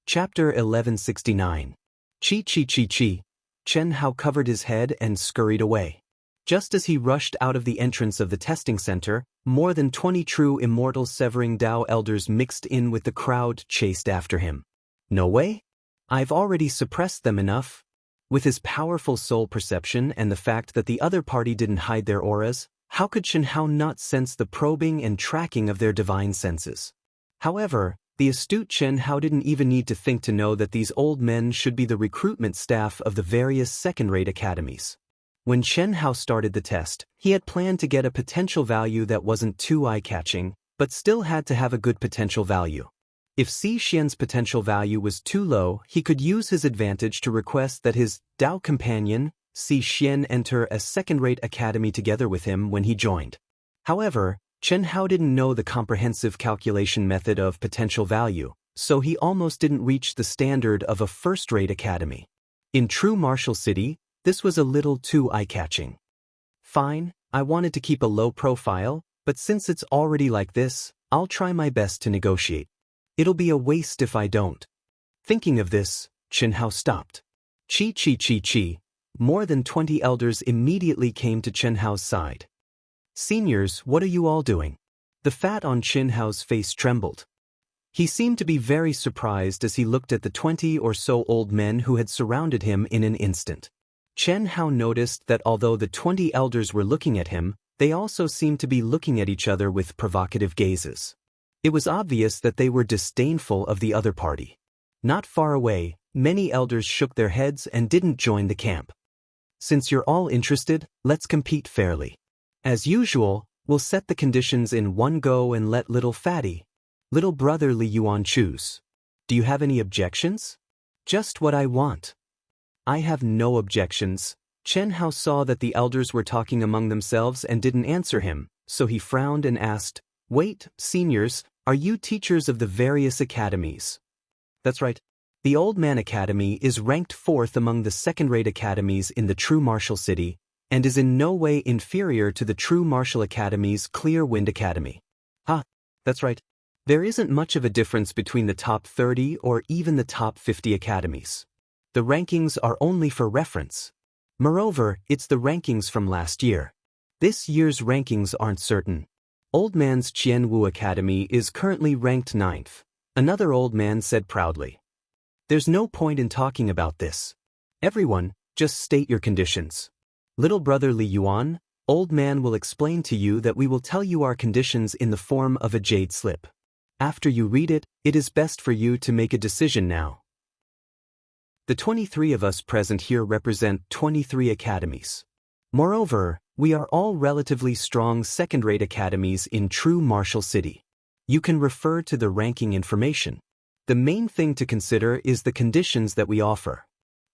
Chapter 1169. Chi chi chi chi. Chen Hao covered his head and scurried away. Just as he rushed out of the entrance of the testing center, more than 20 true immortal severing Dao elders mixed in with the crowd chased after him. No way? I've already suppressed them enough. With his powerful soul perception and the fact that the other party didn't hide their auras, how could Chen Hao not sense the probing and tracking of their divine senses? However, the astute Chen Hao didn't even need to think to know that these old men should be the recruitment staff of the various second-rate academies. When Chen Hao started the test, he had planned to get a potential value that wasn't too eye-catching, but still had to have a good potential value. If Xian's potential value was too low, he could use his advantage to request that his Dao companion, Xian, enter a second-rate academy together with him when he joined. However, Chen Hao didn't know the comprehensive calculation method of potential value, so he almost didn't reach the standard of a first-rate academy. In true Martial City, this was a little too eye-catching. Fine, I wanted to keep a low profile, but since it's already like this, I'll try my best to negotiate. It'll be a waste if I don't. Thinking of this, Chen Hao stopped. Chi chi chi chi. More than 20 elders immediately came to Chen Hao's side. Seniors, what are you all doing? The fat on Chen Hao's face trembled. He seemed to be very surprised as he looked at the 20 or so old men who had surrounded him in an instant. Chen Hao noticed that although the 20 elders were looking at him, they also seemed to be looking at each other with provocative gazes. It was obvious that they were disdainful of the other party. Not far away, many elders shook their heads and didn't join the camp. Since you're all interested, let's compete fairly. As usual, we'll set the conditions in one go and let little brother Li Yuan choose. Do you have any objections? Just what I want. I have no objections. Chen Hao saw that the elders were talking among themselves and didn't answer him, so he frowned and asked, "Wait, seniors, are you teachers of the various academies?" That's right. The Old Man Academy is ranked 4th among the second-rate academies in the true Martial City, and is in no way inferior to the true Martial Academy's Clear Wind Academy. That's right. There isn't much of a difference between the top 30 or even the top 50 academies. The rankings are only for reference. Moreover, it's the rankings from last year. This year's rankings aren't certain. Old Man's Qianwu Academy is currently ranked 9th, another old man said proudly. There's no point in talking about this. Everyone, just state your conditions. Little brother Li Yuan, old man will explain to you that we will tell you our conditions in the form of a jade slip. After you read it, it is best for you to make a decision now. The 23 of us present here represent 23 academies. Moreover, we are all relatively strong second-rate academies in true Martial City. You can refer to the ranking information. The main thing to consider is the conditions that we offer.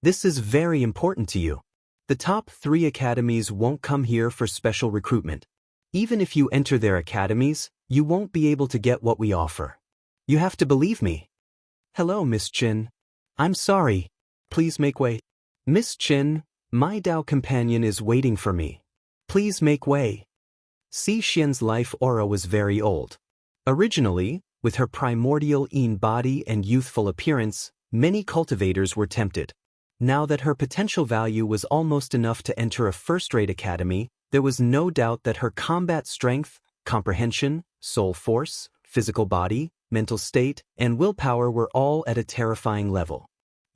This is very important to you. The top 3 academies won't come here for special recruitment. Even if you enter their academies, you won't be able to get what we offer. You have to believe me. Hello, Miss Chin. I'm sorry. Please make way. Miss Chin, my Dao companion is waiting for me. Please make way. Xian's life aura was very old. Originally, with her primordial Yin body and youthful appearance, many cultivators were tempted. Now that her potential value was almost enough to enter a first-rate academy, there was no doubt that her combat strength, comprehension, soul force, physical body, mental state, and willpower were all at a terrifying level.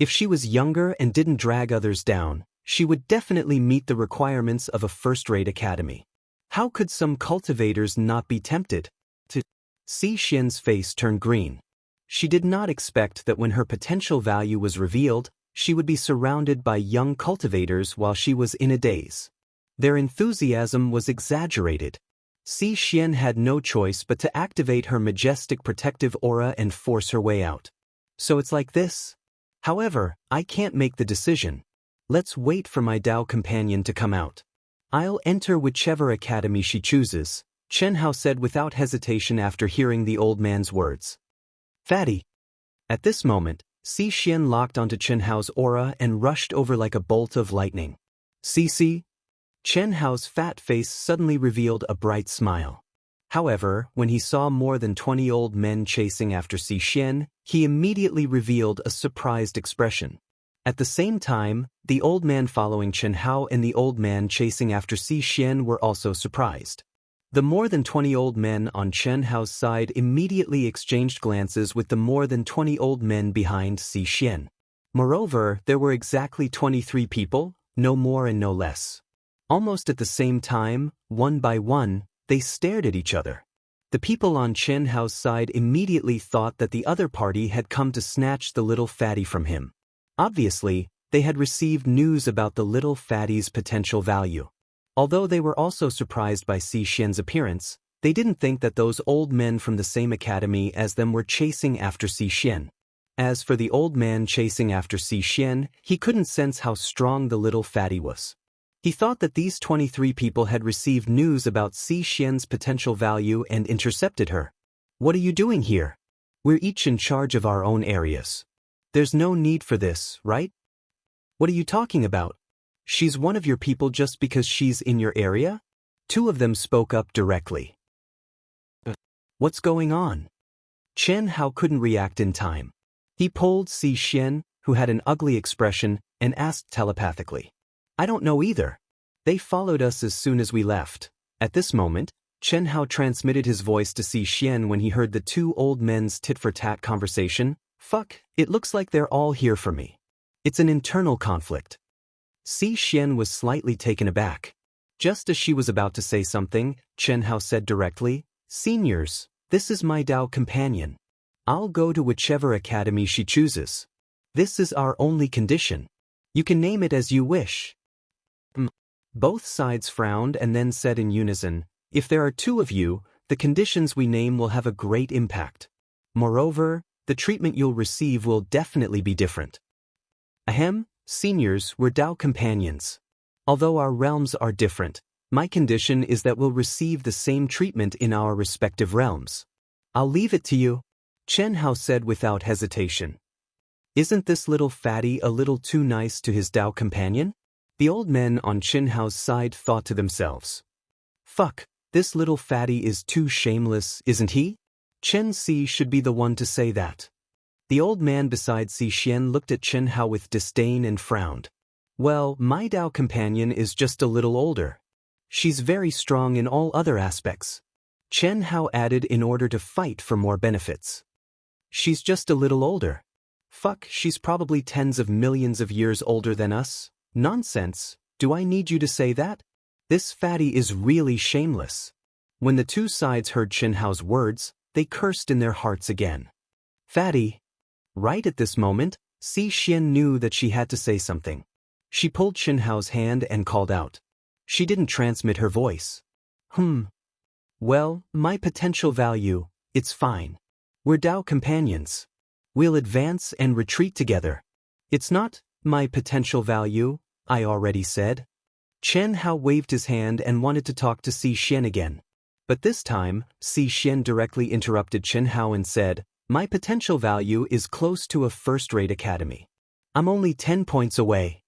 If she was younger and didn't drag others down, she would definitely meet the requirements of a first-rate academy. How could some cultivators not be tempted? Xian's face turned green. She did not expect that when her potential value was revealed, she would be surrounded by young cultivators while she was in a daze. Their enthusiasm was exaggerated. Xian had no choice but to activate her majestic protective aura and force her way out. So it's like this? However, I can't make the decision. Let's wait for my Dao companion to come out. I'll enter whichever academy she chooses, Chen Hao said without hesitation after hearing the old man's words. Fatty. At this moment, Xian locked onto Chen Hao's aura and rushed over like a bolt of lightning. See? Chen Hao's fat face suddenly revealed a bright smile. However, when he saw more than 20 old men chasing after Xian, he immediately revealed a surprised expression. At the same time, the old man following Chen Hao and the old man chasing after Xian were also surprised. The more than 20 old men on Chen Hao's side immediately exchanged glances with the more than 20 old men behind Xian. Moreover, there were exactly 23 people, no more and no less. Almost at the same time, one by one, they stared at each other. The people on Chen Hao's side immediately thought that the other party had come to snatch the little fatty from him. Obviously, they had received news about the little fatty's potential value. Although they were also surprised by Xian's appearance, they didn't think that those old men from the same academy as them were chasing after Xian. As for the old man chasing after Xian, he couldn't sense how strong the little fatty was. He thought that these 23 people had received news about Xian's potential value and intercepted her. What are you doing here? We're each in charge of our own areas. There's no need for this, right? What are you talking about? She's one of your people just because she's in your area? Two of them spoke up directly. What's going on? Chen Hao couldn't react in time. He pulled Xian, who had an ugly expression, and asked telepathically. I don't know either. They followed us as soon as we left. At this moment, Chen Hao transmitted his voice to Xian when he heard the two old men's tit-for-tat conversation. Fuck, it looks like they're all here for me. It's an internal conflict. Xian was slightly taken aback. Just as she was about to say something, Chen Hao said directly, Seniors, this is my Dao companion. I'll go to whichever academy she chooses. This is our only condition. You can name it as you wish. Both sides frowned and then said in unison, if there are two of you, the conditions we name will have a great impact. Moreover, the treatment you'll receive will definitely be different. Ahem, seniors, we're Dao companions. Although our realms are different, my condition is that we'll receive the same treatment in our respective realms. I'll leave it to you, Chen Hao said without hesitation. Isn't this little fatty a little too nice to his Dao companion? The old men on Chen Hao's side thought to themselves. Fuck, this little fatty is too shameless, isn't he? Chen Si should be the one to say that. The old man beside Xian looked at Chen Hao with disdain and frowned. Well, my Dao companion is just a little older. She's very strong in all other aspects. Chen Hao added in order to fight for more benefits. She's just a little older. Fuck, she's probably tens of millions of years older than us. Nonsense, do I need you to say that? This fatty is really shameless. When the two sides heard Chen Hao's words, they cursed in their hearts again. Fatty. Right at this moment, Xian knew that she had to say something. She pulled Chen Hao's hand and called out. She didn't transmit her voice. Well, my potential value, it's fine. We're Dao companions. We'll advance and retreat together. It's not my potential value, I already said. Chen Hao waved his hand and wanted to talk to Xian again. But this time, Xian directly interrupted Chen Hao and said, my potential value is close to a first-rate academy. I'm only 10 points away.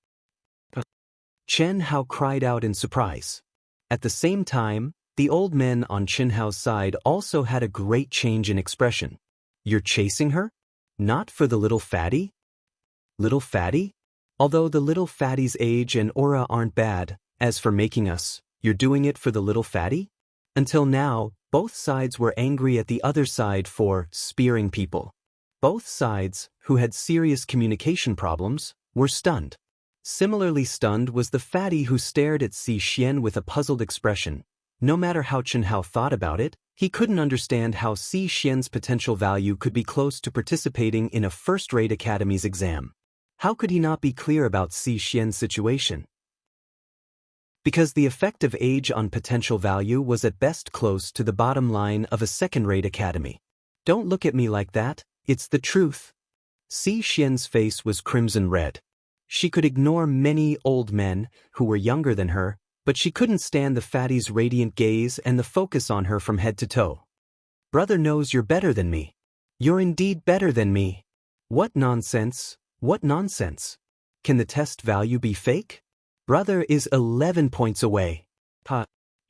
Chen Hao cried out in surprise. At the same time, the old men on Chen Hao's side also had a great change in expression. You're chasing her? Not for the little fatty? Little fatty? Although the little fatty's age and aura aren't bad, as for making us, you're doing it for the little fatty? Until now, both sides were angry at the other side for spearing people. Both sides, who had serious communication problems, were stunned. Similarly stunned was the fatty who stared at Xian with a puzzled expression. No matter how Chen Hao thought about it, he couldn't understand how Xian's potential value could be close to participating in a first-rate academy's exam. How could he not be clear about Xian's situation? Because the effect of age on potential value was at best close to the bottom line of a second-rate academy. Don't look at me like that, it's the truth. Xian's face was crimson red. She could ignore many old men who were younger than her, but she couldn't stand the fatty's radiant gaze and the focus on her from head to toe. Brother knows you're better than me. You're indeed better than me. What nonsense, what nonsense. Can the test value be fake? Brother is 11 points away.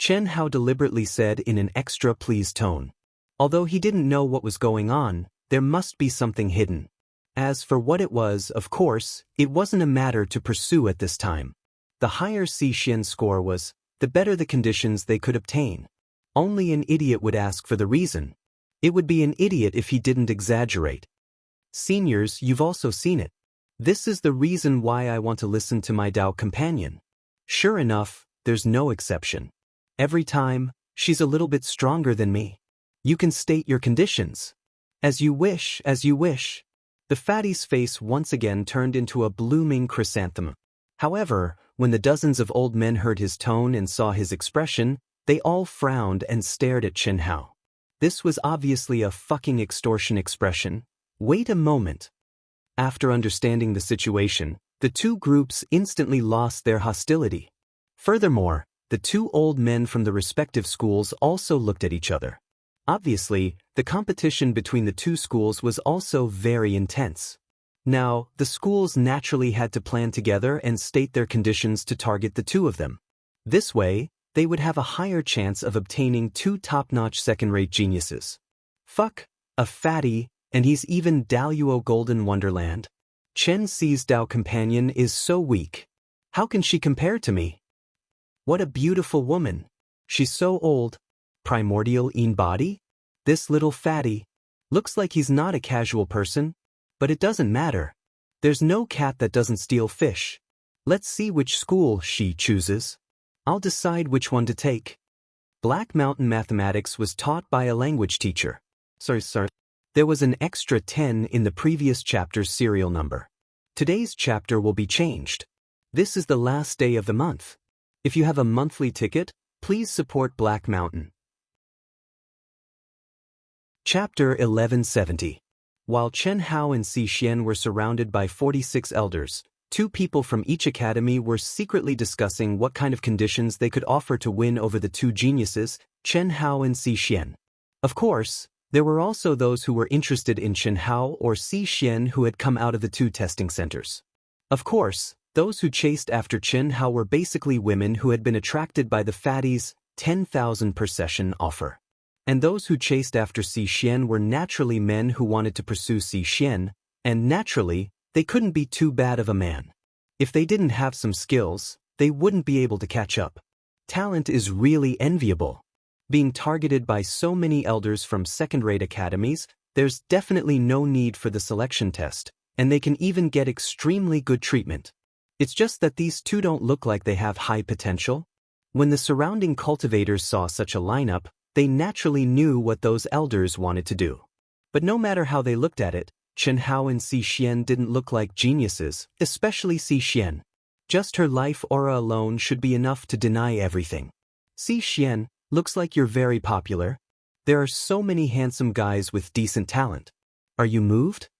Chen Hao deliberately said in an extra pleased tone. Although he didn't know what was going on, there must be something hidden. As for what it was, of course, it wasn't a matter to pursue at this time. The higher Xianxia score was, the better the conditions they could obtain. Only an idiot would ask for the reason. It would be an idiot if he didn't exaggerate. Seniors, you've also seen it. This is the reason why I want to listen to my Dao companion. Sure enough, there's no exception. Every time, she's a little bit stronger than me. You can state your conditions. As you wish, as you wish. The fatty's face once again turned into a blooming chrysanthemum. However, when the dozens of old men heard his tone and saw his expression, they all frowned and stared at Chen Hao. This was obviously a fucking extortion expression. Wait a moment. After understanding the situation, the two groups instantly lost their hostility. Furthermore, the two old men from the respective schools also looked at each other. Obviously, the competition between the two schools was also very intense. Now, the schools naturally had to plan together and state their conditions to target the two of them. This way, they would have a higher chance of obtaining two top-notch second-rate geniuses. Fuck, a fatty, and he's even Daoist Golden Wonderland. Chen Xi's Dao companion is so weak. How can she compare to me? What a beautiful woman. She's so old. Primordial in body? This little fatty. Looks like he's not a casual person. But it doesn't matter. There's no cat that doesn't steal fish. Let's see which school she chooses. I'll decide which one to take. Black Mountain Mathematics was taught by a language teacher. Sorry. There was an extra 10 in the previous chapter's serial number. Today's chapter will be changed. This is the last day of the month. If you have a monthly ticket, please support Black Mountain. Chapter 1170. While Chen Hao and Xianxia were surrounded by 46 elders, two people from each academy were secretly discussing what kind of conditions they could offer to win over the two geniuses, Chen Hao and Xianxia. Of course, there were also those who were interested in Chen Hao or Xianxia who had come out of the two testing centers. Of course, those who chased after Chen Hao were basically women who had been attracted by the fatty's 10,000 per session offer. And those who chased after Xianxia were naturally men who wanted to pursue Xianxia, and naturally, they couldn't be too bad of a man. If they didn't have some skills, they wouldn't be able to catch up. Talent is really enviable. Being targeted by so many elders from second-rate academies, there's definitely no need for the selection test, and they can even get extremely good treatment. It's just that these two don't look like they have high potential. When the surrounding cultivators saw such a lineup, they naturally knew what those elders wanted to do. But no matter how they looked at it, Chen Hao and Xianxia didn't look like geniuses, especially Xianxia. Just her life aura alone should be enough to deny everything. Xianxia, looks like you're very popular. There are so many handsome guys with decent talent. Are you moved?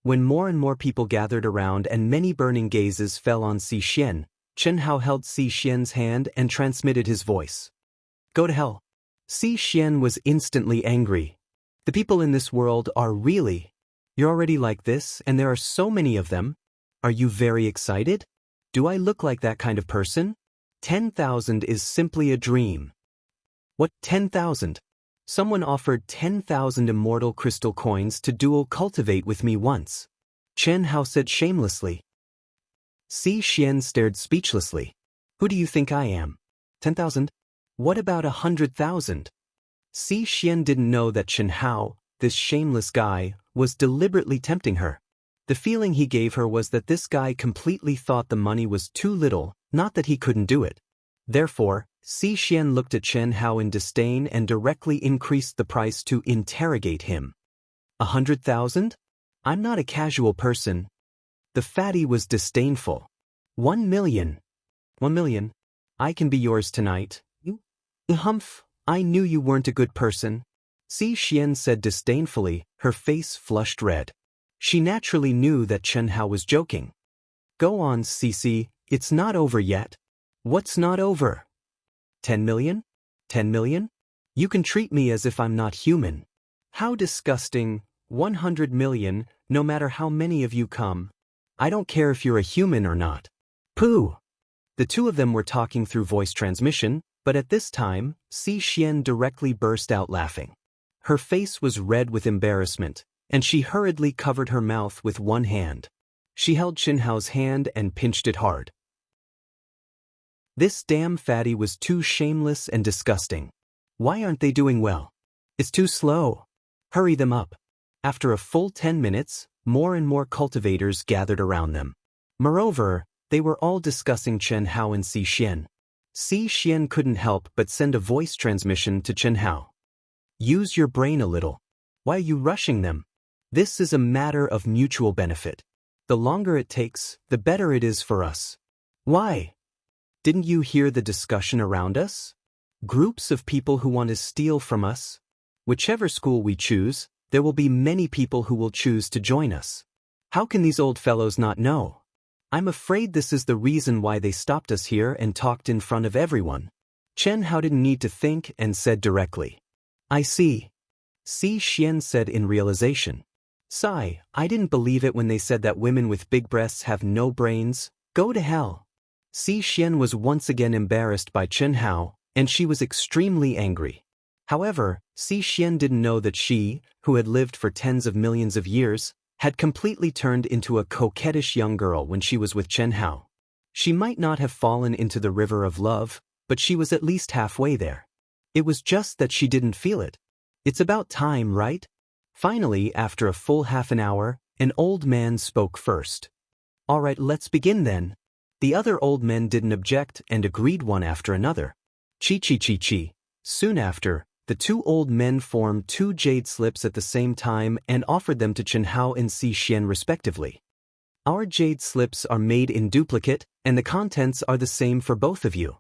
When more and more people gathered around and many burning gazes fell on Xianxia, Chen Hao held Xianxia's hand and transmitted his voice. Go to hell. Xianxia was instantly angry. The people in this world are really... You're already like this, and there are so many of them. Are you very excited? Do I look like that kind of person? 10,000 is simply a dream. What, 10,000? Someone offered 10,000 immortal crystal coins to dual cultivate with me once. Chen Hao said shamelessly. Xianxia stared speechlessly. Who do you think I am? 10,000? What about 100,000? Xianxia didn't know that Chen Hao, this shameless guy, was deliberately tempting her. The feeling he gave her was that this guy completely thought the money was too little, not that he couldn't do it. Therefore, Xianxia looked at Chen Hao in disdain and directly increased the price to interrogate him. 100,000? I'm not a casual person. The fatty was disdainful. 1 million. 1 million? I can be yours tonight. Humph, I knew you weren't a good person. Xianxia said disdainfully, her face flushed red. She naturally knew that Chen Hao was joking. Go on, Cici, it's not over yet. What's not over? 10 million? 10 million? You can treat me as if I'm not human. How disgusting. 100 million, no matter how many of you come. I don't care if you're a human or not. Pooh! The two of them were talking through voice transmission, But at this time, Xian directly burst out laughing. Her face was red with embarrassment, and she hurriedly covered her mouth with one hand. She held Qinhao's hand and pinched it hard. This damn fatty was too shameless and disgusting. Why aren't they doing well? It's too slow. Hurry them up. After a full 10 minutes, more and more cultivators gathered around them. Moreover, they were all discussing Qinhao and Xian. Xian couldn't help but send a voice transmission to Qinhao. Use your brain a little. Why are you rushing them? This is a matter of mutual benefit. The longer it takes, the better it is for us. Why? Didn't you hear the discussion around us? Groups of people who want to steal from us? Whichever school we choose, there will be many people who will choose to join us. How can these old fellows not know? I'm afraid this is the reason why they stopped us here and talked in front of everyone. Qinhao didn't need to think and said directly. I see. Xian said in realization. Sigh, I didn't believe it when they said that women with big breasts have no brains. Go to hell. Xian was once again embarrassed by Qinhao, and she was extremely angry. However, Xian didn't know that she, who had lived for tens of millions of years, had completely turned into a coquettish young girl when she was with Qinhao. She might not have fallen into the river of love, but she was at least halfway there. It was just that she didn't feel it. It's about time, right? Finally, after a full half an hour, an old man spoke first. All right, let's begin then. The other old men didn't object and agreed one after another. Chi. Soon after, the two old men formed 2 jade slips at the same time and offered them to Qinhao and Xian respectively. Our jade slips are made in duplicate, and the contents are the same for both of you.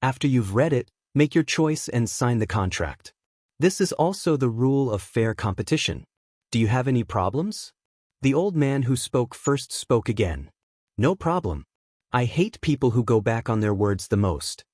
After you've read it, make your choice and sign the contract. This is also the rule of fair competition. Do you have any problems? The old man who spoke first spoke again. No problem. I hate people who go back on their words the most.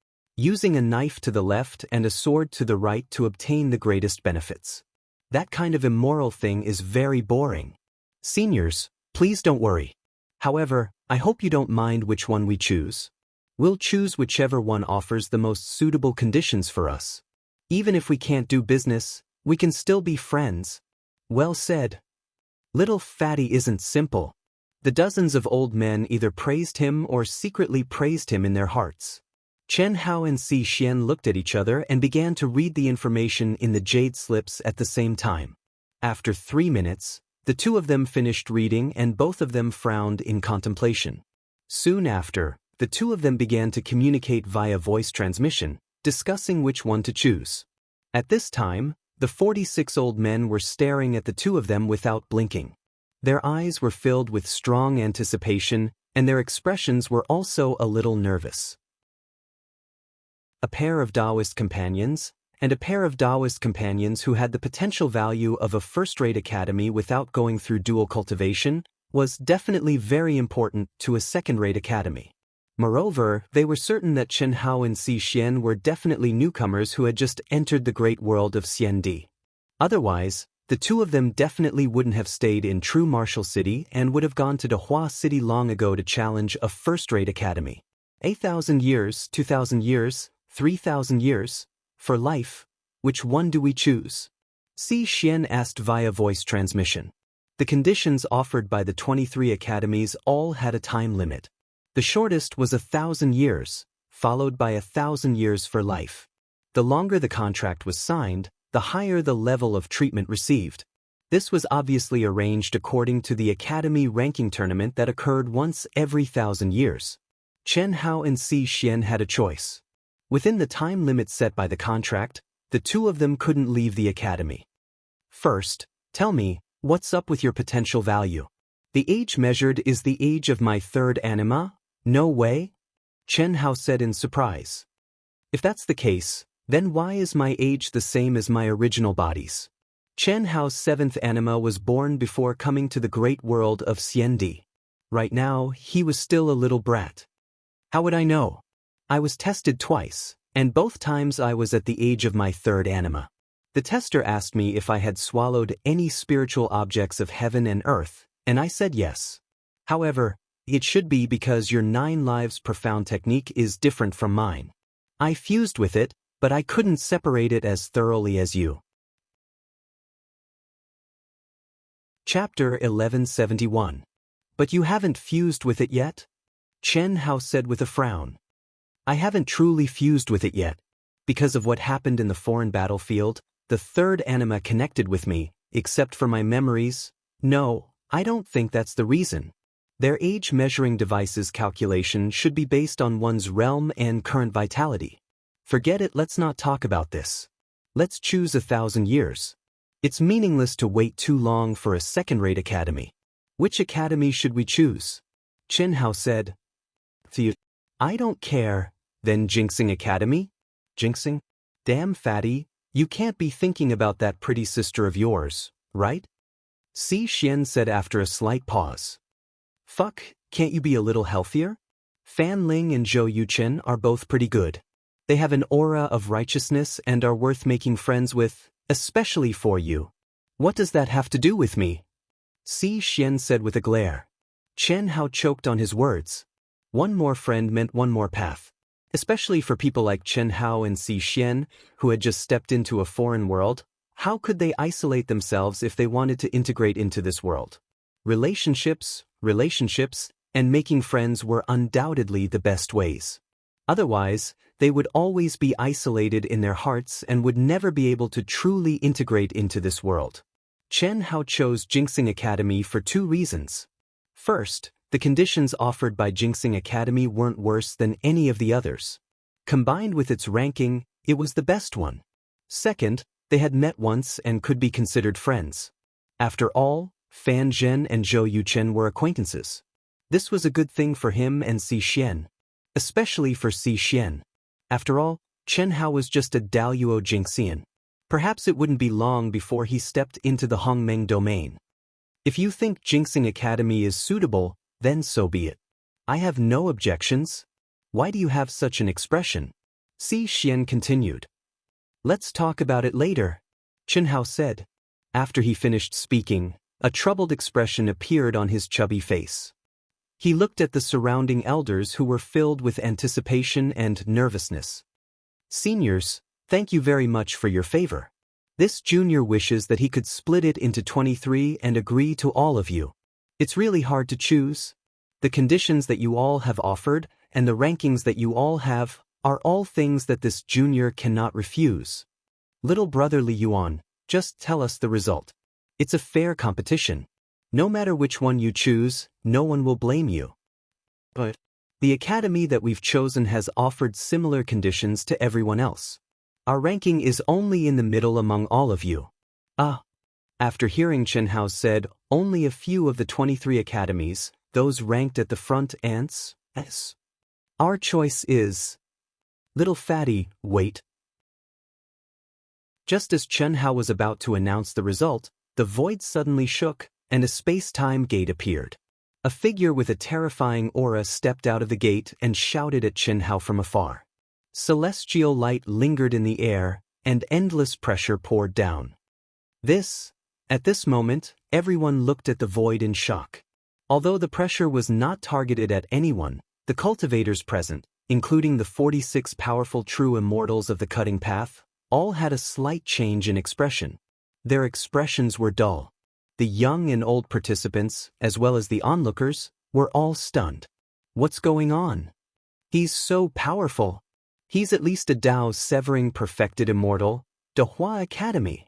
Using a knife to the left and a sword to the right to obtain the greatest benefits. That kind of immoral thing is very boring. Seniors, please don't worry. However, I hope you don't mind which one we choose. We'll choose whichever one offers the most suitable conditions for us. Even if we can't do business, we can still be friends. Well said. Little fatty isn't simple. The dozens of old men either praised him or secretly praised him in their hearts. Qinhao and Xian looked at each other and began to read the information in the jade slips at the same time. After 3 minutes, the two of them finished reading and both of them frowned in contemplation. Soon after, the two of them began to communicate via voice transmission, discussing which one to choose. At this time, the 46 old men were staring at the two of them without blinking. Their eyes were filled with strong anticipation, and their expressions were also a little nervous. A pair of Daoist companions, and a pair of Daoist companions who had the potential value of a first-rate academy without going through dual cultivation, was definitely very important to a second-rate academy. Moreover, they were certain that Qinhao and Xian were definitely newcomers who had just entered the great world of Xiandi. Otherwise, the two of them definitely wouldn't have stayed in true Martial City and would have gone to Dahua City long ago to challenge a first-rate academy. 8,000 years, 2,000 years, 3,000 years, for life, which one do we choose? Xian asked via voice transmission. The conditions offered by the 23 academies all had a time limit. The shortest was 1,000 years, followed by 1,000 years for life. The longer the contract was signed, the higher the level of treatment received. This was obviously arranged according to the academy ranking tournament that occurred once every 1,000 years. Qinhao and Xian had a choice. Within the time limit set by the contract, the two of them couldn't leave the academy. First, tell me, what's up with your potential value? The age measured is the age of my third anima? No way? Qinhao said in surprise. If that's the case, then why is my age the same as my original body's? Qinhao's 7th anima was born before coming to the great world of Xiandi. Right now, he was still a little brat. How would I know? I was tested twice, and both times I was at the age of my third anima. The tester asked me if I had swallowed any spiritual objects of heaven and earth, and I said yes. However, it should be because your 9 lives profound technique is different from mine. I fused with it, but I couldn't separate it as thoroughly as you. Chapter 1171. But you haven't fused with it yet? Chen Hao said with a frown. I haven't truly fused with it yet. Because of what happened in the foreign battlefield, the third anima connected with me, except for my memories. No, I don't think that's the reason. Their age-measuring devices calculation should be based on one's realm and current vitality. Forget it, let's not talk about this. Let's choose 1,000 years. It's meaningless to wait too long for a second-rate academy. Which academy should we choose? Chen Hao said. I don't care. Then Jinxing Academy? Jinxing? Damn fatty, you can't be thinking about that pretty sister of yours, right? Si Xian said after a slight pause. Fuck, can't you be a little healthier? Fan Ling and Zhou Yuchen are both pretty good. They have an aura of righteousness and are worth making friends with, especially for you. What does that have to do with me? Si Xian said with a glare. Chen Hao choked on his words. One more friend meant one more path. Especially for people like Chen Hao and Si Xian, who had just stepped into a foreign world. How could they isolate themselves if they wanted to integrate into this world? Relationships, and making friends were undoubtedly the best ways. Otherwise, they would always be isolated in their hearts and would never be able to truly integrate into this world. Chen Hao chose Jinxing Academy for two reasons. First, the conditions offered by Jinxing Academy weren't worse than any of the others. Combined with its ranking, it was the best one. Second, they had met once and could be considered friends. After all, Fan Zhen and Zhou Yuchen were acquaintances. This was a good thing for him and Si Xian. Especially for Si Xian. After all, Chen Hao was just a Daoist Jinxian. Perhaps it wouldn't be long before he stepped into the Hongmeng domain. If you think Jinxing Academy is suitable, then so be it. I have no objections. Why do you have such an expression? Si Xian continued. Let's talk about it later, Chen Hao said. After he finished speaking, a troubled expression appeared on his chubby face. He looked at the surrounding elders who were filled with anticipation and nervousness. Seniors, thank you very much for your favor. This junior wishes that he could split it into 23 and agree to all of you. It's really hard to choose. The conditions that you all have offered and the rankings that you all have are all things that this junior cannot refuse. Little brother Li Yuan, just tell us the result. It's a fair competition. No matter which one you choose, no one will blame you. But the academy that we've chosen has offered similar conditions to everyone else. Our ranking is only in the middle among all of you. After hearing Chen Hao said only a few of the 23 academies, those ranked at the front ants, our choice is... Little fatty, wait. Just as Chen Hao was about to announce the result, the void suddenly shook, and a space-time gate appeared. A figure with a terrifying aura stepped out of the gate and shouted at Chen Hao from afar. Celestial light lingered in the air, and endless pressure poured down. At this moment, everyone looked at the void in shock. Although the pressure was not targeted at anyone, the cultivators present, including the 46 powerful true immortals of the cutting path, all had a slight change in expression. Their expressions were dull. The young and old participants, as well as the onlookers, were all stunned. What's going on? He's so powerful. He's at least a Dao-severing perfected immortal, Dahua Academy.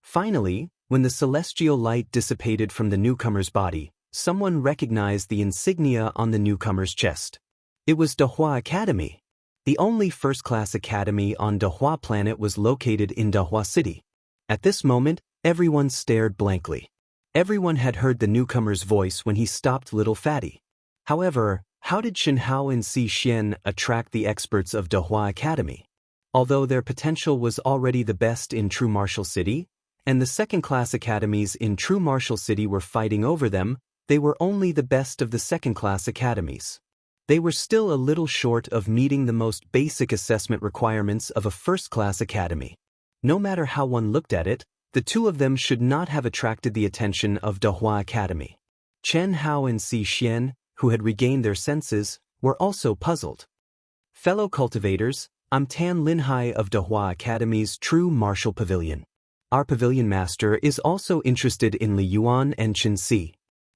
Finally, when the celestial light dissipated from the newcomer's body, someone recognized the insignia on the newcomer's chest. It was Dahua Academy. The only first-class academy on Dahua planet was located in Dahua City. At this moment, everyone stared blankly. Everyone had heard the newcomer's voice when he stopped Little Fatty. However, how did Chen Hao and Si Xian attract the experts of Dahua Academy? Although their potential was already the best in True Martial City, and the second-class academies in True Martial City were fighting over them, they were only the best of the second-class academies. They were still a little short of meeting the most basic assessment requirements of a first-class academy. No matter how one looked at it, the two of them should not have attracted the attention of Dahua Academy. Chen Hao and Si Xian, who had regained their senses, were also puzzled. Fellow cultivators, I'm Tan Linhai of Dahua Academy's True Martial Pavilion. Our pavilion master is also interested in Li Yuan and Xianxia.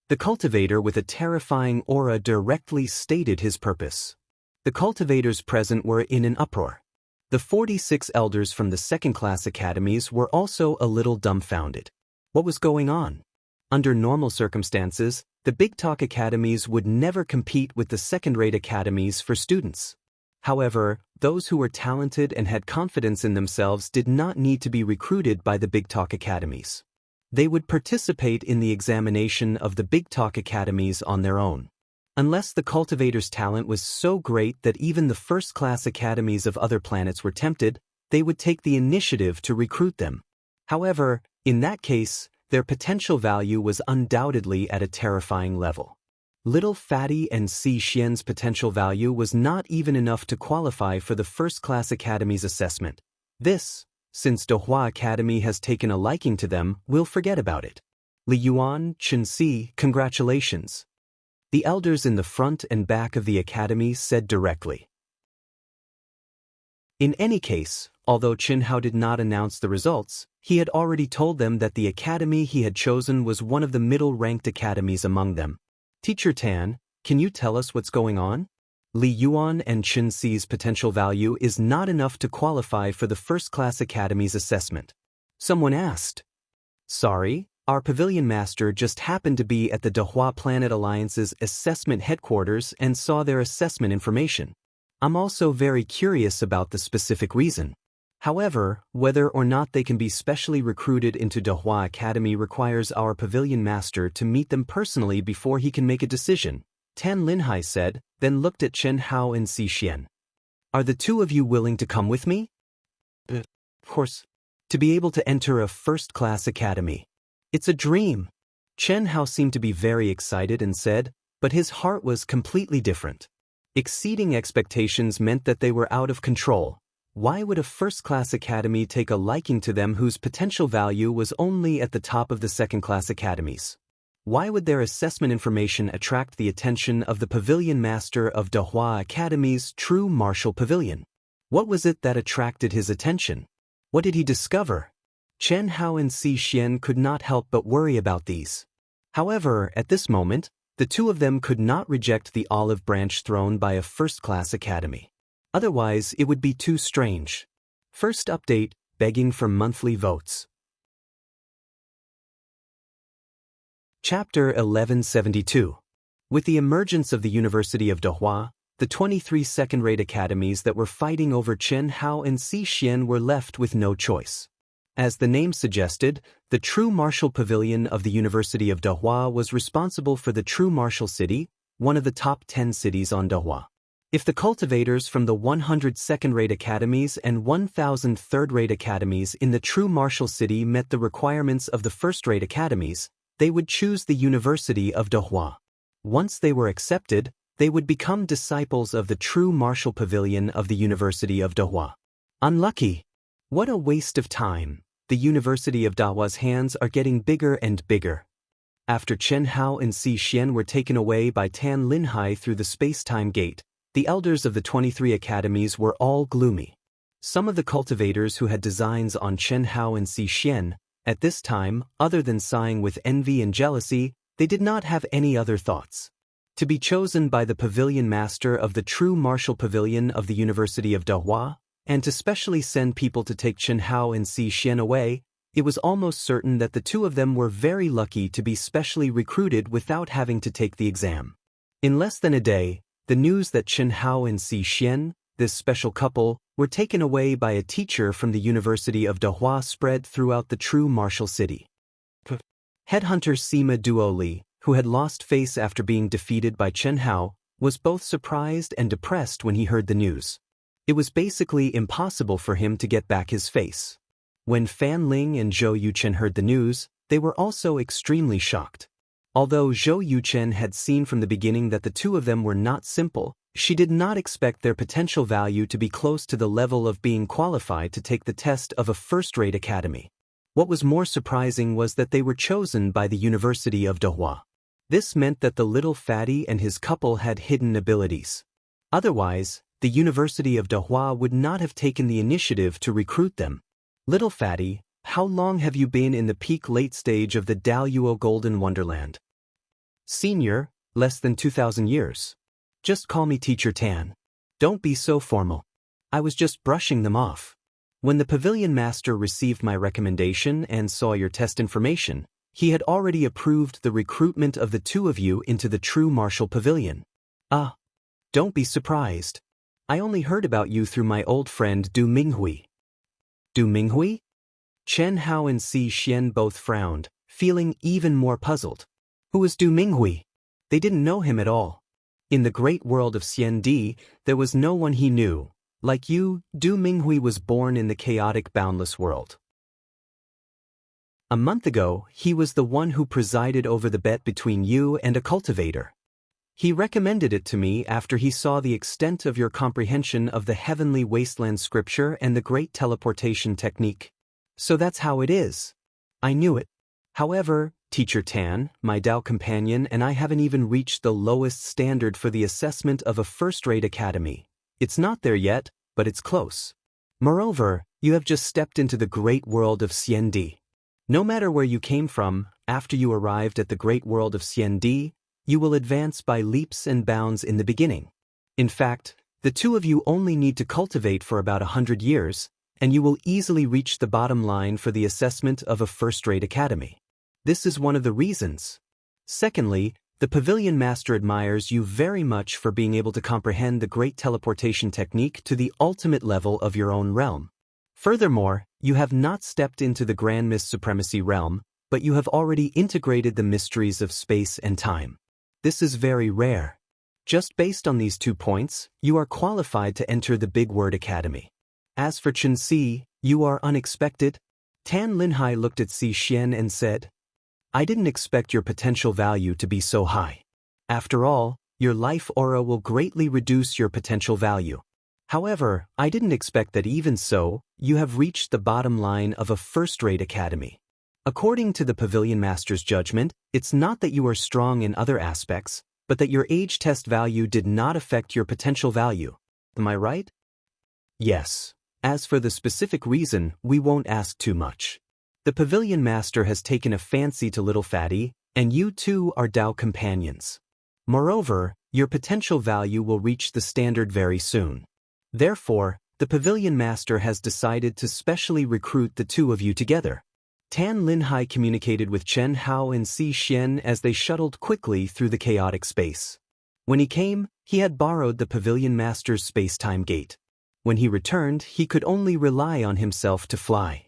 The cultivator with a terrifying aura directly stated his purpose. The cultivators present were in an uproar. The 46 elders from the second-class academies were also a little dumbfounded. What was going on? Under normal circumstances, the Big Talk academies would never compete with the second-rate academies for students. However, those who were talented and had confidence in themselves did not need to be recruited by the Big Talk academies. They would participate in the examination of the Big Talk academies on their own. Unless the cultivator's talent was so great that even the first-class academies of other planets were tempted, they would take the initiative to recruit them. However, in that case, their potential value was undoubtedly at a terrifying level. Little Fatty and Xian's potential value was not even enough to qualify for the first-class academy's assessment. This, since Dahua Academy has taken a liking to them, will forget about it. Li Yuan, Xianxia, congratulations. The elders in the front and back of the academy said directly. In any case, although Qinhao did not announce the results, he had already told them that the academy he had chosen was one of the middle-ranked academies among them. Teacher Tan, can you tell us what's going on? Li Yuan and Xianxia's potential value is not enough to qualify for the first-class academy's assessment. Someone asked. Sorry, our pavilion master just happened to be at the Dahua Planet Alliance's assessment headquarters and saw their assessment information. I'm also very curious about the specific reason. However, whether or not they can be specially recruited into Dahua Academy requires our pavilion master to meet them personally before he can make a decision, Tan Linhai said, then looked at Qianhao and Xian. Are the two of you willing to come with me? Of course. To be able to enter a first-class academy. It's a dream. Qianhao seemed to be very excited and said, but his heart was completely different. Exceeding expectations meant that they were out of control. Why would a first-class academy take a liking to them whose potential value was only at the top of the second-class academies? Why would their assessment information attract the attention of the pavilion master of Dahua Academy's True Martial Pavilion? What was it that attracted his attention? What did he discover? Qianhao and Xian could not help but worry about these. However, at this moment, the two of them could not reject the olive branch thrown by a first-class academy. Otherwise, it would be too strange. First update, begging for monthly votes. Chapter 1172. With the emergence of the University of Dahua, the 23 second-rate academies that were fighting over Qianhao and Xian were left with no choice. As the name suggested, the True Martial Pavilion of the University of Dahua was responsible for the True Martial City, one of the top 10 cities on Dahua. If the cultivators from the 100 second-rate academies and 1,000 third-rate academies in the True Martial City met the requirements of the first-rate academies, they would choose the University of Dahua. Once they were accepted, they would become disciples of the True Martial Pavilion of the University of Dahua. Unlucky! What a waste of time! The University of Dahua's hands are getting bigger and bigger. After Qianhao and Xian were taken away by Tan Linhai through the space-time gate, the elders of the 23 academies were all gloomy. Some of the cultivators who had designs on Qianhao and Xian, at this time, other than sighing with envy and jealousy, they did not have any other thoughts. To be chosen by the pavilion master of the True Martial Pavilion of the University of Dahua, and to specially send people to take Qianhao and Xian away, it was almost certain that the two of them were very lucky to be specially recruited without having to take the exam. In less than a day, the news that Qianhao and Xian, this special couple, were taken away by a teacher from the University of Dahua spread throughout the True Martial City. Headhunter Sima Duoli, who had lost face after being defeated by Qianhao, was both surprised and depressed when he heard the news. It was basically impossible for him to get back his face. When Fan Ling and Zhou Yuchen heard the news, they were also extremely shocked. Although Zhou Yuchen had seen from the beginning that the two of them were not simple, she did not expect their potential value to be close to the level of being qualified to take the test of a first-rate academy. What was more surprising was that they were chosen by the University of Dahua. This meant that the little fatty and his couple had hidden abilities. Otherwise, the University of Dahua would not have taken the initiative to recruit them. Little fatty, how long have you been in the peak late stage of the Daoist Golden Wonderland? Senior, less than 2,000 years. Just call me Teacher Tan. Don't be so formal. I was just brushing them off. When the pavilion master received my recommendation and saw your test information, he had already approved the recruitment of the two of you into the true martial pavilion. Ah, don't be surprised. I only heard about you through my old friend Du Minghui. Du Minghui? Chen Hao and Xianxia both frowned, feeling even more puzzled. Who was Du Minghui? They didn't know him at all. In the great world of Xiandi, there was no one he knew. Like you, Du Minghui was born in the chaotic boundless world. A month ago, he was the one who presided over the bet between you and a cultivator. He recommended it to me after he saw the extent of your comprehension of the heavenly wasteland scripture and the great teleportation technique. So that's how it is. I knew it. However, Teacher Tan, my Dao companion, and I haven't even reached the lowest standard for the assessment of a first-rate academy. It's not there yet, but it's close. Moreover, you have just stepped into the great world of Xiandi. No matter where you came from, after you arrived at the great world of Xiandi, you will advance by leaps and bounds in the beginning. In fact, the two of you only need to cultivate for about 100 years, and you will easily reach the bottom line for the assessment of a first-rate academy. This is one of the reasons. Secondly, the pavilion master admires you very much for being able to comprehend the great teleportation technique to the ultimate level of your own realm. Furthermore, you have not stepped into the Grand Mist Supremacy realm, but you have already integrated the mysteries of space and time. This is very rare. Just based on these 2 points, you are qualified to enter the Big Word Academy. As for Chen Si, you are unexpected. Tan Linhai looked at Xianxia and said, I didn't expect your potential value to be so high. After all, your life aura will greatly reduce your potential value. However, I didn't expect that even so, you have reached the bottom line of a first-rate academy. According to the Pavilion Master's judgment, it's not that you are strong in other aspects, but that your age test value did not affect your potential value. Am I right? Yes. As for the specific reason, we won't ask too much. The Pavilion Master has taken a fancy to Little Fatty, and you two are Dao companions. Moreover, your potential value will reach the standard very soon. Therefore, the Pavilion Master has decided to specially recruit the two of you together. Tan Linhai communicated with Chen Hao and Xianxia as they shuttled quickly through the chaotic space. When he came, he had borrowed the Pavilion Master's space-time gate. When he returned, he could only rely on himself to fly.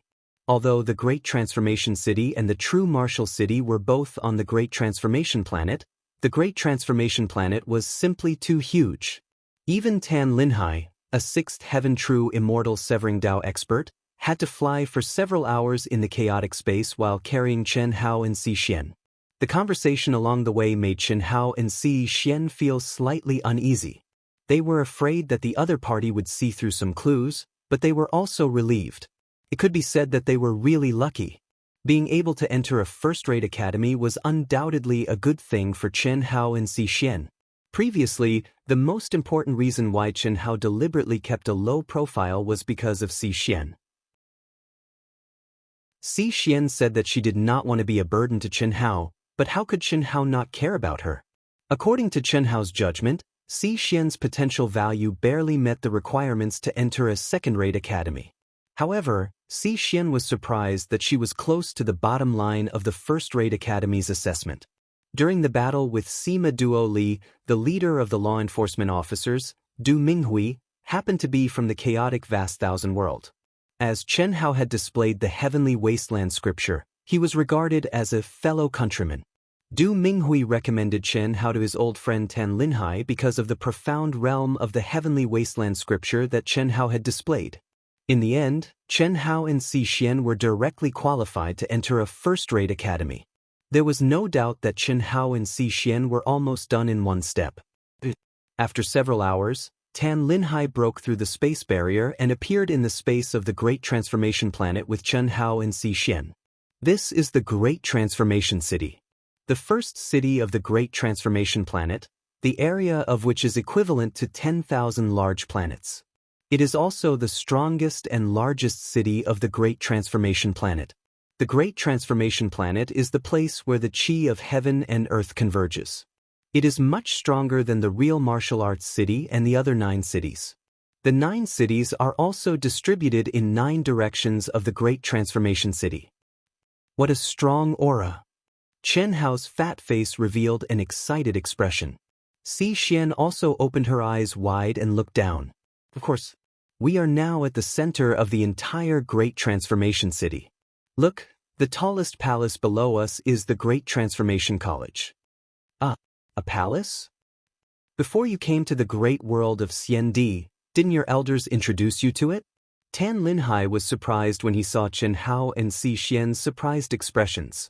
Although the Great Transformation City and the True Martial City were both on the Great Transformation Planet, the Great Transformation Planet was simply too huge. Even Tan Linhai, a sixth heaven true immortal severing Dao expert, had to fly for several hours in the chaotic space while carrying Chen Hao and Xianxia. The conversation along the way made Chen Hao and Xianxia feel slightly uneasy. They were afraid that the other party would see through some clues, but they were also relieved. It could be said that they were really lucky. Being able to enter a first-rate academy was undoubtedly a good thing for Chen Hao and Xianxia. Previously, the most important reason why Chen Hao deliberately kept a low profile was because of Xianxia. Xianxia said that she did not want to be a burden to Chen Hao, but how could Chen Hao not care about her? According to Chen Hao's judgment, Xianxia's potential value barely met the requirements to enter a second-rate academy. However, Xianxia was surprised that she was close to the bottom line of the first-rate academy's assessment. During the battle with Sima Duo Li, the leader of the law enforcement officers, Du Minghui, happened to be from the chaotic vast thousand world. As Chen Hao had displayed the heavenly wasteland scripture, he was regarded as a fellow countryman. Du Minghui recommended Chen Hao to his old friend Tan Linhai because of the profound realm of the heavenly wasteland scripture that Chen Hao had displayed. In the end, Chen Hao and Xianxia were directly qualified to enter a first-rate academy. There was no doubt that Chen Hao and Xianxia were almost done in one step. After several hours, Tan Linhai broke through the space barrier and appeared in the space of the Great Transformation Planet with Chen Hao and Xianxia. This is the Great Transformation City. The first city of the Great Transformation Planet, the area of which is equivalent to 10,000 large planets. It is also the strongest and largest city of the Great Transformation Planet. The Great Transformation Planet is the place where the chi of heaven and earth converges. It is much stronger than the real martial arts city and the other 9 cities. The 9 cities are also distributed in 9 directions of the Great Transformation City. What a strong aura! Chen Hao's fat face revealed an excited expression. Xian also opened her eyes wide and looked down. Of course, we are now at the center of the entire Great Transformation City. Look, the tallest palace below us is the Great Transformation College. A palace? Before you came to the great world of Xiandi, didn't your elders introduce you to it? Tan Linhai was surprised when he saw Chen Hao and Xian's surprised expressions.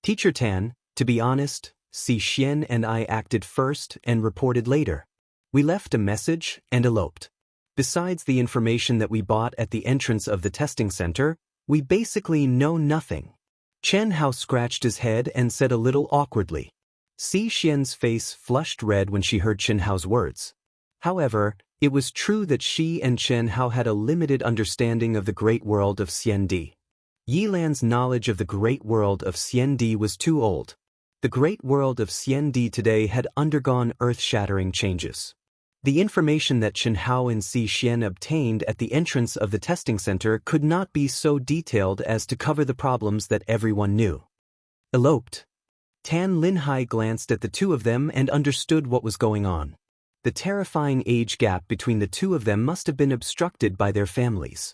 Teacher Tan, to be honest, Xian and I acted first and reported later. We left a message and eloped. Besides the information that we bought at the entrance of the testing center, we basically know nothing. Chen Hao scratched his head and said a little awkwardly. Xian's face flushed red when she heard Chen Hao's words. However, it was true that she and Chen Hao had a limited understanding of the great world of Xiandi. Yilan's knowledge of the great world of Xiandi was too old. The great world of Xiandi today had undergone earth-shattering changes. The information that Chen Hao and Xian obtained at the entrance of the testing center could not be so detailed as to cover the problems that everyone knew. Eloped. Tan Linhai glanced at the two of them and understood what was going on. The terrifying age gap between the two of them must have been obstructed by their families.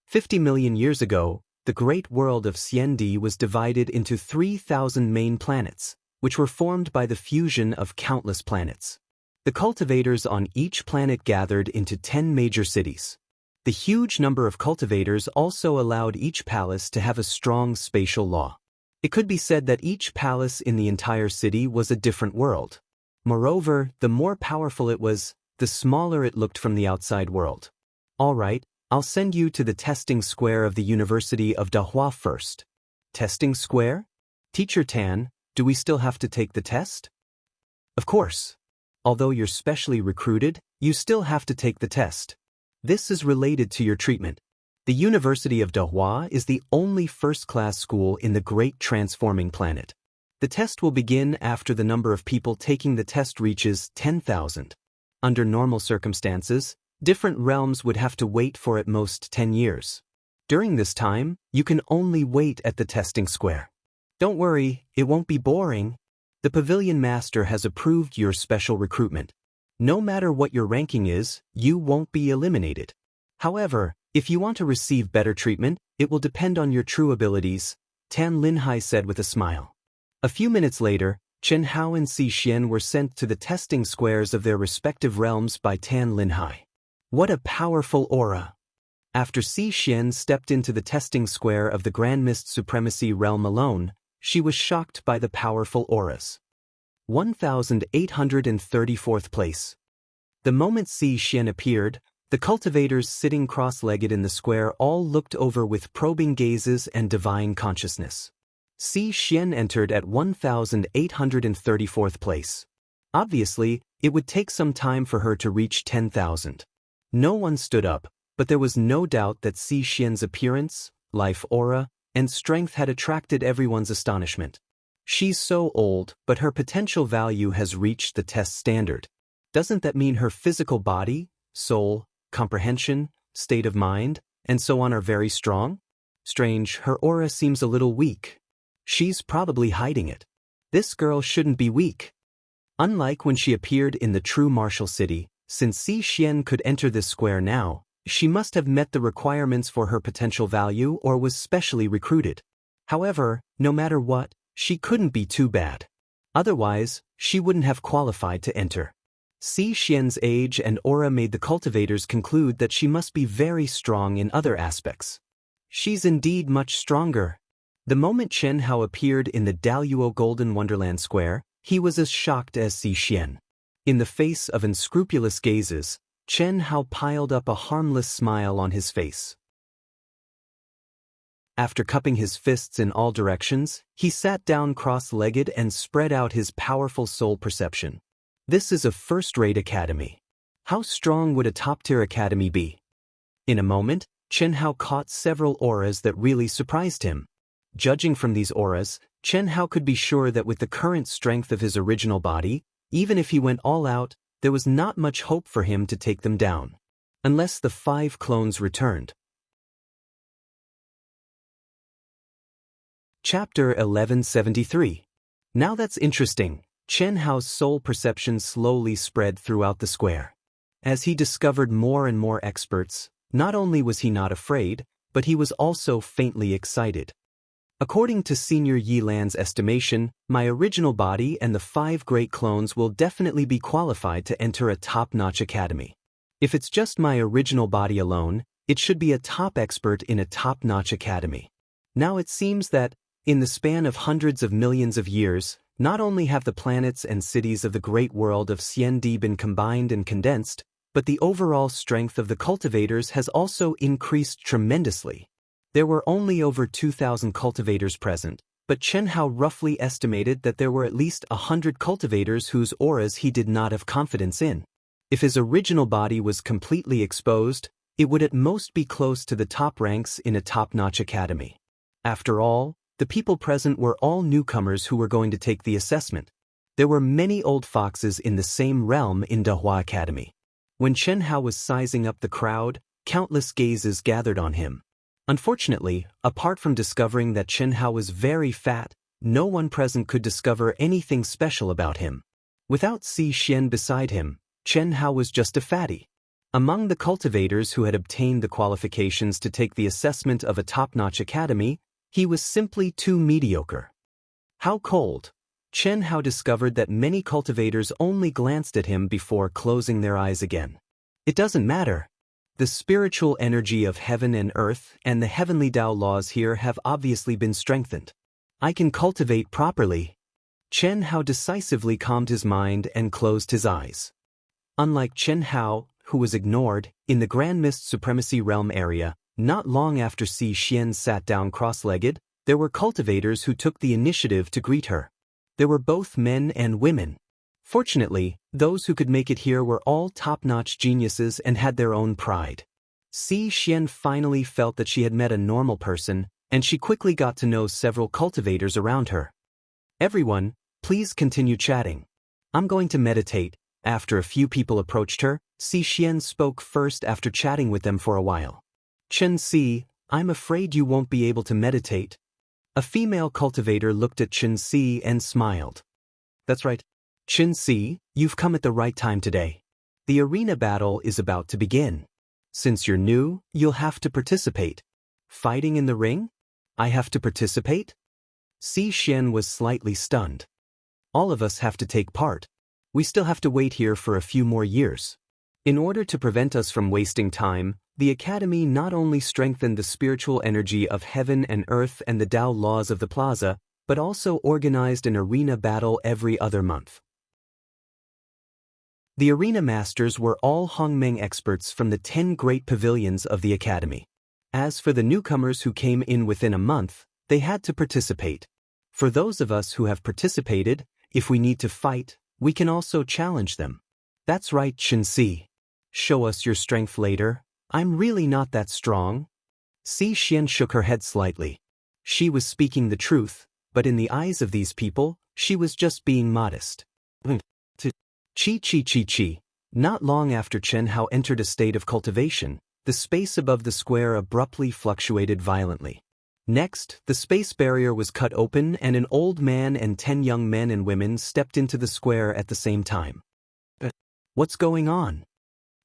50 million years ago, the great world of Xiandi was divided into 3,000 main planets, which were formed by the fusion of countless planets. The cultivators on each planet gathered into 10 major cities. The huge number of cultivators also allowed each palace to have a strong spatial law. It could be said that each palace in the entire city was a different world. Moreover, the more powerful it was, the smaller it looked from the outside world. All right, I'll send you to the testing square of the University of Dahua first. Testing square? Teacher Tan, do we still have to take the test? Of course. Although you're specially recruited, you still have to take the test. This is related to your treatment. The University of Dahua is the only first-class school in the Great Transforming Planet. The test will begin after the number of people taking the test reaches 10,000. Under normal circumstances, different realms would have to wait for at most 10 years. During this time, you can only wait at the testing square. Don't worry, it won't be boring. The Pavilion Master has approved your special recruitment. No matter what your ranking is, you won't be eliminated. However, if you want to receive better treatment, it will depend on your true abilities, Tan Linhai said with a smile. A few minutes later, Chen Hao and Xian were sent to the testing squares of their respective realms by Tan Linhai. What a powerful aura! After Xian stepped into the testing square of the Grand Mist Supremacy realm alone, she was shocked by the powerful auras. 1834th place. The moment Xian appeared, the cultivators sitting cross-legged in the square all looked over with probing gazes and divine consciousness. Xian entered at 1834th place. Obviously, it would take some time for her to reach 10,000. No one stood up, but there was no doubt that Xian's appearance, life aura, and strength had attracted everyone's astonishment. She's so old, but her potential value has reached the test standard. Doesn't that mean her physical body, soul, comprehension, state of mind, and so on are very strong? Strange, her aura seems a little weak. She's probably hiding it. This girl shouldn't be weak. Unlike when she appeared in the true martial city, since Xian could enter this square now, she must have met the requirements for her potential value or was specially recruited. However, no matter what, she couldn't be too bad. Otherwise, she wouldn't have qualified to enter. Xian's age and aura made the cultivators conclude that she must be very strong in other aspects. She's indeed much stronger. The moment Chen Hao appeared in the Daoist Golden Wonderland Square, he was as shocked as Xian. In the face of unscrupulous gazes, Chen Hao piled up a harmless smile on his face. After cupping his fists in all directions, he sat down cross-legged and spread out his powerful soul perception. This is a first-rate academy. How strong would a top-tier academy be? In a moment, Chen Hao caught several auras that really surprised him. Judging from these auras, Chen Hao could be sure that with the current strength of his original body, even if he went all out, there was not much hope for him to take them down. Unless the 5 clones returned. Chapter 1173. Now that's interesting. Chen Hao's soul perception slowly spread throughout the square. As he discovered more and more experts, not only was he not afraid, but he was also faintly excited. According to Senior Yi Lan's estimation, my original body and the 5 great clones will definitely be qualified to enter a top-notch academy. If it's just my original body alone, it should be a top expert in a top-notch academy. Now it seems that, in the span of hundreds of millions of years, not only have the planets and cities of the great world of Xiandi been combined and condensed, but the overall strength of the cultivators has also increased tremendously. There were only over 2,000 cultivators present, but Chen Hao roughly estimated that there were at least 100 cultivators whose auras he did not have confidence in. If his original body was completely exposed, it would at most be close to the top ranks in a top-notch academy. After all, the people present were all newcomers who were going to take the assessment. There were many old foxes in the same realm in Dahua Academy. When Chen Hao was sizing up the crowd, countless gazes gathered on him. Unfortunately, apart from discovering that Chen Hao was very fat, no one present could discover anything special about him. Without Si Xian beside him, Chen Hao was just a fatty. Among the cultivators who had obtained the qualifications to take the assessment of a top-notch academy, he was simply too mediocre. How cold! Chen Hao discovered that many cultivators only glanced at him before closing their eyes again. It doesn't matter. The spiritual energy of heaven and earth and the heavenly Tao laws here have obviously been strengthened. I can cultivate properly. Chen Hao decisively calmed his mind and closed his eyes. Unlike Chen Hao, who was ignored, in the Grand Mist Supremacy Realm area, not long after Si Xian sat down cross-legged, there were cultivators who took the initiative to greet her. There were both men and women. Fortunately, those who could make it here were all top-notch geniuses and had their own pride. Si Xian finally felt that she had met a normal person, and she quickly got to know several cultivators around her. Everyone, please continue chatting. I'm going to meditate. After a few people approached her, Si Xian spoke first after chatting with them for a while. Chen Si, I'm afraid you won't be able to meditate. A female cultivator looked at Chen Si and smiled. That's right. Chen Si, you've come at the right time today. The arena battle is about to begin. Since you're new, you'll have to participate. Fighting in the ring? I have to participate? Si Xian was slightly stunned. All of us have to take part. We still have to wait here for a few more years. In order to prevent us from wasting time, the Academy not only strengthened the spiritual energy of heaven and earth and the Tao laws of the plaza, but also organized an arena battle every other month. The arena masters were all Hongmeng experts from the 10 great pavilions of the Academy. As for the newcomers who came in within a month, they had to participate. For those of us who have participated, if we need to fight, we can also challenge them. That's right, Chen Si. Show us your strength later. I'm really not that strong. Si Xian shook her head slightly. She was speaking the truth, but in the eyes of these people, she was just being modest. Chi. Not long after Chen Hao entered a state of cultivation, the space above the square abruptly fluctuated violently. Next, the space barrier was cut open and an old man and 10 young men and women stepped into the square at the same time. What's going on?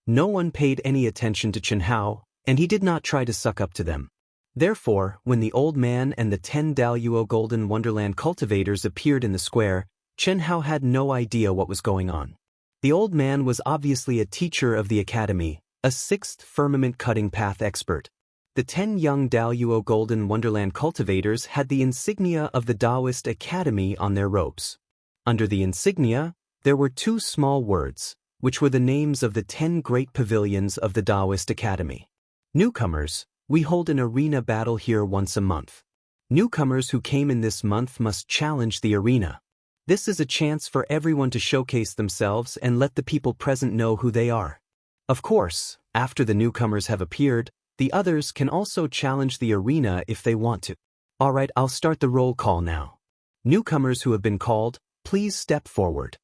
No one paid any attention to Chen Hao, and he did not try to suck up to them. Therefore, when the old man and the 10 Daoist Golden Wonderland cultivators appeared in the square, Chen Hao had no idea what was going on. The old man was obviously a teacher of the academy, a 6th firmament cutting path expert. The 10 young Daoist Golden Wonderland cultivators had the insignia of the Daoist Academy on their robes. Under the insignia, there were 2 small words, which were the names of the 10 great pavilions of the Daoist Academy. Newcomers, We hold an arena battle here once a month. Newcomers who came in this month must challenge the arena. This is a chance for everyone to showcase themselves and let the people present know who they are. Of course, after the newcomers have appeared, the others can also challenge the arena if they want to. Alright, I'll start the roll call now. Newcomers who have been called, please step forward.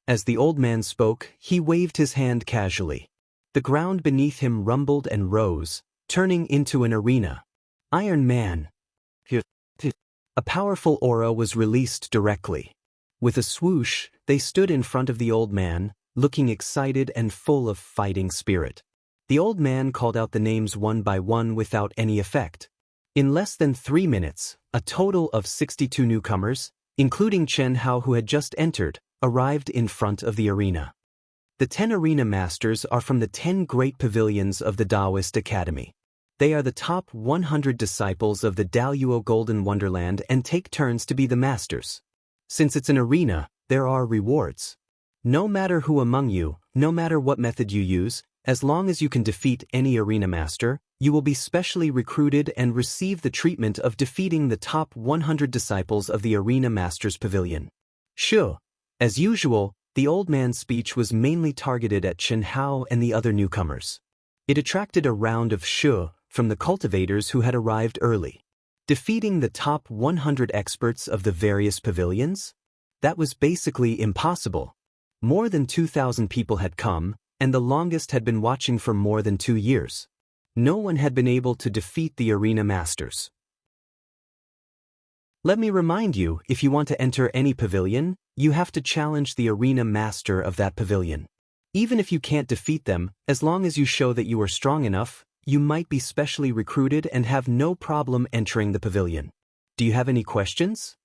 As the old man spoke, he waved his hand casually. The ground beneath him rumbled and rose, turning into an arena. Iron Man. A powerful aura was released directly. With a swoosh, they stood in front of the old man, looking excited and full of fighting spirit. The old man called out the names one by one without any effect. In less than 3 minutes, a total of 62 newcomers, including Chen Hao who had just entered, arrived in front of the arena. The 10 arena masters are from the 10 great pavilions of the Daoist Academy. They are the top 100 disciples of the Daoist Golden Wonderland and take turns to be the masters. Since it's an arena, there are rewards. No matter who among you, no matter what method you use, as long as you can defeat any arena master, you will be specially recruited and receive the treatment of defeating the top 100 disciples of the arena masters pavilion. Sure. As usual, the old man's speech was mainly targeted at Chen Hao and the other newcomers. It attracted a round of shu from the cultivators who had arrived early. Defeating the top 100 experts of the various pavilions? That was basically impossible. More than 2,000 people had come, and the longest had been watching for more than 2 years. No one had been able to defeat the arena masters. Let me remind you, if you want to enter any pavilion, you have to challenge the arena master of that pavilion. Even if you can't defeat them, as long as you show that you are strong enough, you might be specially recruited and have no problem entering the pavilion. Do you have any questions?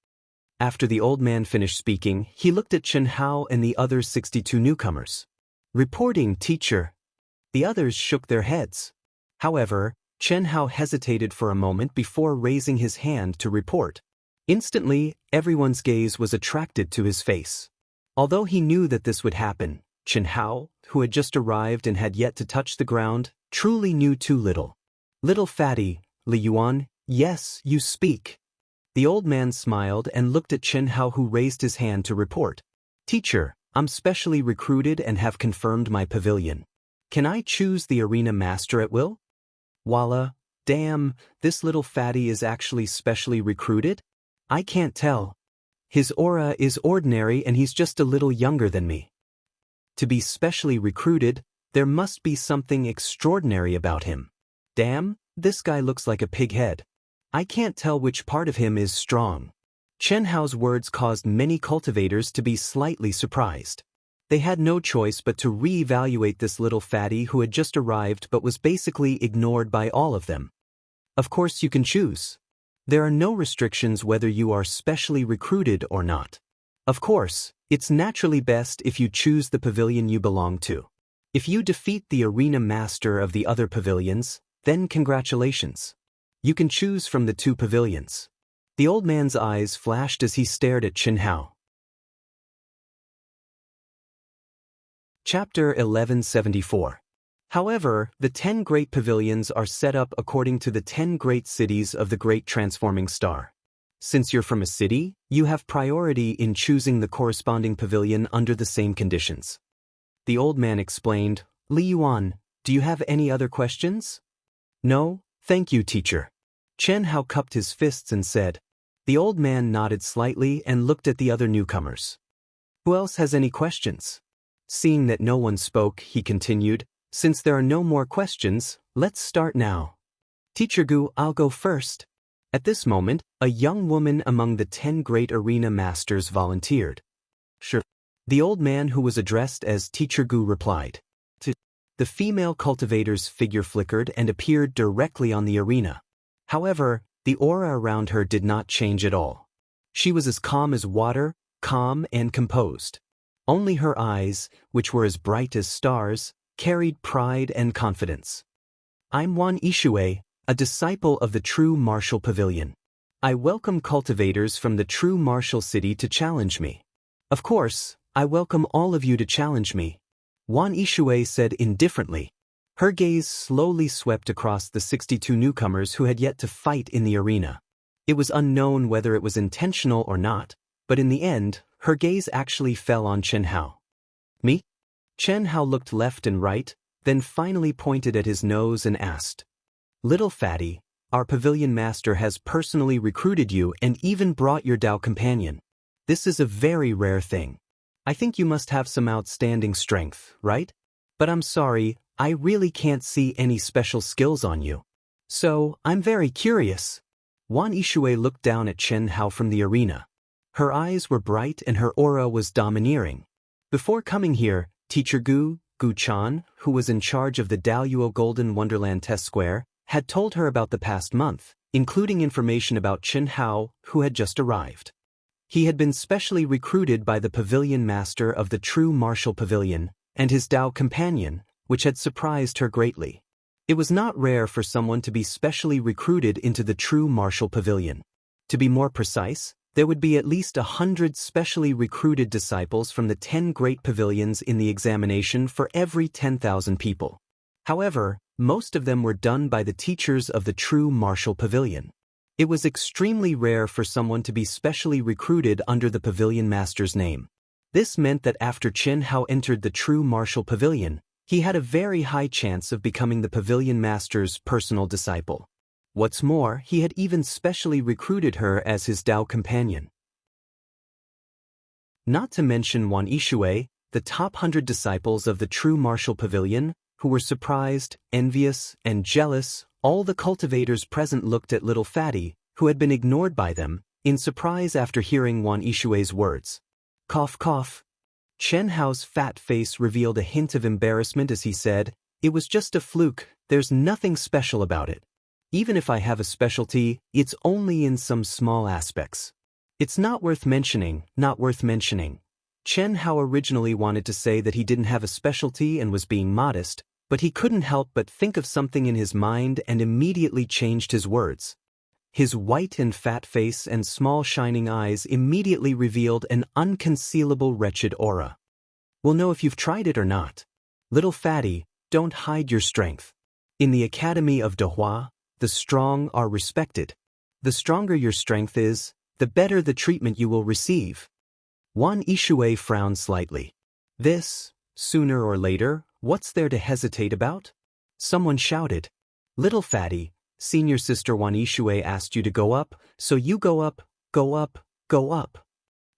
After the old man finished speaking, he looked at Chen Hao and the other 62 newcomers. Reporting, teacher. The others shook their heads. However, Chen Hao hesitated for a moment before raising his hand to report. Instantly, everyone's gaze was attracted to his face. Although he knew that this would happen, Chen Hao, who had just arrived and had yet to touch the ground, truly knew too little. Little fatty, Li Yuan, yes, you speak. The old man smiled and looked at Chen Hao who raised his hand to report. Teacher, I'm specially recruited and have confirmed my pavilion. Can I choose the arena master at will? Walla, damn, this little fatty is actually specially recruited? I can't tell. His aura is ordinary and he's just a little younger than me. To be specially recruited, there must be something extraordinary about him. Damn, this guy looks like a pig head. I can't tell which part of him is strong. Chen Hao's words caused many cultivators to be slightly surprised. They had no choice but to re-evaluate this little fatty who had just arrived but was basically ignored by all of them. Of course you can choose. There are no restrictions whether you are specially recruited or not. Of course, it's naturally best if you choose the pavilion you belong to. If you defeat the arena master of the other pavilions, then congratulations. You can choose from the 2 pavilions. The old man's eyes flashed as he stared at Chen Hao. Chapter 1174. However, the 10 great pavilions are set up according to the 10 great cities of the Great Transforming Star. Since you're from a city, you have priority in choosing the corresponding pavilion under the same conditions. The old man explained, Li Yuan, do you have any other questions? No, thank you, teacher. Chen Hao cupped his fists and said. The old man nodded slightly and looked at the other newcomers. Who else has any questions? Seeing that no one spoke, he continued, since there are no more questions, let's start now. Teacher Gu, I'll go first. At this moment, a young woman among the 10 great arena masters volunteered. Sure. The old man who was addressed as Teacher Gu replied. The female cultivator's figure flickered and appeared directly on the arena. However, the aura around her did not change at all. She was as calm as water, calm and composed. Only her eyes, which were as bright as stars, carried pride and confidence. I'm Wan Yixue, a disciple of the True Martial Pavilion. I welcome cultivators from the True Martial City to challenge me. Of course, I welcome all of you to challenge me. Wan Yixue said indifferently. Her gaze slowly swept across the 62 newcomers who had yet to fight in the arena. It was unknown whether it was intentional or not, but in the end, her gaze actually fell on Chen Hao. Me? Chen Hao looked left and right, then finally pointed at his nose and asked, "Little fatty, our pavilion master has personally recruited you and even brought your Dao companion. This is a very rare thing. I think you must have some outstanding strength, right? But I'm sorry, I really can't see any special skills on you. So, I'm very curious." Wan Yishui looked down at Chen Hao from the arena. Her eyes were bright and her aura was domineering. Before coming here, Teacher Gu Chan, who was in charge of the Daoist Golden Wonderland Test Square, had told her about the past month, including information about Chen Hao, who had just arrived. He had been specially recruited by the pavilion master of the true martial pavilion, and his Dao companion, which had surprised her greatly. It was not rare for someone to be specially recruited into the true martial pavilion. To be more precise, there would be at least 100 specially recruited disciples from the 10 great pavilions in the examination for every 10,000 people. However, most of them were done by the teachers of the true martial pavilion. It was extremely rare for someone to be specially recruited under the pavilion master's name. This meant that after Chen Hao entered the true martial pavilion, he had a very high chance of becoming the pavilion master's personal disciple. What's more, he had even specially recruited her as his Dao companion. Not to mention Wan Yishui, the top 100 disciples of the true martial pavilion, who were surprised, envious, and jealous. All the cultivators present looked at little fatty, who had been ignored by them, in surprise after hearing Wan Yishui's words. Cough cough. Chen Hao's fat face revealed a hint of embarrassment as he said, "It was just a fluke, there's nothing special about it. Even if I have a specialty, it's only in some small aspects. It's not worth mentioning, not worth mentioning." Chen Hao originally wanted to say that he didn't have a specialty and was being modest, but he couldn't help but think of something in his mind and immediately changed his words. His white and fat face and small shining eyes immediately revealed an unconcealable wretched aura. "We'll know if you've tried it or not. Little fatty, don't hide your strength. In the Academy of Dahua, the strong are respected. The stronger your strength is, the better the treatment you will receive." Wan Yishui frowned slightly. "This, sooner or later, what's there to hesitate about?" Someone shouted, "Little fatty, senior sister Wan Yishui asked you to go up, so you go up, go up, go up."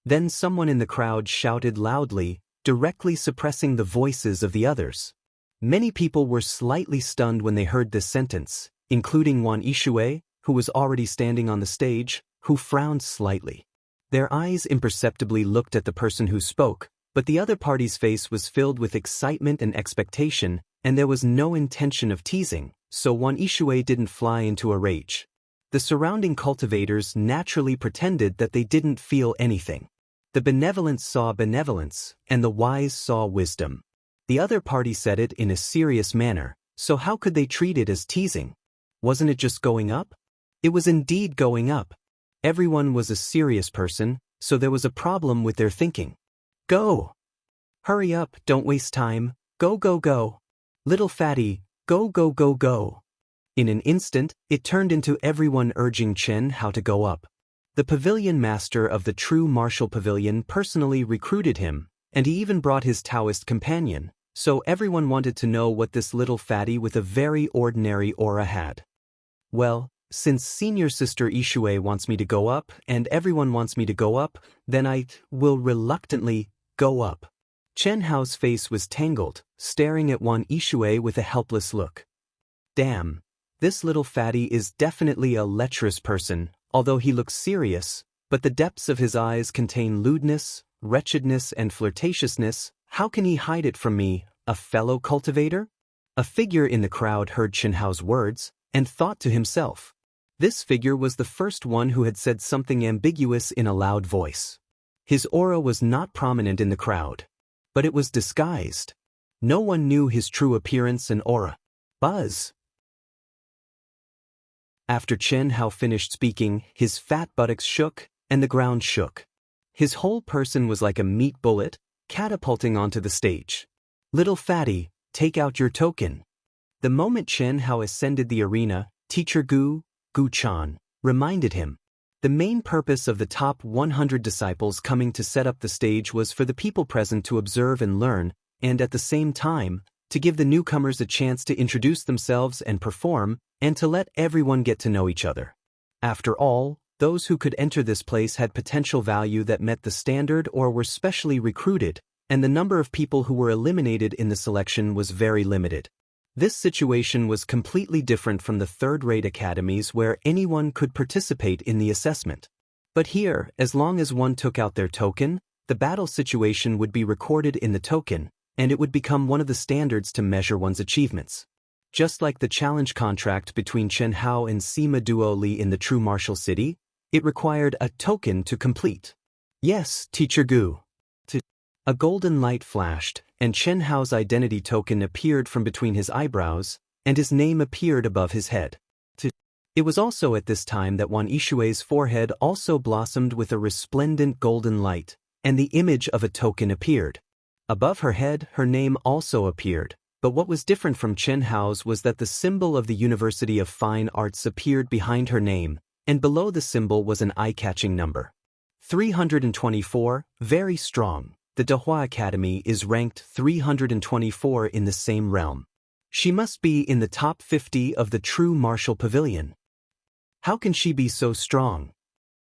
Then someone in the crowd shouted loudly, directly suppressing the voices of the others. Many people were slightly stunned when they heard this sentence, including Wan Yishui, who was already standing on the stage, who frowned slightly. Their eyes imperceptibly looked at the person who spoke, but the other party's face was filled with excitement and expectation, and there was no intention of teasing, so Wan Yishui didn't fly into a rage. The surrounding cultivators naturally pretended that they didn't feel anything. The benevolent saw benevolence, and the wise saw wisdom. The other party said it in a serious manner, so how could they treat it as teasing? Wasn't it just going up? It was indeed going up. Everyone was a serious person, so there was a problem with their thinking. "Go! Hurry up, don't waste time, go go go! Little fatty, go go go go!" In an instant, it turned into everyone urging Chen Hao to go up. The pavilion master of the true martial pavilion personally recruited him, and he even brought his Taoist companion, so everyone wanted to know what this little fatty with a very ordinary aura had. "Well, since senior sister Yishui wants me to go up and everyone wants me to go up, then I will reluctantly go up." Chen Hao's face was tangled, staring at Wan Yishui with a helpless look. Damn, this little fatty is definitely a lecherous person, although he looks serious, but the depths of his eyes contain lewdness, wretchedness and flirtatiousness. How can he hide it from me, a fellow cultivator? A figure in the crowd heard Chen Hao's words, and thought to himself. This figure was the first one who had said something ambiguous in a loud voice. His aura was not prominent in the crowd, but it was disguised. No one knew his true appearance and aura. Buzz. After Chen Hao finished speaking, his fat buttocks shook, and the ground shook. His whole person was like a meat bullet, catapulting onto the stage. "Little fatty, take out your token." The moment Chen Hao ascended the arena, teacher Gu Chan, reminded him. The main purpose of the top 100 disciples coming to set up the stage was for the people present to observe and learn, and at the same time, to give the newcomers a chance to introduce themselves and perform, and to let everyone get to know each other. After all, those who could enter this place had potential value that met the standard or were specially recruited, and the number of people who were eliminated in the selection was very limited. This situation was completely different from the third-rate academies where anyone could participate in the assessment. But here, as long as one took out their token, the battle situation would be recorded in the token, and it would become one of the standards to measure one's achievements. Just like the challenge contract between Chen Hao and Sima Duo Li in the True Martial City, it required a token to complete. Yes, Teacher Gu. A golden light flashed, and Chen Hao's identity token appeared from between his eyebrows, and his name appeared above his head. It was also at this time that Wan Yishui's forehead also blossomed with a resplendent golden light, and the image of a token appeared. Above her head, her name also appeared, but what was different from Chen Hao's was that the symbol of the University of Fine Arts appeared behind her name, and below the symbol was an eye-catching number. 324, very strong. The Dahua Academy is ranked 324 in the same realm. She must be in the top 50 of the True Martial Pavilion. How can she be so strong?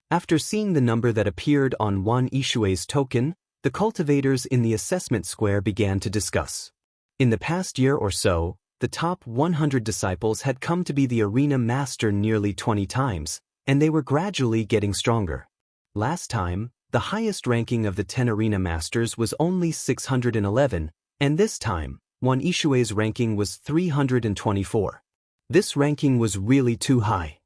After seeing the number that appeared on Wan Yishui's token, the cultivators in the assessment square began to discuss. In the past year or so, the top 100 disciples had come to be the arena master nearly 20 times, and they were gradually getting stronger. Last time, the highest ranking of the 10 arena masters was only 611, and this time, Wan Yishui's ranking was 324. This ranking was really too high.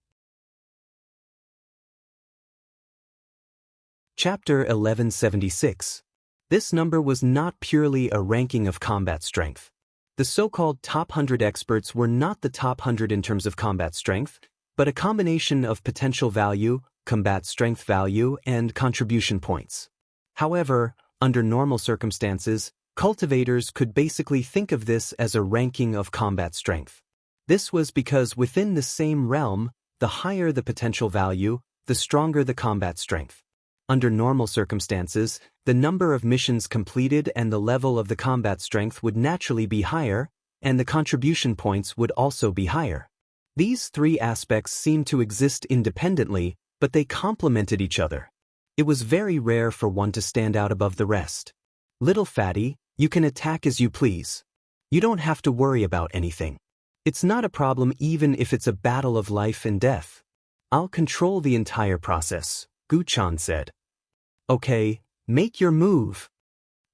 Chapter 1176. This number was not purely a ranking of combat strength. The so-called top 100 experts were not the top 100 in terms of combat strength, but a combination of potential value, combat strength value, and contribution points. However, under normal circumstances, cultivators could basically think of this as a ranking of combat strength. This was because within the same realm, the higher the potential value, the stronger the combat strength. Under normal circumstances, the number of missions completed and the level of the combat strength would naturally be higher, and the contribution points would also be higher. These three aspects seemed to exist independently, but they complemented each other. It was very rare for one to stand out above the rest. Little fatty, you can attack as you please. You don't have to worry about anything. It's not a problem even if it's a battle of life and death. I'll control the entire process, Gu Chan said. Okay, make your move.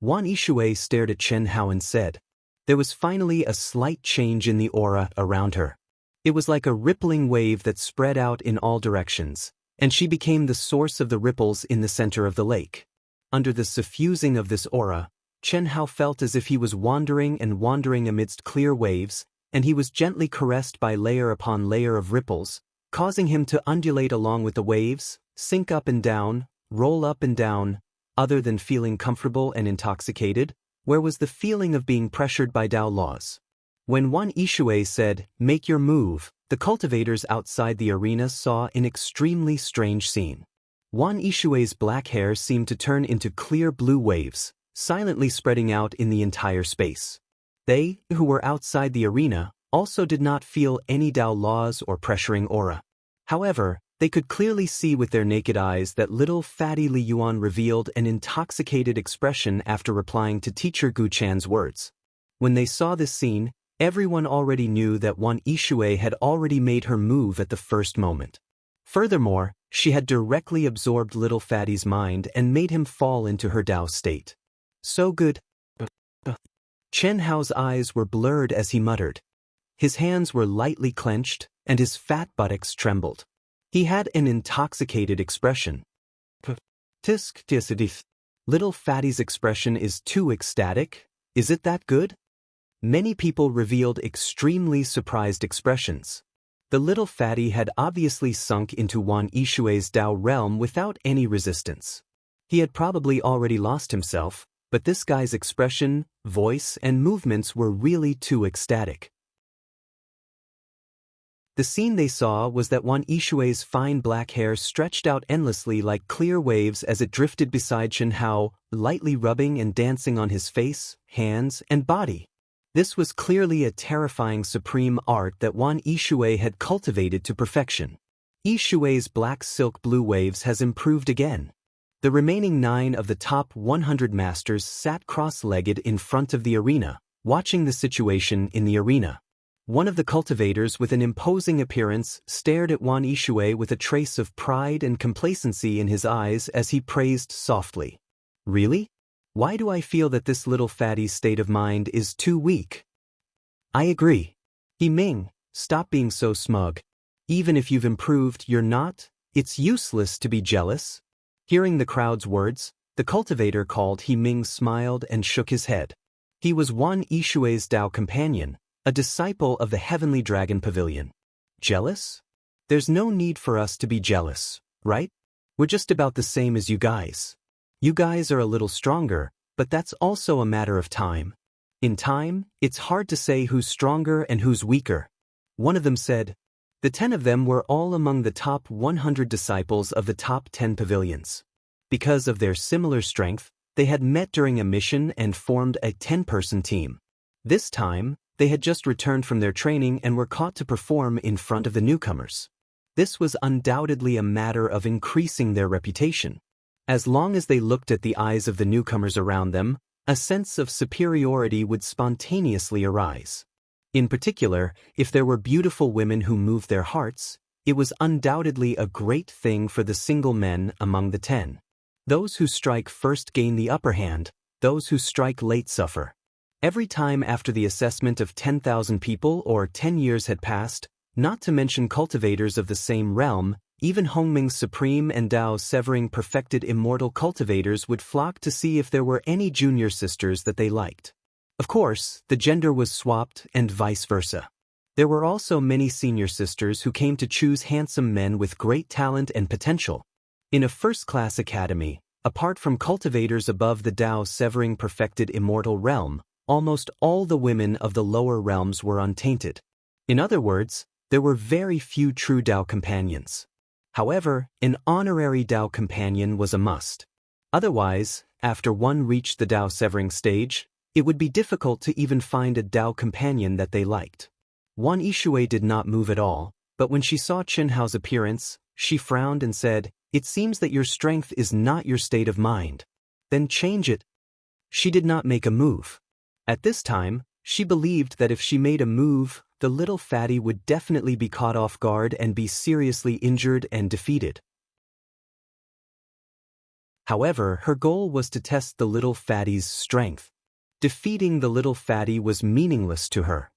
Wan Yishui stared at Chen Hao and said. There was finally a slight change in the aura around her. It was like a rippling wave that spread out in all directions, and she became the source of the ripples in the center of the lake. Under the suffusing of this aura, Chen Hao felt as if he was wandering and wandering amidst clear waves, and he was gently caressed by layer upon layer of ripples, causing him to undulate along with the waves, sink up and down, roll up and down. Other than feeling comfortable and intoxicated, where was the feeling of being pressured by Dao laws? When Wan Yishui said, "Make your move," the cultivators outside the arena saw an extremely strange scene. Wan Yishui's black hair seemed to turn into clear blue waves, silently spreading out in the entire space. They, who were outside the arena, also did not feel any Dao laws or pressuring aura. However, they could clearly see with their naked eyes that little fatty Li Yuan revealed an intoxicated expression after replying to teacher Gu Chan's words. When they saw this scene, everyone already knew that Wan Yishui had already made her move at the first moment. Furthermore, she had directly absorbed little fatty's mind and made him fall into her Dao state. So good. Chen Hao's eyes were blurred as he muttered. His hands were lightly clenched, and his fat buttocks trembled. He had an intoxicated expression. Little fatty's expression is too ecstatic. Is it that good? Many people revealed extremely surprised expressions. The little fatty had obviously sunk into Wan Yishui's Dao realm without any resistance. He had probably already lost himself, but this guy's expression, voice, and movements were really too ecstatic. The scene they saw was that Wan Yishui's fine black hair stretched out endlessly like clear waves as it drifted beside Xianxia, lightly rubbing and dancing on his face, hands, and body. This was clearly a terrifying supreme art that Wan Yishui had cultivated to perfection. Yishui's black silk blue waves has improved again. The remaining 9 of the top 100 masters sat cross-legged in front of the arena, watching the situation in the arena. One of the cultivators with an imposing appearance stared at Wan Yishui with a trace of pride and complacency in his eyes as he praised softly. Really? Why do I feel that this little fatty's state of mind is too weak? I agree. Ming, stop being so smug. Even if you've improved, you're not. It's useless to be jealous. Hearing the crowd's words, the cultivator called Ming smiled and shook his head. He was Wan Yishui's Dao companion, a disciple of the Heavenly Dragon Pavilion. Jealous? There's no need for us to be jealous, right? We're just about the same as you guys. You guys are a little stronger, but that's also a matter of time. In time, it's hard to say who's stronger and who's weaker. One of them said. The 10 of them were all among the top 100 disciples of the top 10 pavilions. Because of their similar strength, they had met during a mission and formed a 10-person team. This time, they had just returned from their training and were caught to perform in front of the newcomers. This was undoubtedly a matter of increasing their reputation. As long as they looked at the eyes of the newcomers around them, a sense of superiority would spontaneously arise. In particular, if there were beautiful women who moved their hearts, it was undoubtedly a great thing for the single men among the 10. Those who strike first gain the upper hand, those who strike late suffer. Every time after the assessment of 10,000 people or 10 years had passed, not to mention cultivators of the same realm, even Hongming's supreme and Dao severing perfected immortal cultivators would flock to see if there were any junior sisters that they liked. Of course, the gender was swapped and vice versa. There were also many senior sisters who came to choose handsome men with great talent and potential. In a first-class academy, apart from cultivators above the Dao severing perfected immortal realm, almost all the women of the lower realms were untainted. In other words, there were very few true Dao companions. However, an honorary Dao companion was a must. Otherwise, after one reached the Dao severing stage, it would be difficult to even find a Dao companion that they liked. Wan Yishui did not move at all, but when she saw Qianhao's appearance, she frowned and said, "It seems that your strength is not your state of mind. Then change it." She did not make a move. At this time, she believed that if she made a move, the little fatty would definitely be caught off guard and be seriously injured and defeated. However, her goal was to test the little fatty's strength. Defeating the little fatty was meaningless to her.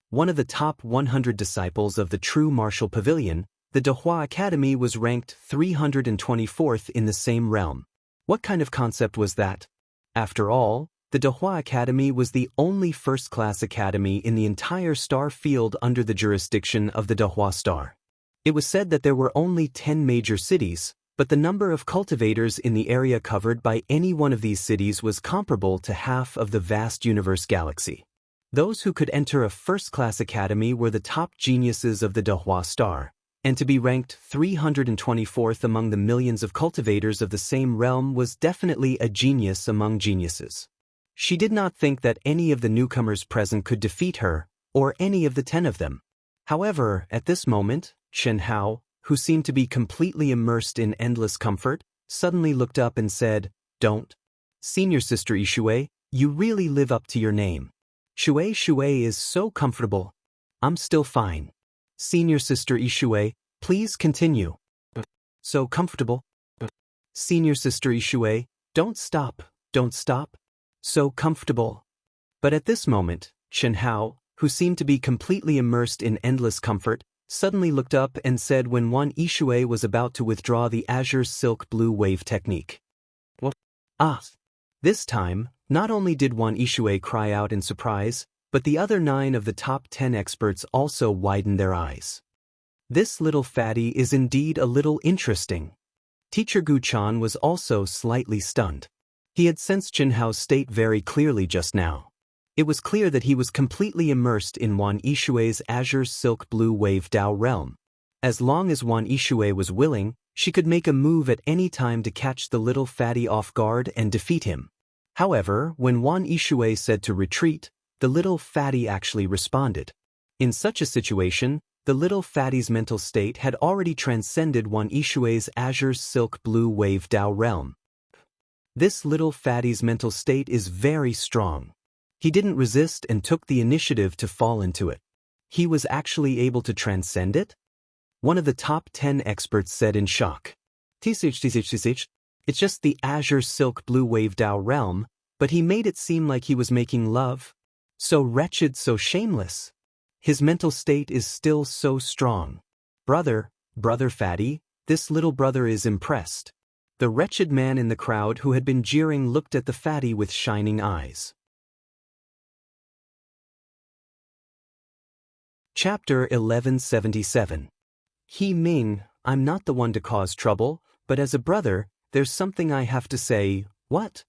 One of the top 100 disciples of the true martial pavilion, the Dahua Academy was ranked 324th in the same realm. What kind of concept was that? After all, the Dahua Academy was the only first-class academy in the entire star field under the jurisdiction of the Dahua Star. It was said that there were only 10 major cities, but the number of cultivators in the area covered by any one of these cities was comparable to half of the vast universe galaxy. Those who could enter a first-class academy were the top geniuses of the Dahua Star, and to be ranked 324th among the millions of cultivators of the same realm was definitely a genius among geniuses. She did not think that any of the newcomers present could defeat her, or any of the 10 of them. However, at this moment, Xianxia, who seemed to be completely immersed in endless comfort, suddenly looked up and said, "Don't. Senior Sister Yishui, you really live up to your name. Shui is so comfortable. I'm still fine. Senior Sister Yishui, please continue. So comfortable. Senior Sister Yishui, don't stop, don't stop. So comfortable." But at this moment, Xianxia, who seemed to be completely immersed in endless comfort, suddenly looked up and said when Wan Yishui was about to withdraw the azure silk blue wave technique. "What? Ah!" This time, not only did Wan Yishui cry out in surprise, but the other 9 of the top 10 experts also widened their eyes. This little fatty is indeed a little interesting. Teacher Gu Chan was also slightly stunned. He had sensed Qianhao's state very clearly just now. It was clear that he was completely immersed in Wan Yishue's azure silk blue wave Dao realm. As long as Wan Yishue was willing, she could make a move at any time to catch the little fatty off guard and defeat him. However, when Wan Yishue said to retreat, the little fatty actually responded. In such a situation, the little fatty's mental state had already transcended Wan Yishue's azure silk blue wave Dao realm. This little fatty's mental state is very strong. He didn't resist and took the initiative to fall into it. He was actually able to transcend it? One of the top 10 experts said in shock. It's just the azure silk blue wave Dao realm, but he made it seem like he was making love. So wretched, so shameless. His mental state is still so strong. Brother fatty, this little brother is impressed. The wretched man in the crowd who had been jeering looked at the fatty with shining eyes. Chapter 1177. He Ming, I'm not the one to cause trouble, but as a brother, there's something I have to say. What?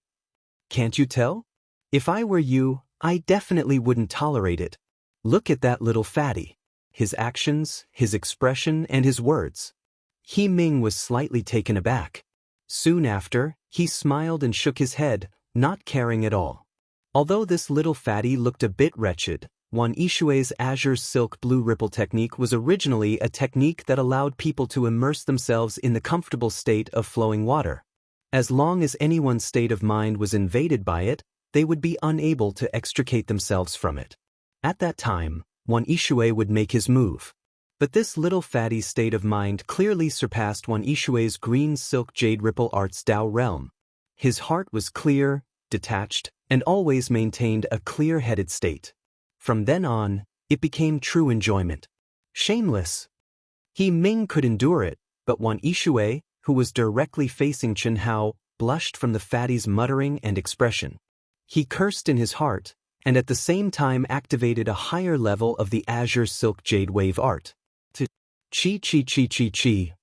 Can't you tell? If I were you, I definitely wouldn't tolerate it. Look at that little fatty. His actions, his expression, and his words. He Ming was slightly taken aback. Soon after, he smiled and shook his head, not caring at all. Although this little fatty looked a bit wretched, Wan Yishue's azure silk blue ripple technique was originally a technique that allowed people to immerse themselves in the comfortable state of flowing water. As long as anyone's state of mind was invaded by it, they would be unable to extricate themselves from it. At that time, Wan Yishue would make his move. But this little fatty's state of mind clearly surpassed Wan Yishue's green silk jade ripple arts Dao realm. His heart was clear, detached, and always maintained a clear-headed state. From then on, it became true enjoyment. Shameless. He Ming could endure it, but Wan Yishue, who was directly facing Chen Hao, blushed from the fatty's muttering and expression. He cursed in his heart, and at the same time activated a higher level of the azure silk jade wave art. Chi.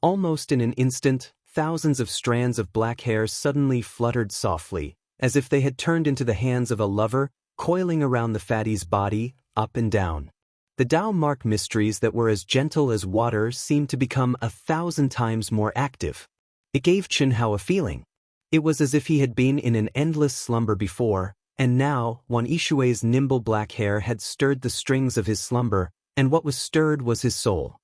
Almost in an instant, thousands of strands of black hair suddenly fluttered softly, as if they had turned into the hands of a lover, coiling around the fatty's body, up and down. The Dao mark mysteries that were as gentle as water seemed to become 1,000 times more active. It gave Chen Hao a feeling. It was as if he had been in an endless slumber before, and now Wan Yishue's nimble black hair had stirred the strings of his slumber, and what was stirred was his soul.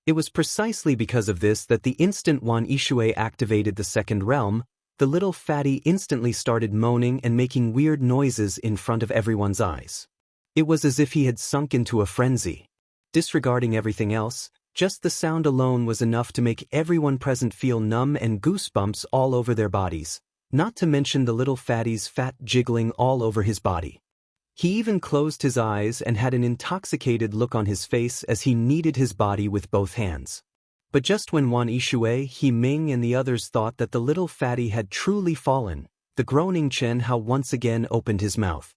It was precisely because of this that the instant Wan Yishue activated the second realm, the little fatty instantly started moaning and making weird noises in front of everyone's eyes. It was as if he had sunk into a frenzy. Disregarding everything else, just the sound alone was enough to make everyone present feel numb and goosebumps all over their bodies, not to mention the little fatty's fat jiggling all over his body. He even closed his eyes and had an intoxicated look on his face as he kneaded his body with both hands. But just when Wan Yishue, He Ming and the others thought that the little fatty had truly fallen, the groaning Chen Hao once again opened his mouth.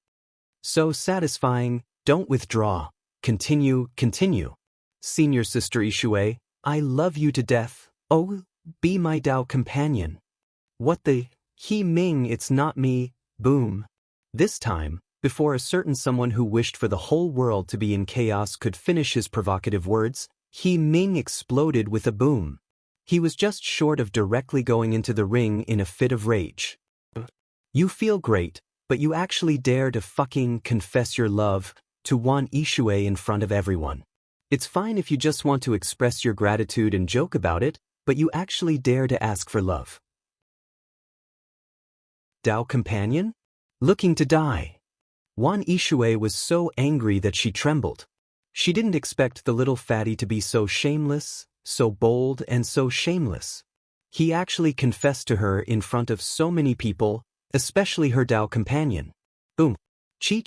So satisfying, don't withdraw. Continue. Senior Sister Yishue, I love you to death. Oh, be my Dao companion. What the? He Ming, it's not me. Boom. This time, before a certain someone who wished for the whole world to be in chaos could finish his provocative words, He Ming exploded with a boom. He was just short of directly going into the ring in a fit of rage. You feel great, but you actually dare to fucking confess your love to Wan Yishue in front of everyone. It's fine if you just want to express your gratitude and joke about it, but you actually dare to ask for love. Dao companion? Looking to die. Wan Yishue was so angry that she trembled. She didn't expect the little fatty to be so shameless, so bold, and so shameless. He actually confessed to her in front of so many people, especially her Dao companion. Boom. Chi.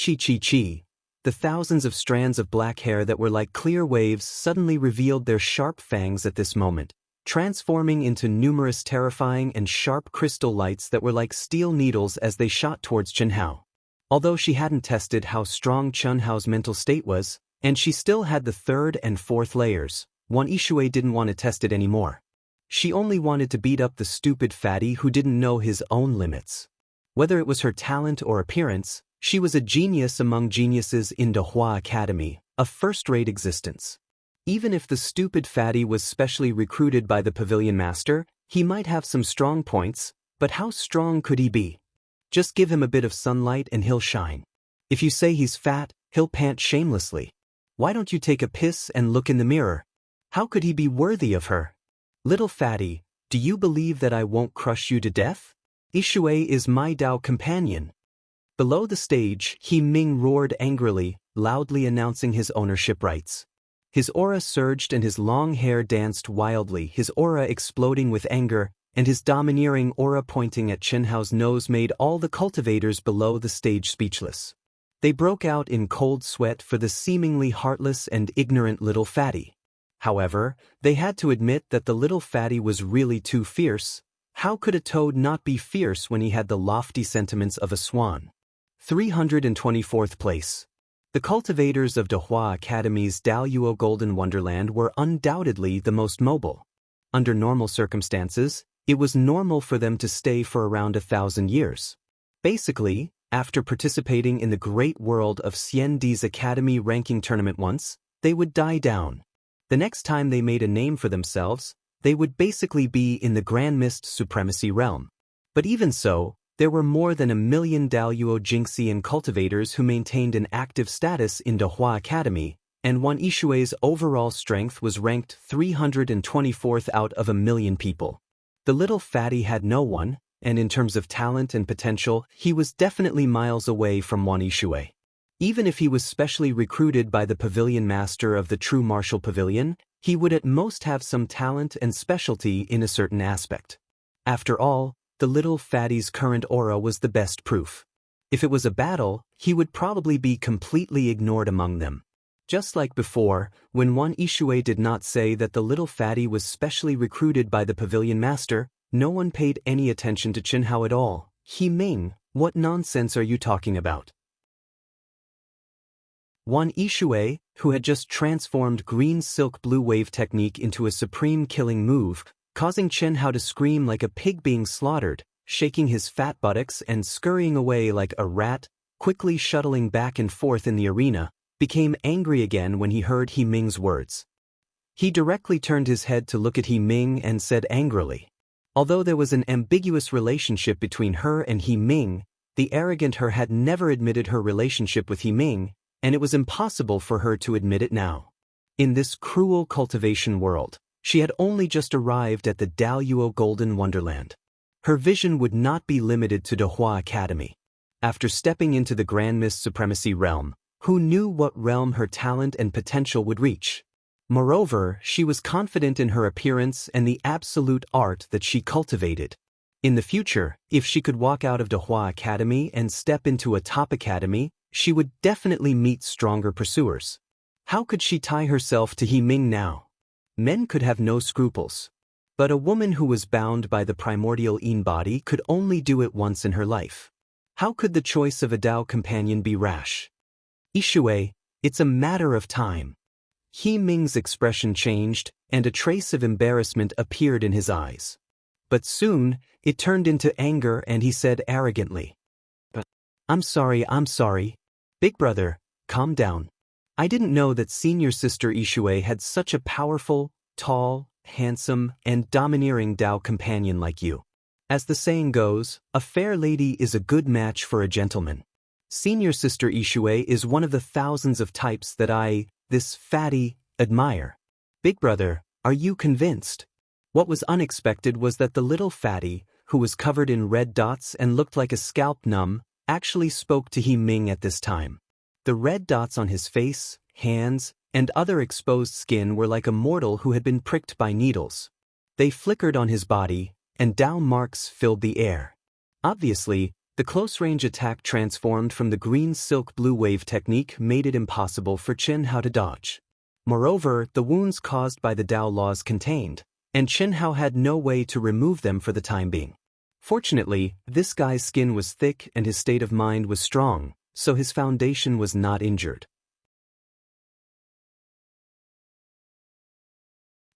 The thousands of strands of black hair that were like clear waves suddenly revealed their sharp fangs at this moment, transforming into numerous terrifying and sharp crystal lights that were like steel needles as they shot towards Chen Hao. Although she hadn't tested how strong Chen Hao's mental state was, and she still had the third and fourth layers, Wan Yishue didn't want to test it anymore. She only wanted to beat up the stupid fatty who didn't know his own limits. Whether it was her talent or appearance, She was a genius among geniuses in Dahua Academy, a first-rate existence. Even if the stupid fatty was specially recruited by the pavilion master, he might have some strong points, but how strong could he be? Just give him a bit of sunlight and he'll shine. If you say he's fat, he'll pant shamelessly. Why don't you take a piss and look in the mirror? How could he be worthy of her? Little fatty, do you believe that I won't crush you to death? Ishui is my Dao companion. Below the stage, He Ming roared angrily, loudly announcing his ownership rights. His aura surged and his long hair danced wildly, his aura exploding with anger, and his domineering aura pointing at Qianhao's nose made all the cultivators below the stage speechless. They broke out in cold sweat for the seemingly heartless and ignorant little fatty. However, they had to admit that the little fatty was really too fierce. How could a toad not be fierce when he had the lofty sentiments of a swan? 324th place. The cultivators of Dahua Academy's Daoist Golden Wonderland were undoubtedly the most mobile. Under normal circumstances, it was normal for them to stay for around 1,000 years. Basically, after participating in the great world of Xiandi's Academy ranking tournament once, they would die down. The next time they made a name for themselves, they would basically be in the Grand Mist Supremacy realm. But even so, there were more than 1 million Daoist Jingxian cultivators who maintained an active status in Dahua Academy, and Wan Ishui's overall strength was ranked 324th out of 1 million people. The little fatty had no one, and in terms of talent and potential, he was definitely miles away from Wan Ishui. Even if he was specially recruited by the pavilion master of the true martial pavilion, he would at most have some talent and specialty in a certain aspect. After all, the little fatty's current aura was the best proof. If it was a battle, he would probably be completely ignored among them. Just like before, when Wan Ishui did not say that the little fatty was specially recruited by the pavilion master, no one paid any attention to Qianhao at all. He Ming, what nonsense are you talking about? Wan Ishui, who had just transformed green silk blue wave technique into a supreme killing move, causing Qianhao to scream like a pig being slaughtered, shaking his fat buttocks and scurrying away like a rat, quickly shuttling back and forth in the arena, became angry again when he heard He Ming's words. He directly turned his head to look at He Ming and said angrily. Although there was an ambiguous relationship between her and He Ming, the arrogant her had never admitted her relationship with He Ming, and it was impossible for her to admit it now. In this cruel cultivation world, she had only just arrived at the Daoist Golden Wonderland. Her vision would not be limited to Dahua Academy. After stepping into the Grand Mist Supremacy realm, who knew what realm her talent and potential would reach? Moreover, she was confident in her appearance and the absolute art that she cultivated. In the future, if she could walk out of Dahua Academy and step into a top academy, she would definitely meet stronger pursuers. How could she tie herself to He Ming now? Men could have no scruples. But a woman who was bound by the primordial Yin body could only do it once in her life. How could the choice of a Dao companion be rash? Ishui, it's a matter of time. He Ming's expression changed, and a trace of embarrassment appeared in his eyes. But soon, it turned into anger and he said arrogantly, "But I'm sorry. Big brother, calm down. I didn't know that senior sister Ishui had such a powerful, tall, handsome, and domineering Dao companion like you. As the saying goes, a fair lady is a good match for a gentleman. Senior sister Ishui is one of the thousands of types that this fatty, admire. Big brother, are you convinced?" What was unexpected was that the little fatty, who was covered in red dots and looked like a scalp numb, actually spoke to He Ming at this time. The red dots on his face, hands, and other exposed skin were like a mortal who had been pricked by needles. They flickered on his body, and Dao marks filled the air. Obviously, the close-range attack transformed from the green silk blue wave technique made it impossible for Qianhao to dodge. Moreover, the wounds caused by the Dao laws contained, and Qianhao had no way to remove them for the time being. Fortunately, this guy's skin was thick and his state of mind was strong, so his foundation was not injured.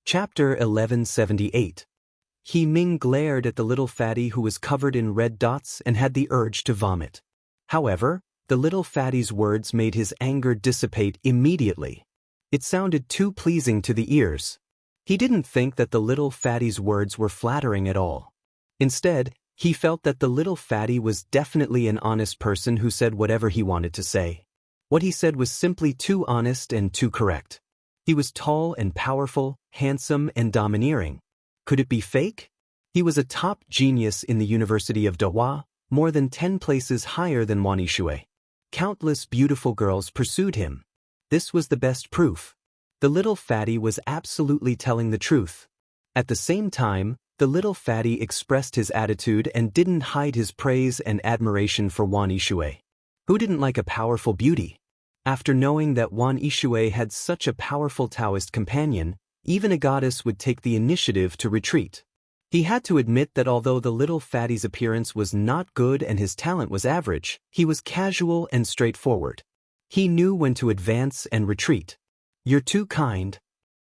Chapter 1178. He Ming glared at the little fatty who was covered in red dots and had the urge to vomit. However, the little fatty's words made his anger dissipate immediately. It sounded too pleasing to the ears. He didn't think that the little fatty's words were flattering at all. Instead, he felt that the little fatty was definitely an honest person who said whatever he wanted to say. What he said was simply too honest and too correct. He was tall and powerful, handsome and domineering. Could it be fake? He was a top genius in the University of Daoist, more than 10 places higher than Wang Lin. Countless beautiful girls pursued him. This was the best proof. The little fatty was absolutely telling the truth. At the same time, the little fatty expressed his attitude and didn't hide his praise and admiration for Wang Lin. Who didn't like a powerful beauty? After knowing that Wang Lin had such a powerful Daoist companion, even a goddess would take the initiative to retreat. He had to admit that although the little fatty's appearance was not good and his talent was average, he was casual and straightforward. He knew when to advance and retreat. "You're too kind."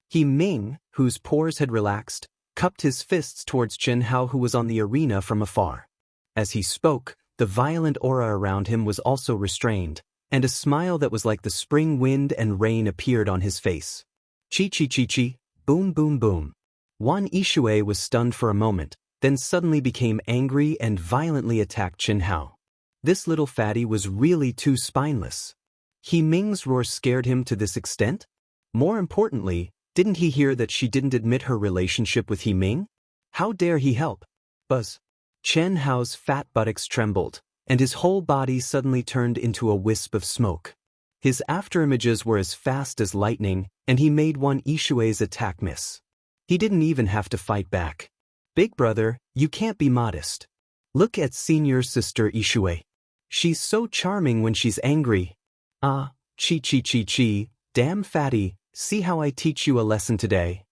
He Ming, whose pores had relaxed, cupped his fists towards Xianxia, who was on the arena from afar. As he spoke, the violent aura around him was also restrained, and a smile that was like the spring wind and rain appeared on his face. Chi chi chi chi, boom boom boom. Wang Lin was stunned for a moment, then suddenly became angry and violently attacked Xianxia. This little fatty was really too spineless. He Ming's roar scared him to this extent? More importantly, didn't he hear that she didn't admit her relationship with He Ming? How dare he help? Buzz. Xianxia's fat buttocks trembled, and his whole body suddenly turned into a wisp of smoke. His afterimages were as fast as lightning, and he made Wang Lishui's attack miss. He didn't even have to fight back. "Big brother, you can't be modest. Look at senior sister Lishui. She's so charming when she's angry." "Ah, chi chi chi chi, damn fatty, see how I teach you a lesson today?"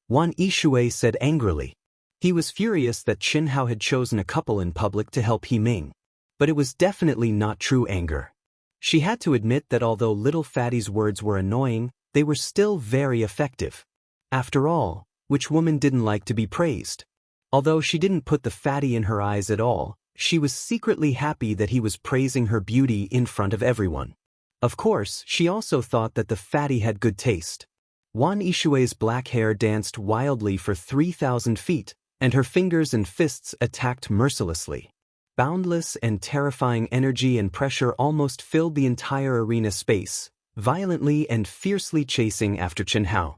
Wang Lishui said angrily. He was furious that Xianxia had chosen a couple in public to help He Ming. But it was definitely not true anger. She had to admit that although little fatty's words were annoying, they were still very effective. After all, which woman didn't like to be praised? Although she didn't put the fatty in her eyes at all, she was secretly happy that he was praising her beauty in front of everyone. Of course, she also thought that the fatty had good taste. Wang Lishui's black hair danced wildly for 3,000 feet, and her fingers and fists attacked mercilessly. Boundless and terrifying energy and pressure almost filled the entire arena space, violently and fiercely chasing after Xianxia.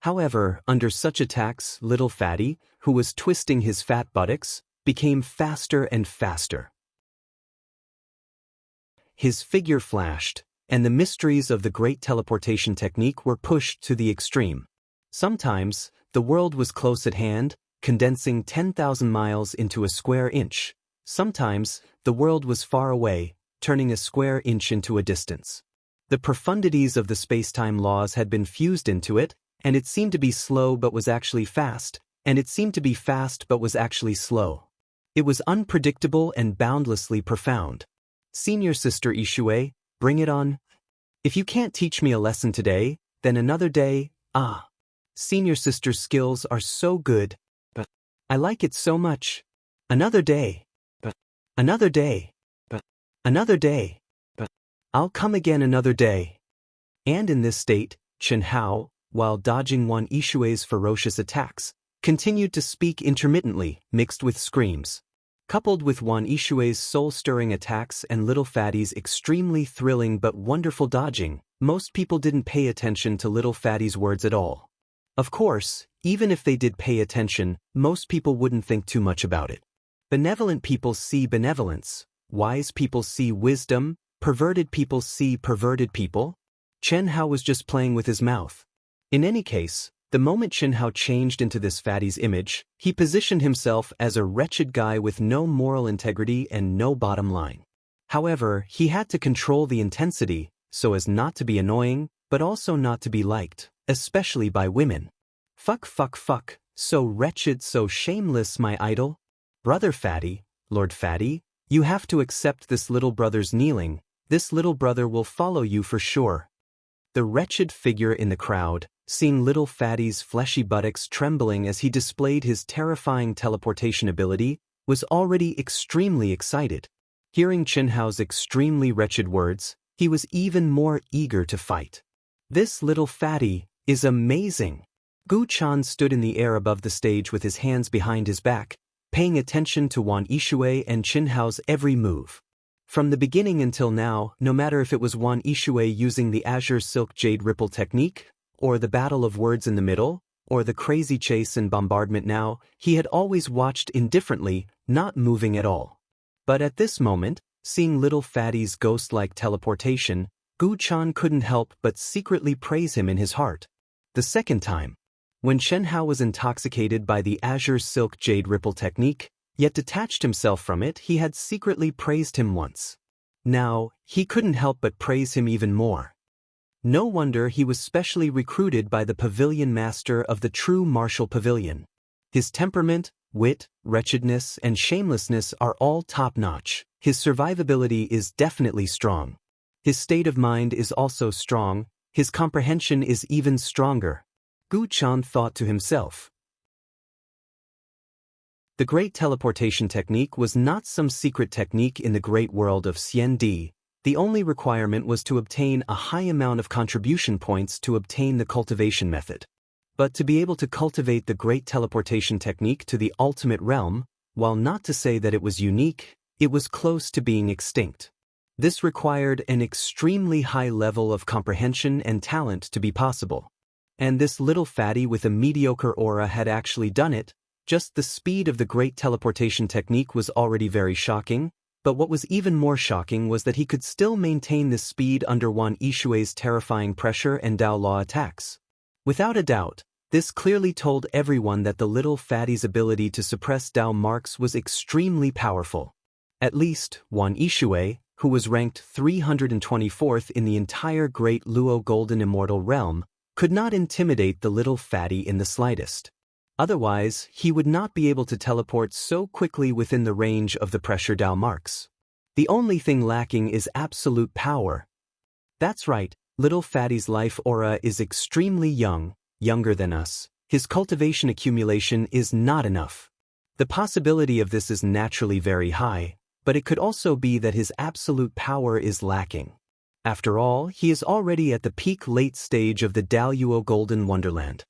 However, under such attacks, little fatty, who was twisting his fat buttocks, became faster and faster. His figure flashed, and the mysteries of the great teleportation technique were pushed to the extreme. Sometimes, the world was close at hand, condensing 10,000 miles into a square inch. Sometimes, the world was far away, turning a square inch into a distance. The profundities of the space-time laws had been fused into it, and it seemed to be slow but was actually fast, and it seemed to be fast but was actually slow. It was unpredictable and boundlessly profound. "Senior sister Lishui, bring it on. If you can't teach me a lesson today, then another day." "Ah. Senior sister's skills are so good, but I like it so much. Another day. But another day. But another day. But I'll come again another day." And in this state, Xianxia, while dodging Wang Lishui's ferocious attacks, continued to speak intermittently, mixed with screams. Coupled with Wang Lishui's soul-stirring attacks and little fatty's extremely thrilling but wonderful dodging, most people didn't pay attention to little fatty's words at all. Of course, even if they did pay attention, most people wouldn't think too much about it. Benevolent people see benevolence, wise people see wisdom, perverted people see perverted people. Xianxia was just playing with his mouth. In any case, the moment Xianxia changed into this fatty's image, he positioned himself as a wretched guy with no moral integrity and no bottom line. However, he had to control the intensity, so as not to be annoying, but also not to be liked, especially by women. Fuck fuck fuck, so wretched, so shameless, my idol. Brother Fatty, Lord Fatty, you have to accept this little brother's kneeling. This little brother will follow you for sure. The wretched figure in the crowd, seeing little fatty's fleshy buttocks trembling as he displayed his terrifying teleportation ability, was already extremely excited. Hearing Chenhao's extremely wretched words, he was even more eager to fight. This little fatty is amazing. Gu Chan stood in the air above the stage with his hands behind his back, paying attention to Wan Yishui and Chenhao's every move. From the beginning until now, no matter if it was Wan Yishui using the Azure Silk Jade Ripple technique, or the battle of words in the middle, or the crazy chase and bombardment now, he had always watched indifferently, not moving at all. But at this moment, seeing little fatty's ghost-like teleportation, Gu Chan couldn't help but secretly praise him in his heart. The second time, when Chenhao was intoxicated by the Azure Silk Jade Ripple technique, yet detached himself from it, he had secretly praised him once. Now, he couldn't help but praise him even more. No wonder he was specially recruited by the pavilion master of the true martial pavilion. His temperament, wit, wretchedness, and shamelessness are all top-notch. His survivability is definitely strong. His state of mind is also strong. His comprehension is even stronger. Gu Chan thought to himself. The Great Teleportation Technique was not some secret technique in the great world of Xian Di. The only requirement was to obtain a high amount of contribution points to obtain the cultivation method. But to be able to cultivate the Great Teleportation Technique to the ultimate realm, while not to say that it was unique, it was close to being extinct. This required an extremely high level of comprehension and talent to be possible. And this little fatty with a mediocre aura had actually done it. Just the speed of the Great Teleportation Technique was already very shocking, but what was even more shocking was that he could still maintain this speed under Wan Yishui's terrifying pressure and Dao Law attacks. Without a doubt, this clearly told everyone that the little fatty's ability to suppress Dao marks was extremely powerful. At least, Wan Yishui, who was ranked 324th in the entire Great Luo Golden Immortal realm, could not intimidate the little fatty in the slightest. Otherwise, he would not be able to teleport so quickly within the range of the pressure Dao marks. The only thing lacking is absolute power. That's right, little fatty's life aura is extremely young, younger than us. His cultivation accumulation is not enough. The possibility of this is naturally very high, but it could also be that his absolute power is lacking. After all, he is already at the peak late stage of the Daoist Golden Wonderland.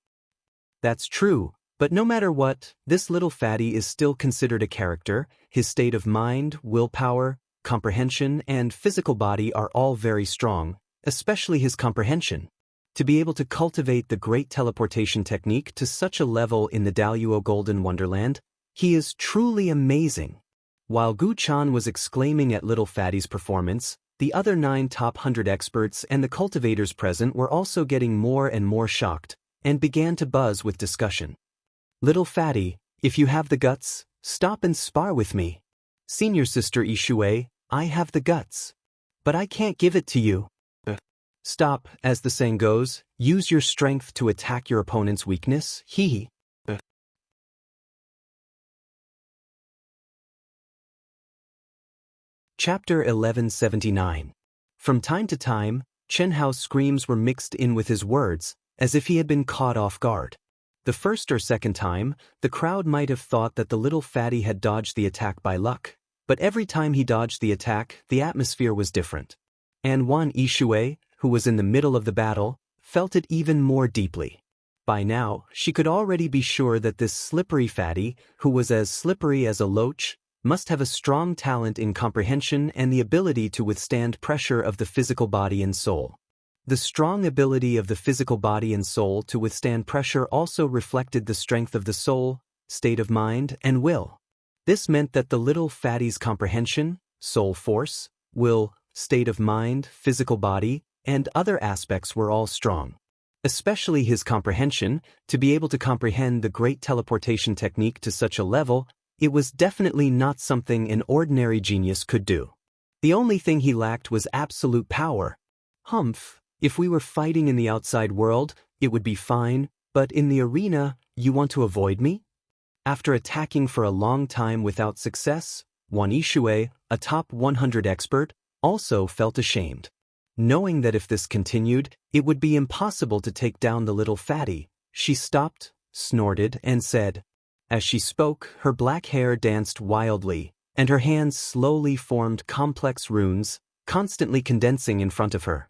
That's true. But no matter what, this little fatty is still considered a character. His state of mind, willpower, comprehension, and physical body are all very strong, especially his comprehension. To be able to cultivate the Great Teleportation Technique to such a level in the Daoist Golden Wonderland, he is truly amazing. While Gu Chan was exclaiming at little fatty's performance, the other 9 top 100 experts and the cultivators present were also getting more and more shocked, and began to buzz with discussion. Little fatty, if you have the guts, stop and spar with me. Senior sister Yishui, I have the guts. But I can't give it to you. Stop, as the saying goes, use your strength to attack your opponent's weakness, hee. Chapter 1179. From time to time, Chenhao's screams were mixed in with his words, as if he had been caught off guard. The first or second time, the crowd might have thought that the little fatty had dodged the attack by luck, but every time he dodged the attack, the atmosphere was different. And Wan Yishui, who was in the middle of the battle, felt it even more deeply. By now, she could already be sure that this slippery fatty, who was as slippery as a loach, must have a strong talent in comprehension and the ability to withstand pressure of the physical body and soul. The strong ability of the physical body and soul to withstand pressure also reflected the strength of the soul, state of mind, and will. This meant that the little fatty's comprehension, soul force, will, state of mind, physical body, and other aspects were all strong. Especially his comprehension, to be able to comprehend the Great Teleportation Technique to such a level, it was definitely not something an ordinary genius could do. The only thing he lacked was absolute power. Humph. If we were fighting in the outside world, it would be fine, but in the arena, you want to avoid me? After attacking for a long time without success, Wan Yishui, a top 100 expert, also felt ashamed. Knowing that if this continued, it would be impossible to take down the little fatty, she stopped, snorted, and said. As she spoke, her black hair danced wildly, and her hands slowly formed complex runes, constantly condensing in front of her.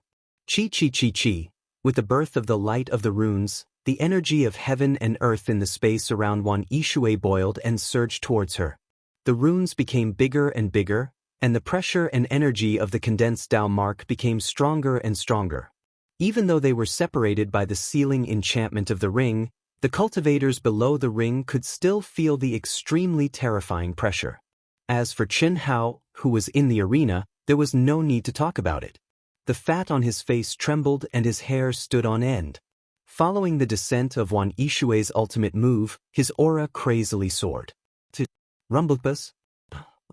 Chi chi chi chi. With the birth of the light of the runes, the energy of heaven and earth in the space around Wan Yishui boiled and surged towards her. The runes became bigger and bigger, and the pressure and energy of the condensed Dao mark became stronger and stronger. Even though they were separated by the sealing enchantment of the ring, the cultivators below the ring could still feel the extremely terrifying pressure. As for Chen Hao, who was in the arena, there was no need to talk about it. The fat on his face trembled and his hair stood on end. Following the descent of Wan Yishui's ultimate move, his aura crazily soared. Rumblebus?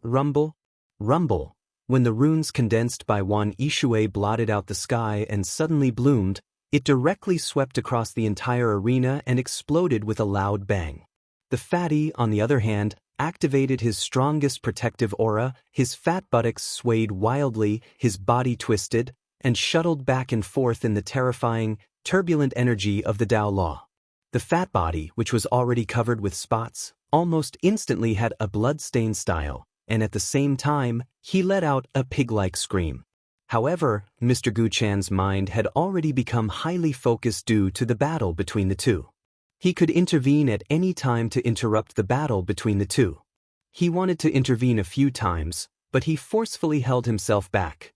Rumble? Rumble. When the runes condensed by Wan Yishui blotted out the sky and suddenly bloomed, it directly swept across the entire arena and exploded with a loud bang. The fatty, on the other hand, activated his strongest protective aura, his fat buttocks swayed wildly, his body twisted, and shuttled back and forth in the terrifying, turbulent energy of the Dao Law. The fat body, which was already covered with spots, almost instantly had a blood-stained style, and at the same time, he let out a pig-like scream. However, Mr. Gu Chan's mind had already become highly focused due to the battle between the two. He could intervene at any time to interrupt the battle between the two. He wanted to intervene a few times, but he forcefully held himself back.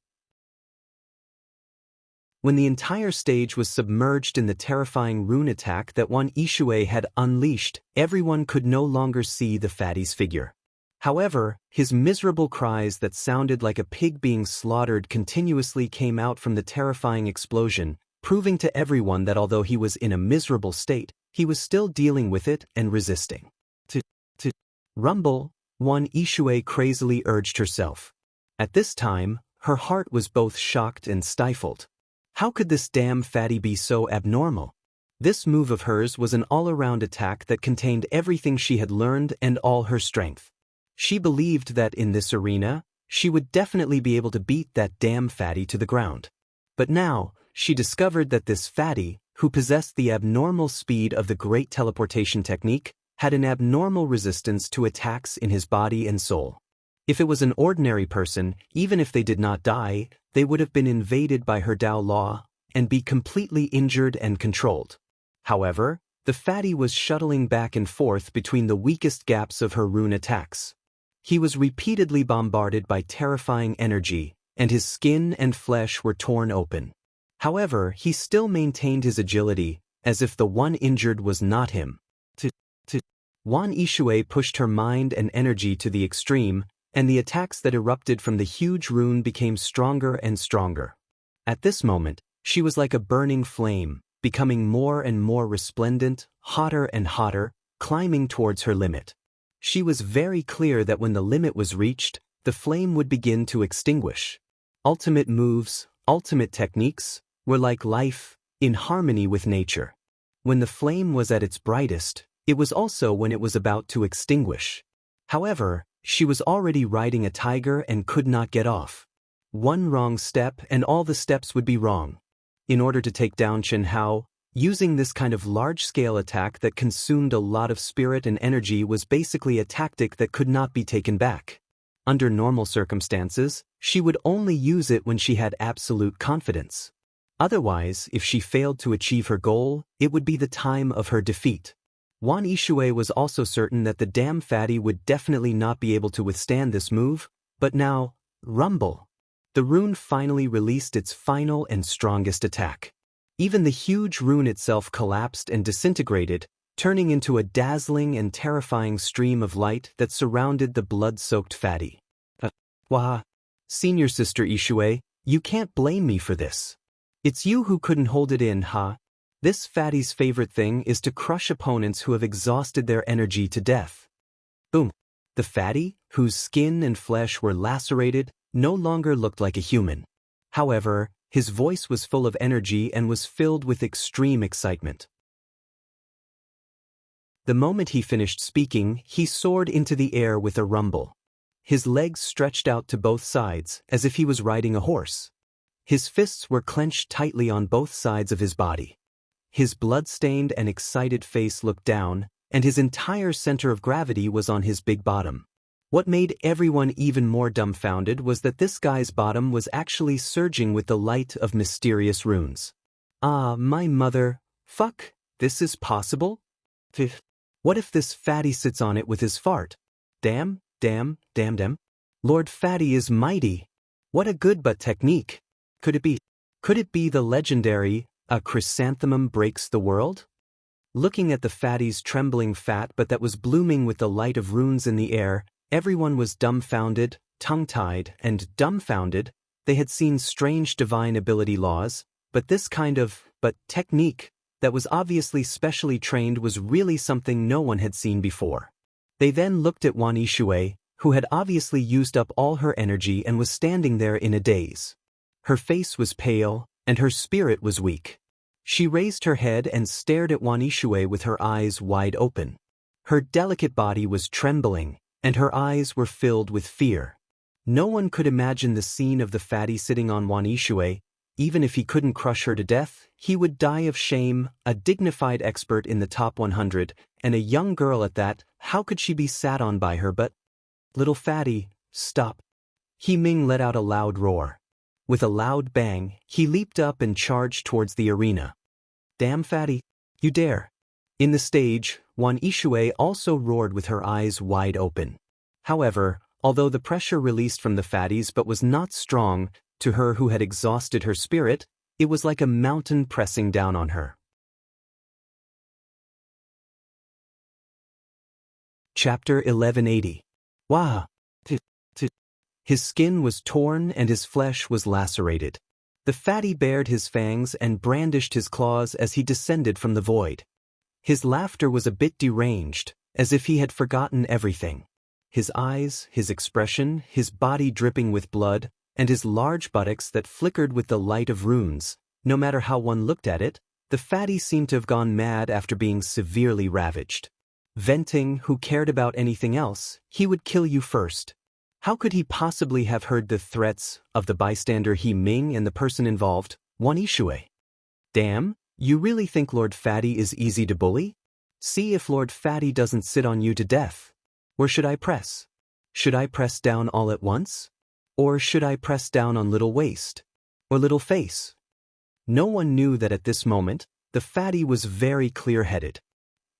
When the entire stage was submerged in the terrifying rune attack that Wan Yishui had unleashed, everyone could no longer see the fatty's figure. However, his miserable cries that sounded like a pig being slaughtered continuously came out from the terrifying explosion, proving to everyone that although he was in a miserable state, he was still dealing with it and resisting. To rumble, Wan Yishui crazily urged herself. At this time, her heart was both shocked and stifled. How could this damn fatty be so abnormal? This move of hers was an all-around attack that contained everything she had learned and all her strength. She believed that in this arena, she would definitely be able to beat that damn fatty to the ground. But now, she discovered that this fatty, who possessed the abnormal speed of the great teleportation technique, had an abnormal resistance to attacks in his body and soul. If it was an ordinary person, even if they did not die, they would have been invaded by her Dao Law and be completely injured and controlled. However, the fatty was shuttling back and forth between the weakest gaps of her rune attacks. He was repeatedly bombarded by terrifying energy, and his skin and flesh were torn open. However, he still maintained his agility, as if the one injured was not him. Wan Yishui pushed her mind and energy to the extreme, and the attacks that erupted from the huge rune became stronger and stronger. At this moment, she was like a burning flame, becoming more and more resplendent, hotter and hotter, climbing towards her limit. She was very clear that when the limit was reached, the flame would begin to extinguish. Ultimate moves, ultimate techniques, were like life, in harmony with nature. When the flame was at its brightest, it was also when it was about to extinguish. However, she was already riding a tiger and could not get off. One wrong step and all the steps would be wrong. In order to take down Chen Hao, using this kind of large-scale attack that consumed a lot of spirit and energy was basically a tactic that could not be taken back. Under normal circumstances, she would only use it when she had absolute confidence. Otherwise, if she failed to achieve her goal, it would be the time of her defeat. Wan Yishui was also certain that the damn fatty would definitely not be able to withstand this move, but now, rumble. The rune finally released its final and strongest attack. Even the huge rune itself collapsed and disintegrated, turning into a dazzling and terrifying stream of light that surrounded the blood-soaked fatty. Wah! Senior Sister Yishui, you can't blame me for this. It's you who couldn't hold it in, huh? This fatty's favorite thing is to crush opponents who have exhausted their energy to death. Boom! The fatty, whose skin and flesh were lacerated, no longer looked like a human. However, his voice was full of energy and was filled with extreme excitement. The moment he finished speaking, he soared into the air with a rumble. His legs stretched out to both sides, as if he was riding a horse. His fists were clenched tightly on both sides of his body. His blood-stained and excited face looked down, and his entire center of gravity was on his big bottom. What made everyone even more dumbfounded was that this guy's bottom was actually surging with the light of mysterious runes. Ah, my mother, fuck, this is possible? What if this fatty sits on it with his fart? Damn. Lord Fatty is mighty. What a good but technique. Could it be? Could it be the legendary, a chrysanthemum breaks the world? Looking at the fatty's trembling fat but that was blooming with the light of runes in the air, everyone was dumbfounded, tongue-tied, and dumbfounded. They had seen strange divine ability laws, but this kind of, technique, that was obviously specially trained was really something no one had seen before. They then looked at Wan Yishui, who had obviously used up all her energy and was standing there in a daze. Her face was pale, and her spirit was weak. She raised her head and stared at Wan Yishui with her eyes wide open. Her delicate body was trembling, and her eyes were filled with fear. No one could imagine the scene of the fatty sitting on Wan Yishui. Even if he couldn't crush her to death, he would die of shame, a dignified expert in the top 100, and a young girl at that. How could she be sat on by her but? Little fatty, stop. He Ming let out a loud roar. With a loud bang, he leaped up and charged towards the arena. Damn fatty, you dare. In the stage, Wan Yishui also roared with her eyes wide open. However, although the pressure released from the fatties but was not strong, to her who had exhausted her spirit, it was like a mountain pressing down on her. Chapter 1180. Wah! His skin was torn and his flesh was lacerated. The fatty bared his fangs and brandished his claws as he descended from the void. His laughter was a bit deranged, as if he had forgotten everything. His eyes, his expression, his body dripping with blood, and his large buttocks that flickered with the light of runes. No matter how one looked at it, the fatty seemed to have gone mad after being severely ravaged. Venting, who cared about anything else, he would kill you first. How could he possibly have heard the threats of the bystander He Ming and the person involved, Wan Yishui? Damn, you really think Lord Fatty is easy to bully? See if Lord Fatty doesn't sit on you to death. Where should I press? Should I press down all at once? Or should I press down on little waist? Or little face? No one knew that at this moment, the fatty was very clear-headed.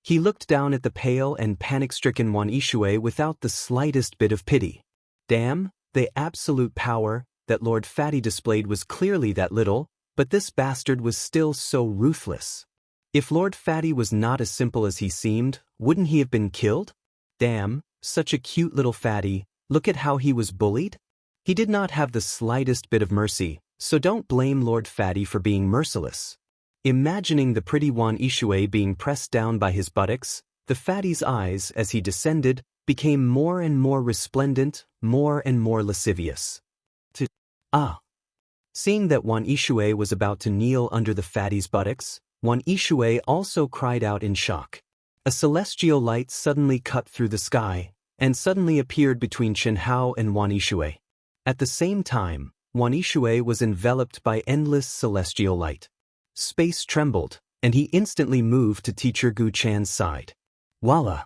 He looked down at the pale and panic-stricken Wan Yishui without the slightest bit of pity. Damn, the absolute power that Lord Fatty displayed was clearly that little, but this bastard was still so ruthless. If Lord Fatty was not as simple as he seemed, wouldn't he have been killed? Damn, such a cute little fatty, look at how he was bullied. He did not have the slightest bit of mercy, so don't blame Lord Fatty for being merciless. Imagining the pretty Wan Yishui being pressed down by his buttocks, the fatty's eyes, as he descended, became more and more resplendent, more and more lascivious. Seeing that Wan Yishui was about to kneel under the fatty's buttocks, Wan Yishui also cried out in shock. A celestial light suddenly cut through the sky, and suddenly appeared between Chen Hao and Wan Yishui. At the same time, Wan Yishui was enveloped by endless celestial light. Space trembled, and he instantly moved to Teacher Gu Chan's side. Voila!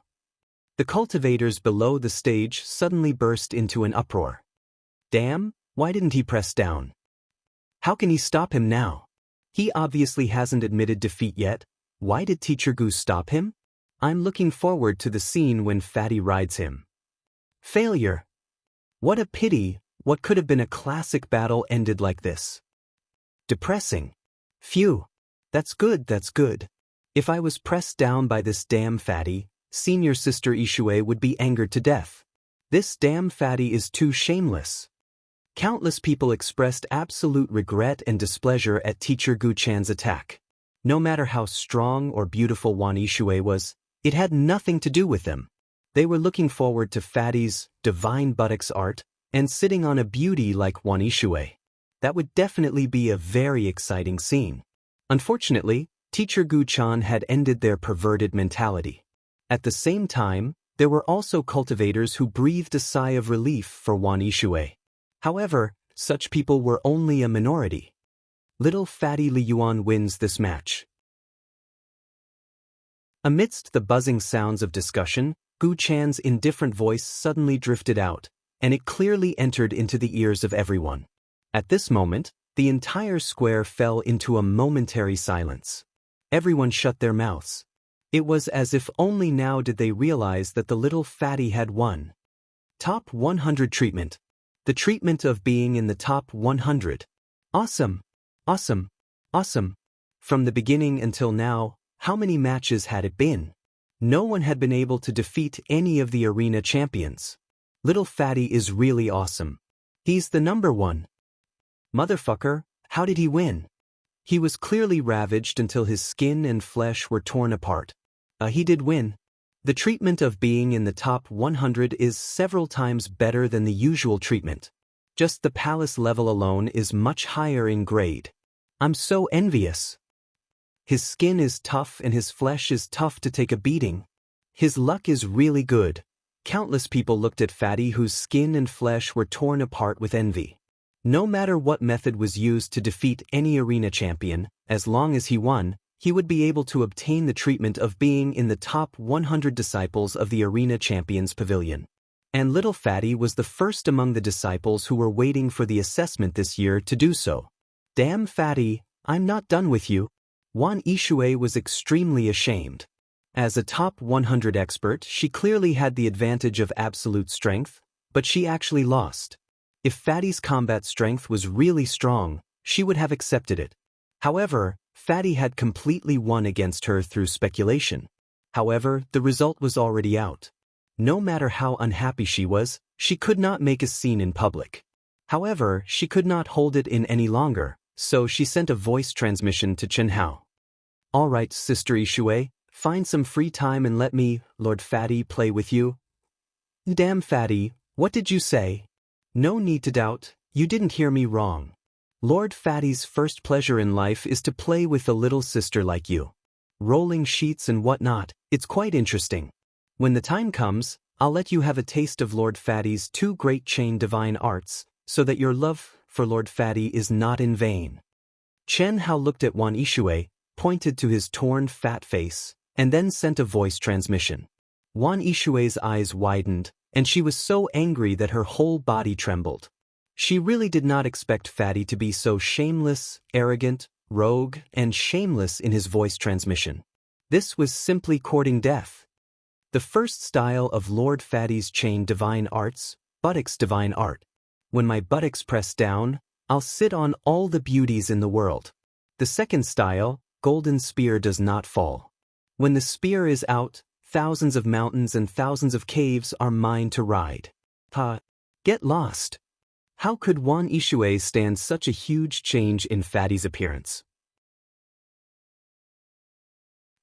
The cultivators below the stage suddenly burst into an uproar. Damn, why didn't he press down? How can he stop him now? He obviously hasn't admitted defeat yet. Why did Teacher Gu stop him? I'm looking forward to the scene when Fatty rides him. Failure! What a pity, what could have been a classic battle ended like this. Depressing. Phew. That's good, that's good. If I was pressed down by this damn fatty, senior sister Yishui would be angered to death. This damn fatty is too shameless. Countless people expressed absolute regret and displeasure at Teacher Gu Chan's attack. No matter how strong or beautiful Wan Yishui was, it had nothing to do with them. They were looking forward to Fatty's divine buttocks art and sitting on a beauty like Wan Yishui. That would definitely be a very exciting scene. Unfortunately, Teacher Gu Chan had ended their perverted mentality. At the same time, there were also cultivators who breathed a sigh of relief for Wan Yishui. However, such people were only a minority. Little Fatty Li Yuan wins this match. Amidst the buzzing sounds of discussion, Gu Chan's indifferent voice suddenly drifted out, and it clearly entered into the ears of everyone. At this moment, the entire square fell into a momentary silence. Everyone shut their mouths. It was as if only now did they realize that the little fatty had won. Top 100 treatment. The treatment of being in the top 100. Awesome! Awesome! Awesome! From the beginning until now, how many matches had it been? No one had been able to defeat any of the arena champions. Little fatty is really awesome. He's the number one. Motherfucker, how did he win? He was clearly ravaged until his skin and flesh were torn apart. He did win. The treatment of being in the top 100 is several times better than the usual treatment. Just the palace level alone is much higher in grade. I'm so envious. His skin is tough and his flesh is tough to take a beating. His luck is really good. Countless people looked at Fatty whose skin and flesh were torn apart with envy. No matter what method was used to defeat any arena champion, as long as he won, he would be able to obtain the treatment of being in the top 100 disciples of the arena champions pavilion. And little Fatty was the first among the disciples who were waiting for the assessment this year to do so. Damn Fatty, I'm not done with you. Wan Yishui was extremely ashamed. As a top 100 expert, she clearly had the advantage of absolute strength, but she actually lost. If Fatty's combat strength was really strong, she would have accepted it. However, Fatty had completely won against her through speculation. However, the result was already out. No matter how unhappy she was, she could not make a scene in public. However, she could not hold it in any longer, so she sent a voice transmission to Chen Hao. Alright, Sister Yishui, find some free time and let me, Lord Fatty, play with you. Damn Fatty, what did you say? No need to doubt, you didn't hear me wrong. Lord Fatty's first pleasure in life is to play with a little sister like you. Rolling sheets and whatnot, it's quite interesting. When the time comes, I'll let you have a taste of Lord Fatty's two great chain divine arts, so that your love for Lord Fatty is not in vain. Chen Hao looked at Wan Yishui, pointed to his torn fat face, and then sent a voice transmission. Wan Yishui's eyes widened, and she was so angry that her whole body trembled. She really did not expect Fatty to be so shameless, arrogant, rogue, and shameless in his voice transmission. This was simply courting death. The first style of Lord Fatty's chain divine arts, buttocks divine art. When my buttocks press down, I'll sit on all the beauties in the world. The second style, golden spear does not fall. When the spear is out, thousands of mountains and thousands of caves are mine to ride. Get lost. How could Wan Yishui stand such a huge change in Fatty's appearance?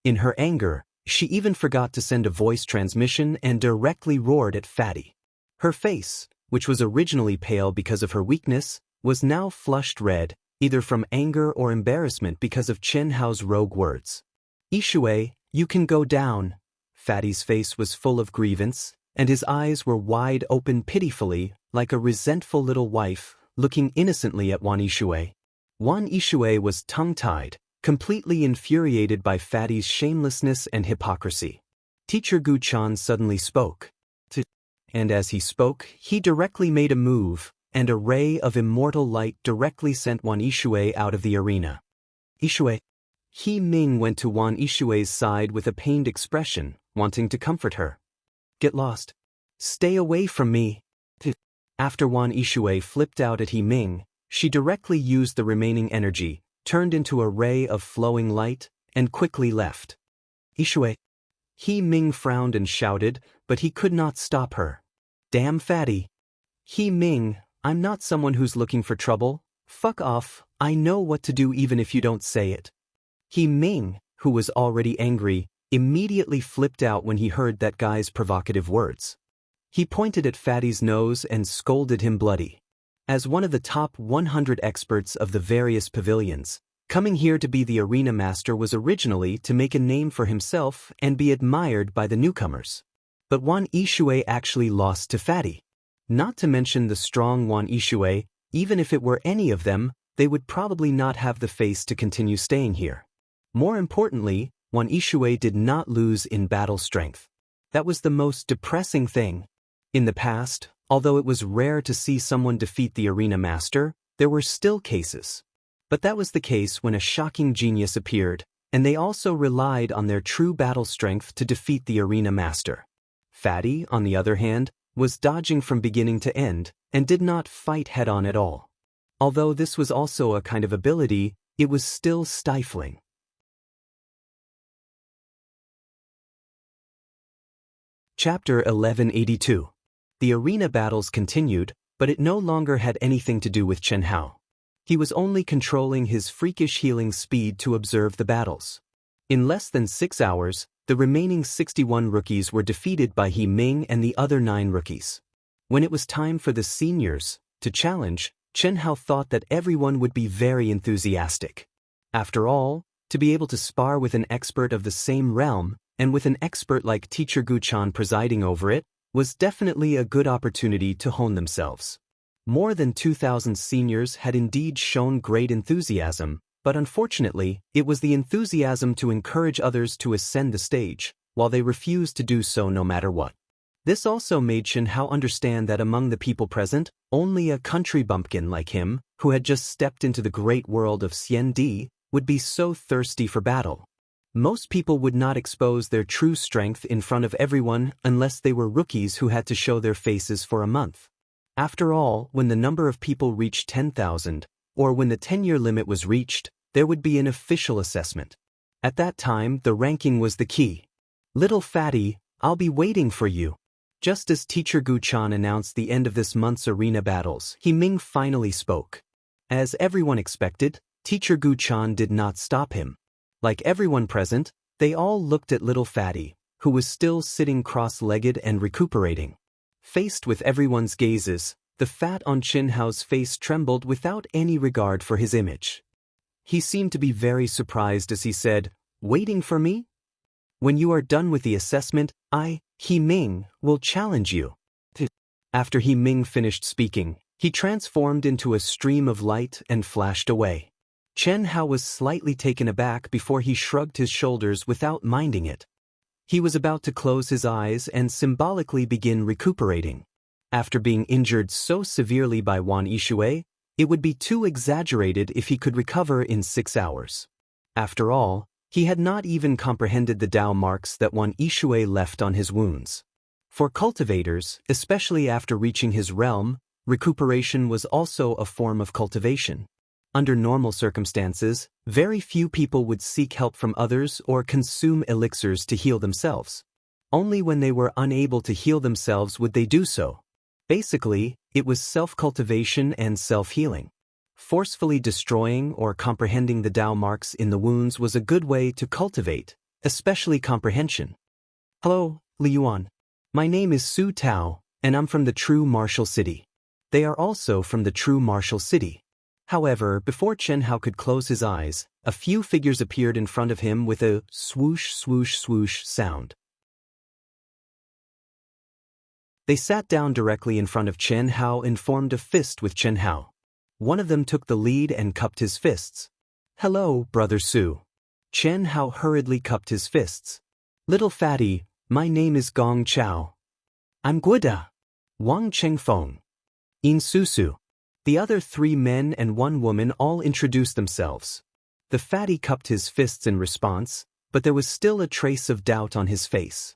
In her anger, she even forgot to send a voice transmission and directly roared at Fatty. Her face, which was originally pale because of her weakness, was now flushed red, either from anger or embarrassment because of Chen Hao's rogue words. Yishui, you can go down. Fatty's face was full of grievance, and his eyes were wide open pitifully, like a resentful little wife, looking innocently at Wan Yishui. Wan Yishui was tongue-tied, completely infuriated by Fatty's shamelessness and hypocrisy. Teacher Gu Chan suddenly spoke. And as he spoke, he directly made a move, and a ray of immortal light directly sent Wan Yishui out of the arena. Yishui. He Ming went to Wan Yishui's side with a pained expression, wanting to comfort her. Get lost. Stay away from me. After Wan Yishui flipped out at He Ming, she directly used the remaining energy, turned into a ray of flowing light, and quickly left. Yishui. He Ming frowned and shouted, but he could not stop her. Damn Fatty. He Ming, I'm not someone who's looking for trouble. Fuck off, I know what to do even if you don't say it. He Ming, who was already angry, immediately flipped out when he heard that guy's provocative words. He pointed at Fatty's nose and scolded him bloody. As one of the top 100 experts of the various pavilions, coming here to be the arena master was originally to make a name for himself and be admired by the newcomers. But Wan Yishui actually lost to Fatty. Not to mention the strong Wan Yishui, even if it were any of them, they would probably not have the face to continue staying here. More importantly, Wan Yishui did not lose in battle strength. That was the most depressing thing. In the past, although it was rare to see someone defeat the arena master, there were still cases. But that was the case when a shocking genius appeared, and they also relied on their true battle strength to defeat the arena master. Fatty, on the other hand, was dodging from beginning to end, and did not fight head-on at all. Although this was also a kind of ability, it was still stifling. Chapter 1182. The arena battles continued, but it no longer had anything to do with Chen Hao. He was only controlling his freakish healing speed to observe the battles. In less than 6 hours, the remaining 61 rookies were defeated by He Ming and the other 9 rookies. When it was time for the seniors to challenge, Chen Hao thought that everyone would be very enthusiastic. After all, to be able to spar with an expert of the same realm, and with an expert like Teacher Guchan presiding over it, was definitely a good opportunity to hone themselves. More than 2,000 seniors had indeed shown great enthusiasm, but unfortunately, it was the enthusiasm to encourage others to ascend the stage, while they refused to do so no matter what. This also made Chen Hao understand that among the people present, only a country bumpkin like him, who had just stepped into the great world of Xian Di, would be so thirsty for battle. Most people would not expose their true strength in front of everyone unless they were rookies who had to show their faces for a month. After all, when the number of people reached 10,000, or when the 10-year limit was reached, there would be an official assessment. At that time, the ranking was the key. "Little fatty, I'll be waiting for you." Just as Teacher Guchan announced the end of this month's arena battles, He Ming finally spoke. As everyone expected, Teacher Guchan did not stop him. Like everyone present, they all looked at little fatty, who was still sitting cross-legged and recuperating. Faced with everyone's gazes, the fat on Chen Hao's face trembled without any regard for his image. He seemed to be very surprised as he said, "Waiting for me? When you are done with the assessment, I, He Ming, will challenge you." After He Ming finished speaking, he transformed into a stream of light and flashed away. Chen Hao was slightly taken aback before he shrugged his shoulders without minding it. He was about to close his eyes and symbolically begin recuperating. After being injured so severely by Wan Yishui, it would be too exaggerated if he could recover in 6 hours. After all, he had not even comprehended the Dao marks that Wan Yishui left on his wounds. For cultivators, especially after reaching his realm, recuperation was also a form of cultivation. Under normal circumstances, very few people would seek help from others or consume elixirs to heal themselves. Only when they were unable to heal themselves would they do so. Basically, it was self-cultivation and self-healing. Forcefully destroying or comprehending the Dao marks in the wounds was a good way to cultivate, especially comprehension. "Hello, Li Yuan. My name is Su Tao, and I'm from the True Martial City." They are also from the True Martial City. However, before Chen Hao could close his eyes, a few figures appeared in front of him with a swoosh swoosh swoosh sound. They sat down directly in front of Chen Hao and formed a fist with Chen Hao. One of them took the lead and cupped his fists. "Hello, Brother Su." Chen Hao hurriedly cupped his fists. "Little fatty, my name is Gong Chao. I'm Guida. Wang Chengfeng. In Susu." The other 3 men and 1 woman all introduced themselves. The fatty cupped his fists in response, but there was still a trace of doubt on his face.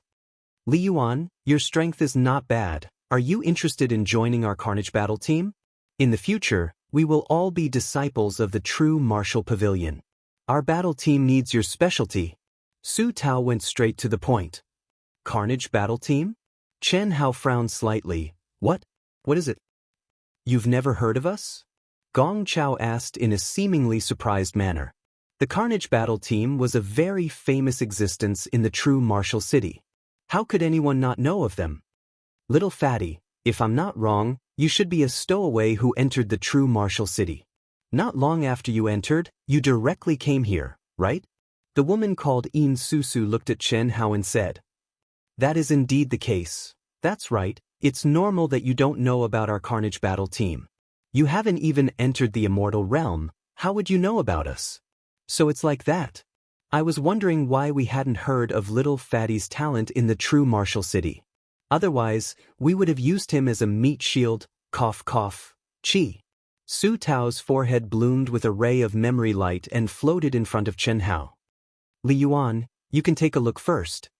"Li Yuan, your strength is not bad. Are you interested in joining our Carnage Battle team? In the future, we will all be disciples of the True Martial Pavilion. Our battle team needs your specialty." Su Tao went straight to the point. "Carnage Battle Team?" Chen Hao frowned slightly. What is it? "You've never heard of us?" Gong Chao asked in a seemingly surprised manner. The Carnage Battle Team was a very famous existence in the True Martial City. How could anyone not know of them? "Little fatty, if I'm not wrong, you should be a stowaway who entered the True Martial City. Not long after you entered, you directly came here, right?" The woman called In Susu looked at Chen Hao and said, "That is indeed the case. That's right. It's normal that you don't know about our Carnage Battle team. You haven't even entered the Immortal realm. How would you know about us? So it's like that. I was wondering why we hadn't heard of little Fatty's talent in the true martial city. Otherwise, we would have used him as a meat shield, cough cough, chi. Su Tao's forehead bloomed with a ray of memory light and floated in front of Chen Hao. Li Yuan, you can take a look first.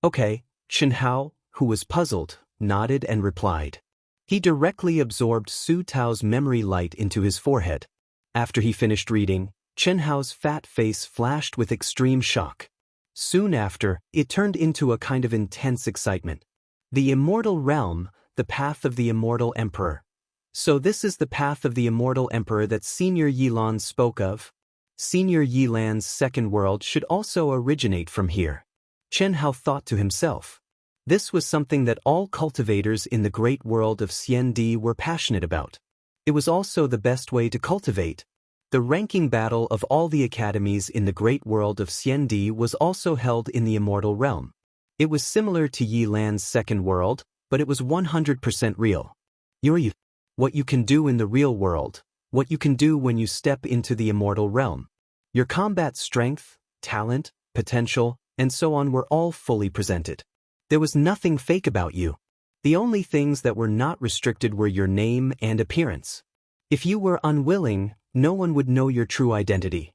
Okay, Chen Hao, who was puzzled, nodded and replied. He directly absorbed Su Tao's memory light into his forehead. After he finished reading, Chen Hao's fat face flashed with extreme shock. Soon after, it turned into a kind of intense excitement. The immortal realm, the path of the immortal emperor. So this is the path of the immortal emperor that Senior Yilan spoke of? Senior Yilan's second world should also originate from here. Chen Hao thought to himself. This was something that all cultivators in the great world of Xiandi were passionate about. It was also the best way to cultivate. The ranking battle of all the academies in the great world of Xiandi was also held in the immortal realm. It was similar to Yilan's second world, but it was 100% real. What you can do in the real world, what you can do when you step into the immortal realm. Your combat strength, talent, potential, and so on were all fully presented. There was nothing fake about you. The only things that were not restricted were your name and appearance. If you were unwilling, no one would know your true identity.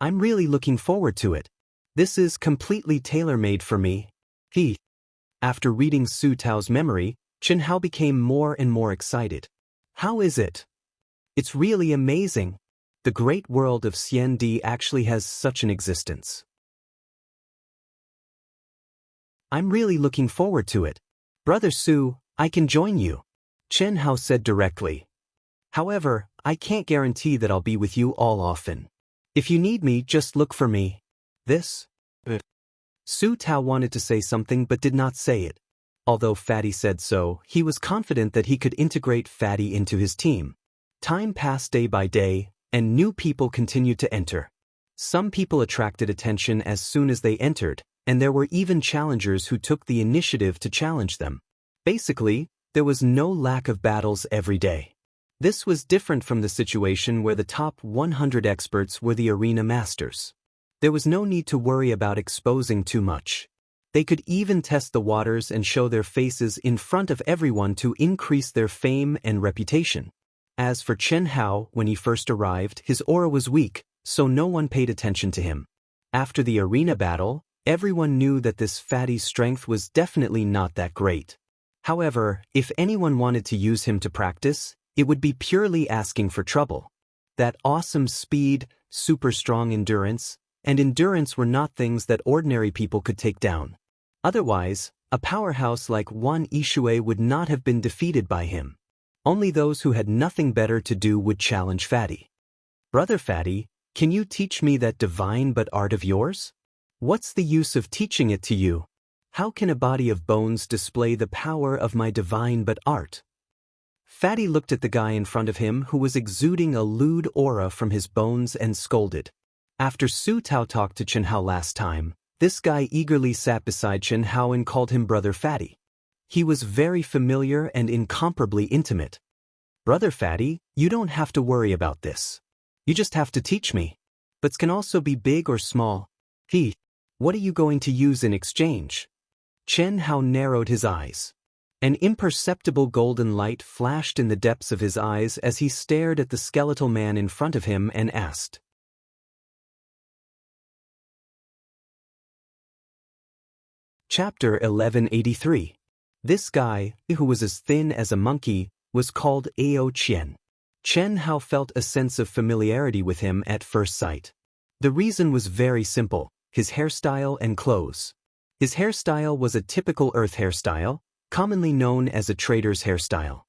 I'm really looking forward to it. This is completely tailor-made for me. After reading Su Tao's memory, Chen Hao became more and more excited. How is it? It's really amazing. The great world of Xiandi actually has such an existence. I'm really looking forward to it. Brother Su, I can join you. Chen Hao said directly. However, I can't guarantee that I'll be with you all often. If you need me, just look for me. Su Tao wanted to say something but did not say it. Although Fatty said so, he was confident that he could integrate Fatty into his team. Time passed day by day, and new people continued to enter. Some people attracted attention as soon as they entered, and there were even challengers who took the initiative to challenge them. Basically, there was no lack of battles every day. This was different from the situation where the top 100 experts were the arena masters. There was no need to worry about exposing too much. They could even test the waters and show their faces in front of everyone to increase their fame and reputation. As for Chen Hao, when he first arrived, his aura was weak, so no one paid attention to him. After the arena battle, everyone knew that this fatty's strength was definitely not that great. However, if anyone wanted to use him to practice, it would be purely asking for trouble. That awesome speed, super strong endurance, and endurance were not things that ordinary people could take down. Otherwise, a powerhouse like Wan Yishui would not have been defeated by him. Only those who had nothing better to do would challenge Fatty. Brother Fatty, can you teach me that divine but art of yours? What's the use of teaching it to you? How can a body of bones display the power of my divine but art? Fatty looked at the guy in front of him who was exuding a lewd aura from his bones and scolded. After Su Tao talked to Chen Hao last time, this guy eagerly sat beside Chen Hao and called him Brother Fatty. He was very familiar and incomparably intimate. Brother Fatty, you don't have to worry about this. You just have to teach me. Butts can also be big or small. What are you going to use in exchange? Chen Hao narrowed his eyes. An imperceptible golden light flashed in the depths of his eyes as he stared at the skeletal man in front of him and asked. Chapter 1183. This guy, who was as thin as a monkey, was called Ao Qian. Chen Hao felt a sense of familiarity with him at first sight. The reason was very simple, his hairstyle and clothes. His hairstyle was a typical earth hairstyle, commonly known as a trader's hairstyle.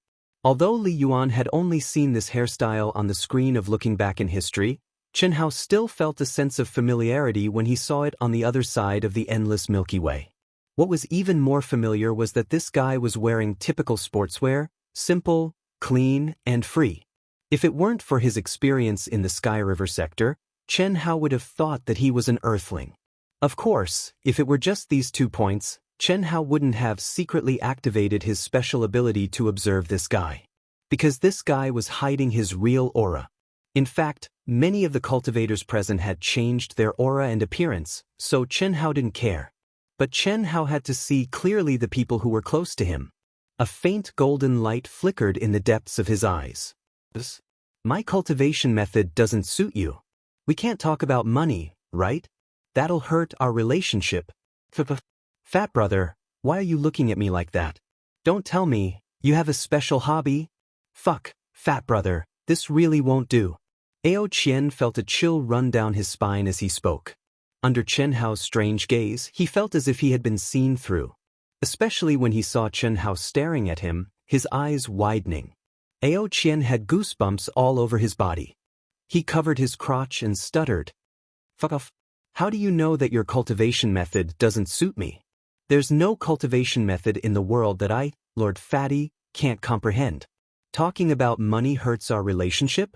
Although Li Yuan had only seen this hairstyle on the screen of Looking Back in History, Chen Hao still felt a sense of familiarity when he saw it on the other side of the endless Milky Way. What was even more familiar was that this guy was wearing typical sportswear, simple, clean, and free. If it weren't for his experience in the Sky River sector, Chen Hao would have thought that he was an earthling. Of course, if it were just these 2 points, Chen Hao wouldn't have secretly activated his special ability to observe this guy. Because this guy was hiding his real aura. In fact, many of the cultivators present had changed their aura and appearance, so Chen Hao didn't care. But Chen Hao had to see clearly the people who were close to him. A faint golden light flickered in the depths of his eyes. My cultivation method doesn't suit you. We can't talk about money, right? That'll hurt our relationship. Fat brother, why are you looking at me like that? Don't tell me, you have a special hobby? Fuck, fat brother, this really won't do. Ao Qian felt a chill run down his spine as he spoke. Under Chen Hao's strange gaze, he felt as if he had been seen through. Especially when he saw Chen Hao staring at him, his eyes widening. Ao Qian had goosebumps all over his body. He covered his crotch and stuttered. Fuck off. How do you know that your cultivation method doesn't suit me? There's no cultivation method in the world that I, Lord Fatty, can't comprehend. Talking about money hurts our relationship?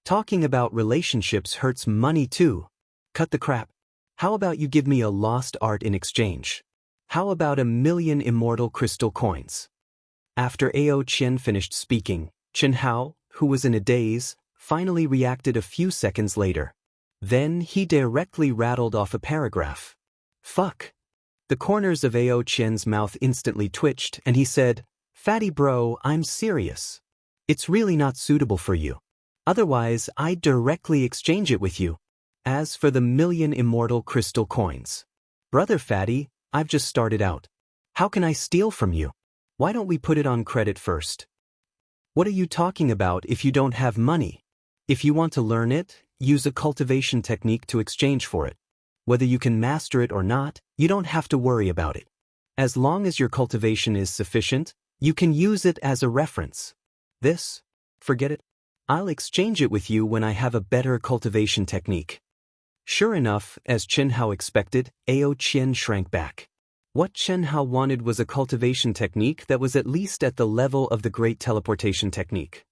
Talking about relationships hurts money too. Cut the crap. How about you give me a lost art in exchange? How about 1,000,000 immortal crystal coins? After Ao Qian finished speaking, Chen Hao, who was in a daze, finally reacted a few seconds later. Then he directly rattled off a paragraph. Fuck. The corners of Ao Qian's mouth instantly twitched and he said, Fatty bro, I'm serious. It's really not suitable for you. Otherwise, I'd directly exchange it with you. As for the 1,000,000 immortal crystal coins. Brother Fatty, I've just started out. How can I steal from you? Why don't we put it on credit first? What are you talking about if you don't have money? If you want to learn it, use a cultivation technique to exchange for it. Whether you can master it or not, you don't have to worry about it. As long as your cultivation is sufficient, you can use it as a reference. This? Forget it. I'll exchange it with you when I have a better cultivation technique. Sure enough, as Chen Hao expected, Ao Qian shrank back. What Chen Hao wanted was a cultivation technique that was at least at the level of the great teleportation technique.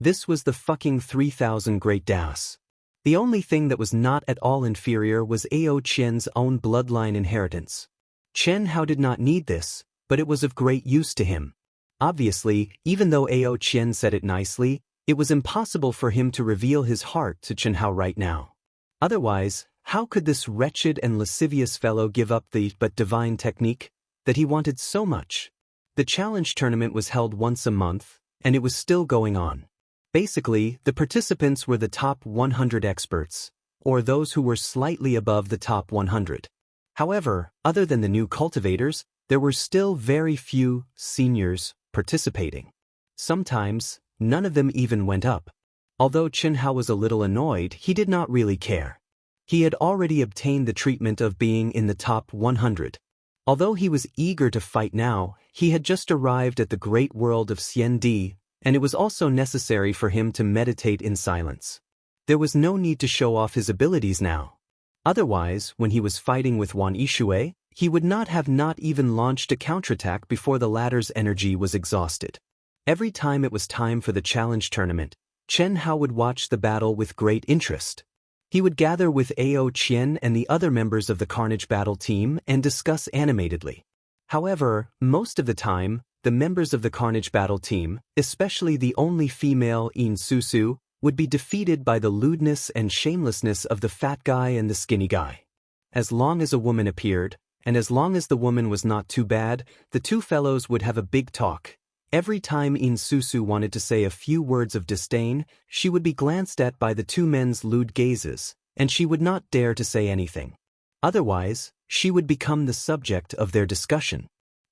This was the fucking 3,000 great Daoists. The only thing that was not at all inferior was Ao Qian's own bloodline inheritance. Chen Hao did not need this, but it was of great use to him. Obviously, even though Ao Qian said it nicely, it was impossible for him to reveal his heart to Chen Hao right now. Otherwise, how could this wretched and lascivious fellow give up the but divine technique that he wanted so much? The challenge tournament was held once a month, and it was still going on. Basically, the participants were the top 100 experts, or those who were slightly above the top 100. However, other than the new cultivators, there were still very few seniors participating. Sometimes, none of them even went up. Although Chen Hao was a little annoyed, he did not really care. He had already obtained the treatment of being in the top 100. Although he was eager to fight now, he had just arrived at the great world of Xiandi, and it was also necessary for him to meditate in silence. There was no need to show off his abilities now. Otherwise, when he was fighting with Wan Yishui, he would not even launched a counterattack before the latter's energy was exhausted. Every time it was time for the challenge tournament, Chen Hao would watch the battle with great interest. He would gather with Ao Qian and the other members of the Carnage Battle team and discuss animatedly. However, most of the time, the members of the Carnage Battle team, especially the only female In Susu, would be defeated by the lewdness and shamelessness of the fat guy and the skinny guy. As long as a woman appeared, and as long as the woman was not too bad, the two fellows would have a big talk. Every time In Susu wanted to say a few words of disdain, she would be glanced at by the two men's lewd gazes, and she would not dare to say anything. Otherwise, she would become the subject of their discussion.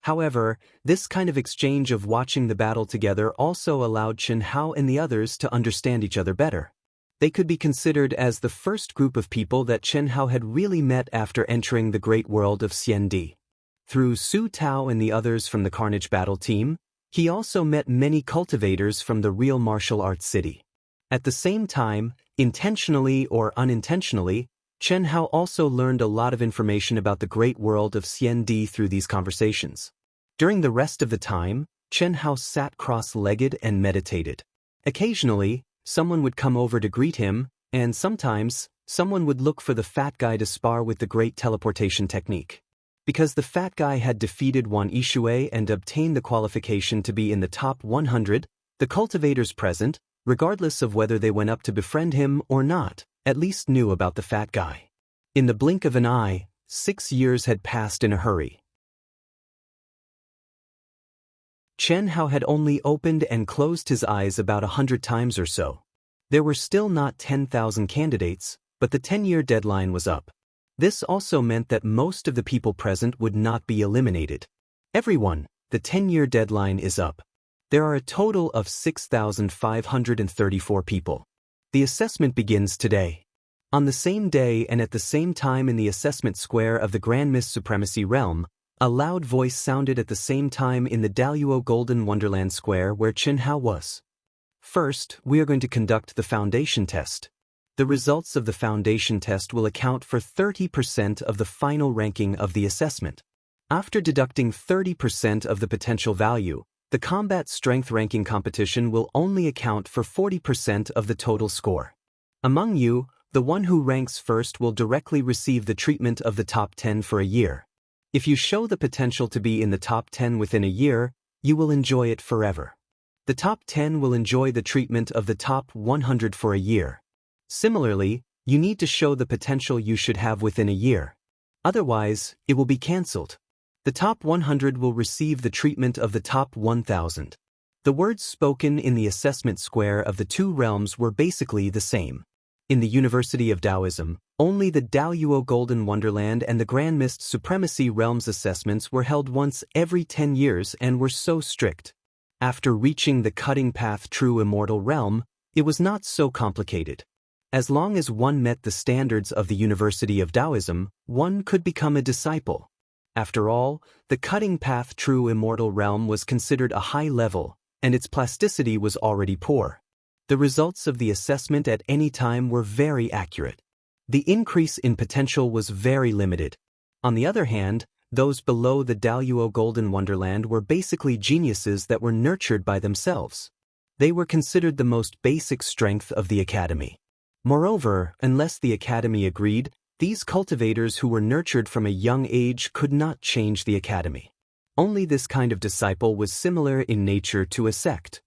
However, this kind of exchange of watching the battle together also allowed Chen Hao and the others to understand each other better. They could be considered as the first group of people that Chen Hao had really met after entering the great world of Xiandi. Through Su Tao and the others from the Carnage Battle team, he also met many cultivators from the real martial arts city. At the same time, intentionally or unintentionally, Chen Hao also learned a lot of information about the great world of Xiandi through these conversations. During the rest of the time, Chen Hao sat cross-legged and meditated. Occasionally, someone would come over to greet him, and sometimes, someone would look for the fat guy to spar with the great teleportation technique. Because the fat guy had defeated Wan Yishui and obtained the qualification to be in the top 100, The cultivators present, regardless of whether they went up to befriend him or not, at least knew about the fat guy. In the blink of an eye, 6 years had passed in a hurry. Xianxia had only opened and closed his eyes about 100 times or so. There were still not 10,000 candidates, but the 10-year deadline was up. This also meant that most of the people present would not be eliminated. Everyone, the 10-year deadline is up. There are a total of 6,534 people. The assessment begins today. On the same day and at the same time in the assessment square of the Grand Mist Supremacy Realm, a loud voice sounded at the same time in the Daoist Golden Wonderland Square where Xianxia was. First, we are going to conduct the foundation test. The results of the foundation test will account for 30% of the final ranking of the assessment. After deducting 30% of the potential value, the combat strength ranking competition will only account for 40% of the total score. Among you, the one who ranks first will directly receive the treatment of the top 10 for a year. If you show the potential to be in the top 10 within a year, you will enjoy it forever. The top 10 will enjoy the treatment of the top 100 for a year. Similarly, you need to show the potential you should have within a year. Otherwise, it will be cancelled. The top 100 will receive the treatment of the top 1,000. The words spoken in the assessment square of the two realms were basically the same. In the University of Daoism, only the Daoist Golden Wonderland and the Grand Mist Supremacy Realms assessments were held once every 10 years and were so strict. After reaching the cutting path true immortal realm, it was not so complicated. As long as one met the standards of the University of Daoism, one could become a disciple. After all, the cutting path true immortal realm was considered a high level, and its plasticity was already poor. The results of the assessment at any time were very accurate. The increase in potential was very limited. On the other hand, those below the Daoist Golden Wonderland were basically geniuses that were nurtured by themselves. They were considered the most basic strength of the academy. Moreover, unless the academy agreed, these cultivators who were nurtured from a young age could not change the academy. Only this kind of disciple was similar in nature to a sect.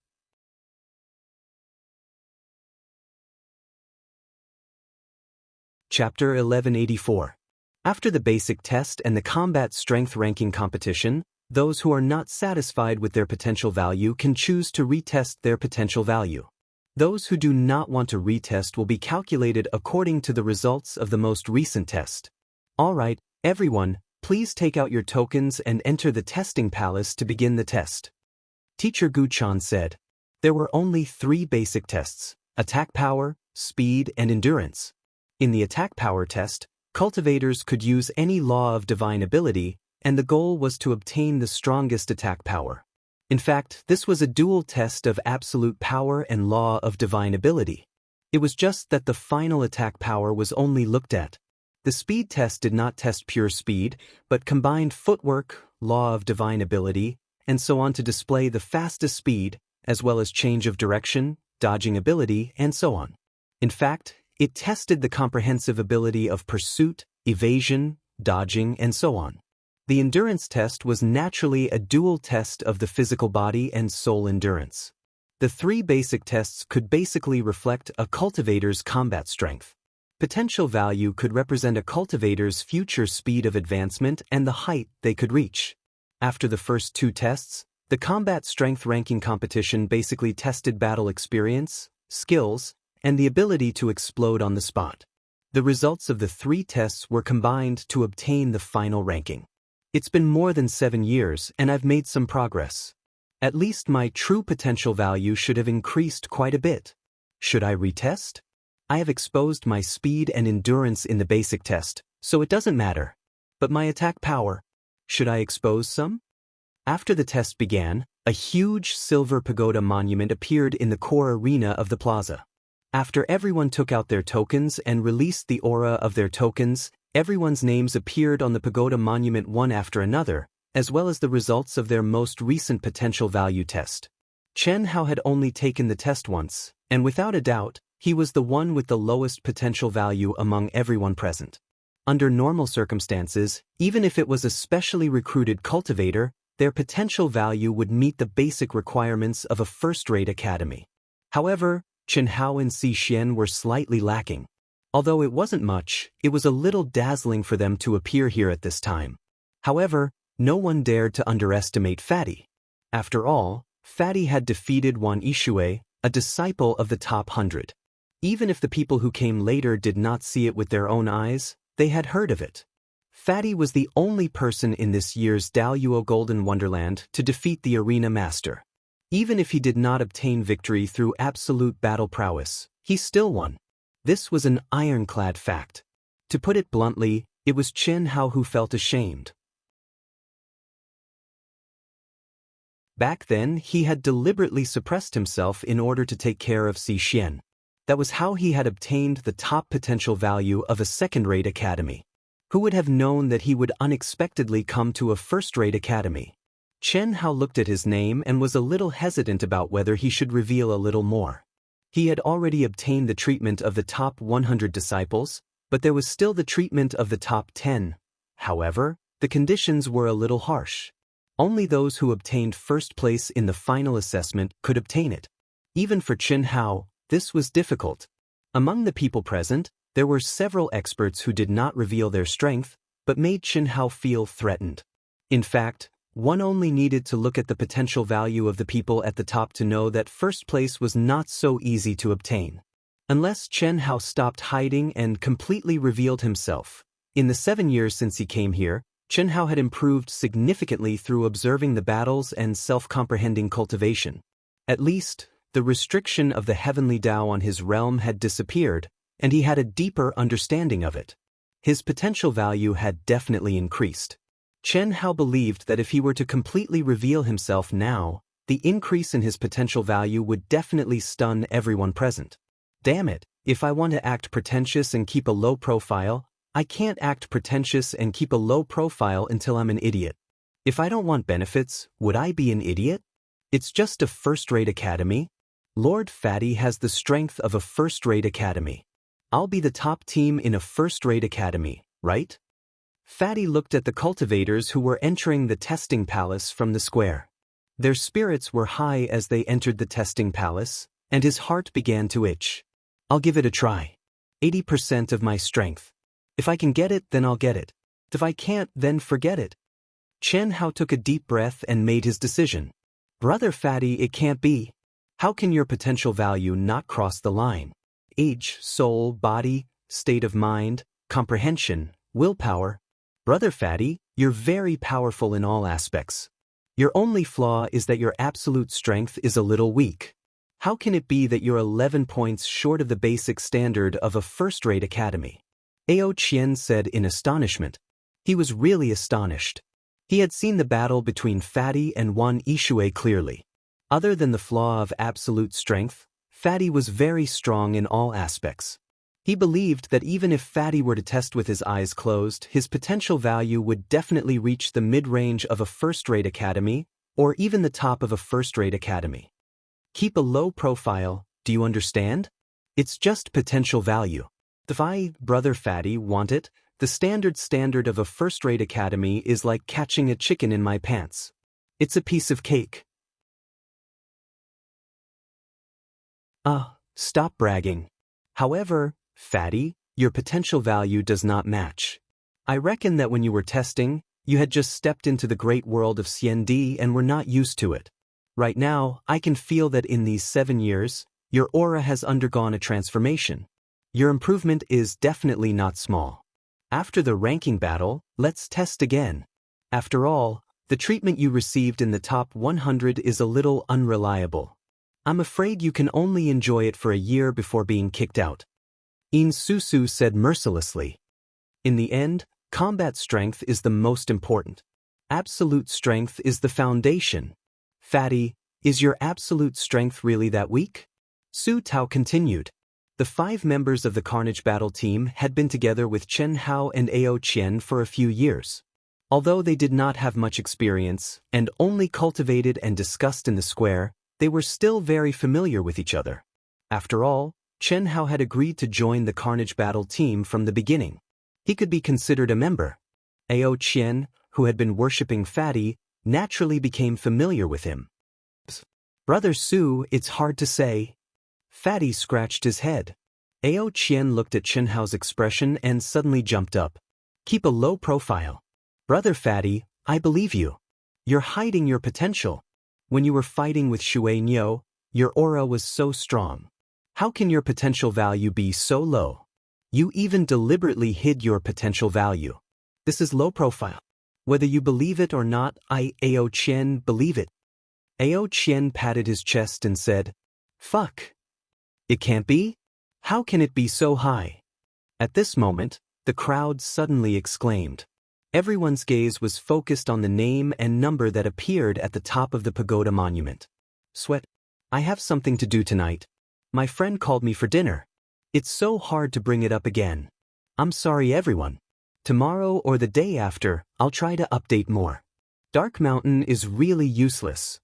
Chapter 1184. After the basic test and the combat strength ranking competition, those who are not satisfied with their potential value can choose to retest their potential value. Those who do not want to retest will be calculated according to the results of the most recent test. Alright, everyone, please take out your tokens and enter the testing palace to begin the test. Teacher Guchan said. There were only 3 basic tests: attack power, speed, and endurance. In the attack power test, cultivators could use any law of divine ability, and the goal was to obtain the strongest attack power. In fact, this was a dual test of absolute power and law of divine ability. It was just that the final attack power was only looked at. The speed test did not test pure speed, but combined footwork, law of divine ability, and so on to display the fastest speed, as well as change of direction, dodging ability, and so on. In fact, it tested the comprehensive ability of pursuit, evasion, dodging, and so on. The endurance test was naturally a dual test of the physical body and soul endurance. The 3 basic tests could basically reflect a cultivator's combat strength. Potential value could represent a cultivator's future speed of advancement and the height they could reach. After the first 2 tests, the combat strength ranking competition basically tested battle experience, skills, and the ability to explode on the spot. The results of the 3 tests were combined to obtain the final ranking. It's been more than 7 years, and I've made some progress. At least my true potential value should have increased quite a bit. Should I retest? I have exposed my speed and endurance in the basic test, so it doesn't matter. But my attack power, should I expose some? After the test began, a huge silver pagoda monument appeared in the core arena of the plaza. After everyone took out their tokens and released the aura of their tokens, everyone's names appeared on the pagoda monument one after another, as well as the results of their most recent potential value test. Xianxia had only taken the test once, and without a doubt, he was the one with the lowest potential value among everyone present. Under normal circumstances, even if it was a specially recruited cultivator, their potential value would meet the basic requirements of a first-rate academy. However, Xianxia and Xianxia were slightly lacking. Although it wasn't much, it was a little dazzling for them to appear here at this time. However, no one dared to underestimate Fatty. After all, Fatty had defeated Wan Yishui, a disciple of the top 100. Even if the people who came later did not see it with their own eyes, they had heard of it. Fatty was the only person in this year's Daoist Golden Wonderland to defeat the arena master. Even if he did not obtain victory through absolute battle prowess, he still won. This was an ironclad fact. To put it bluntly, it was Xianxia who felt ashamed. Back then, he had deliberately suppressed himself in order to take care of Xianxia. That was how he had obtained the top potential value of a second-rate academy. Who would have known that he would unexpectedly come to a first-rate academy? Xianxia looked at his name and was a little hesitant about whether he should reveal a little more. He had already obtained the treatment of the top 100 disciples, but there was still the treatment of the top 10. However, the conditions were a little harsh. Only those who obtained first place in the final assessment could obtain it. Even for Xianxia, this was difficult. Among the people present, there were several experts who did not reveal their strength, but made Xianxia feel threatened. In fact, one only needed to look at the potential value of the people at the top to know that first place was not so easy to obtain. Unless Xianxia stopped hiding and completely revealed himself. In the 7 years since he came here, Xianxia had improved significantly through observing the battles and self-comprehending cultivation. At least, the restriction of the heavenly Tao on his realm had disappeared, and he had a deeper understanding of it. His potential value had definitely increased. Xianxia believed that if he were to completely reveal himself now, the increase in his potential value would definitely stun everyone present. Damn it, if I want to act pretentious and keep a low profile, I can't act pretentious and keep a low profile until I'm an idiot. If I don't want benefits, would I be an idiot? It's just a first-rate academy. Lord Fatty has the strength of a first-rate academy. I'll be the top team in a first-rate academy, right? Fatty looked at the cultivators who were entering the testing palace from the square. Their spirits were high as they entered the testing palace, and his heart began to itch. I'll give it a try. 80% of my strength. If I can get it, then I'll get it. If I can't, then forget it. Xianxia took a deep breath and made his decision. Brother Fatty, it can't be. How can your potential value not cross the line? Age, soul, body, state of mind, comprehension, willpower. Brother Fatty, you're very powerful in all aspects. Your only flaw is that your absolute strength is a little weak. How can it be that you're 11 points short of the basic standard of a first-rate academy? Ao Qian said in astonishment. He was really astonished. He had seen the battle between Fatty and Wan Yishui clearly. Other than the flaw of absolute strength, Fatty was very strong in all aspects. He believed that even if Fatty were to test with his eyes closed, his potential value would definitely reach the mid-range of a first-rate academy, or even the top of a first-rate academy. Keep a low profile, do you understand? It's just potential value. If I, Brother Fatty, want it, the standard of a first-rate academy is like catching a chicken in my pants. It's a piece of cake. Stop bragging. However, Fatty, your potential value does not match. I reckon that when you were testing, you had just stepped into the great world of CND and were not used to it. Right now, I can feel that in these 7 years, your aura has undergone a transformation. Your improvement is definitely not small. After the ranking battle, let's test again. After all, the treatment you received in the top 100 is a little unreliable. I'm afraid you can only enjoy it for a year before being kicked out. In Susu said mercilessly. In the end, combat strength is the most important. Absolute strength is the foundation. Fatty, is your absolute strength really that weak? Su Tao continued. The 5 members of the Carnage Battle team had been together with Xianxia and Ao Qian for a few years. Although they did not have much experience and only cultivated and discussed in the square, they were still very familiar with each other. After all, Xianxia had agreed to join the Carnage Battle team from the beginning. He could be considered a member. Ao Qian, who had been worshipping Fatty, naturally became familiar with him. Brother Su, it's hard to say. Fatty scratched his head. Ao Qian looked at Chenhao's expression and suddenly jumped up. Keep a low profile. Brother Fatty, I believe you. You're hiding your potential. When you were fighting with Shui Niu, your aura was so strong. How can your potential value be so low? You even deliberately hid your potential value. This is low profile. Whether you believe it or not, I, Ao Qian, believe it. Ao Qian patted his chest and said, Fuck. It can't be? How can it be so high? At this moment, the crowd suddenly exclaimed. Everyone's gaze was focused on the name and number that appeared at the top of the pagoda monument. Sweat. I have something to do tonight. My friend called me for dinner. It's so hard to bring it up again. I'm sorry everyone. Tomorrow or the day after, I'll try to update more. Dark Mountain is really useless.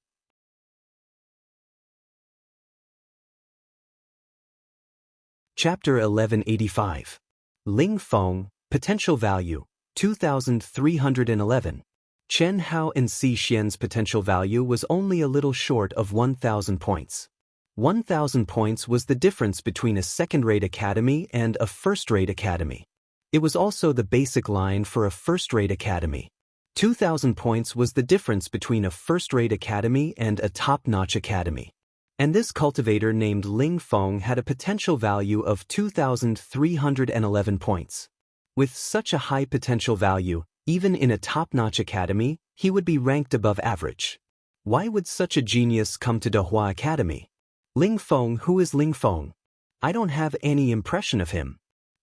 Chapter 1185. Ling Feng, Potential Value, 2311. Chen Hao and Si Xian's potential value was only a little short of 1,000 points. 1,000 points was the difference between a second-rate academy and a first-rate academy. It was also the basic line for a first-rate academy. 2,000 points was the difference between a first-rate academy and a top-notch academy. And this cultivator named Ling Feng had a potential value of 2,311 points. With such a high potential value, even in a top-notch academy, he would be ranked above average. Why would such a genius come to Dahua Academy? Ling Feng, who is Ling Feng? I don't have any impression of him.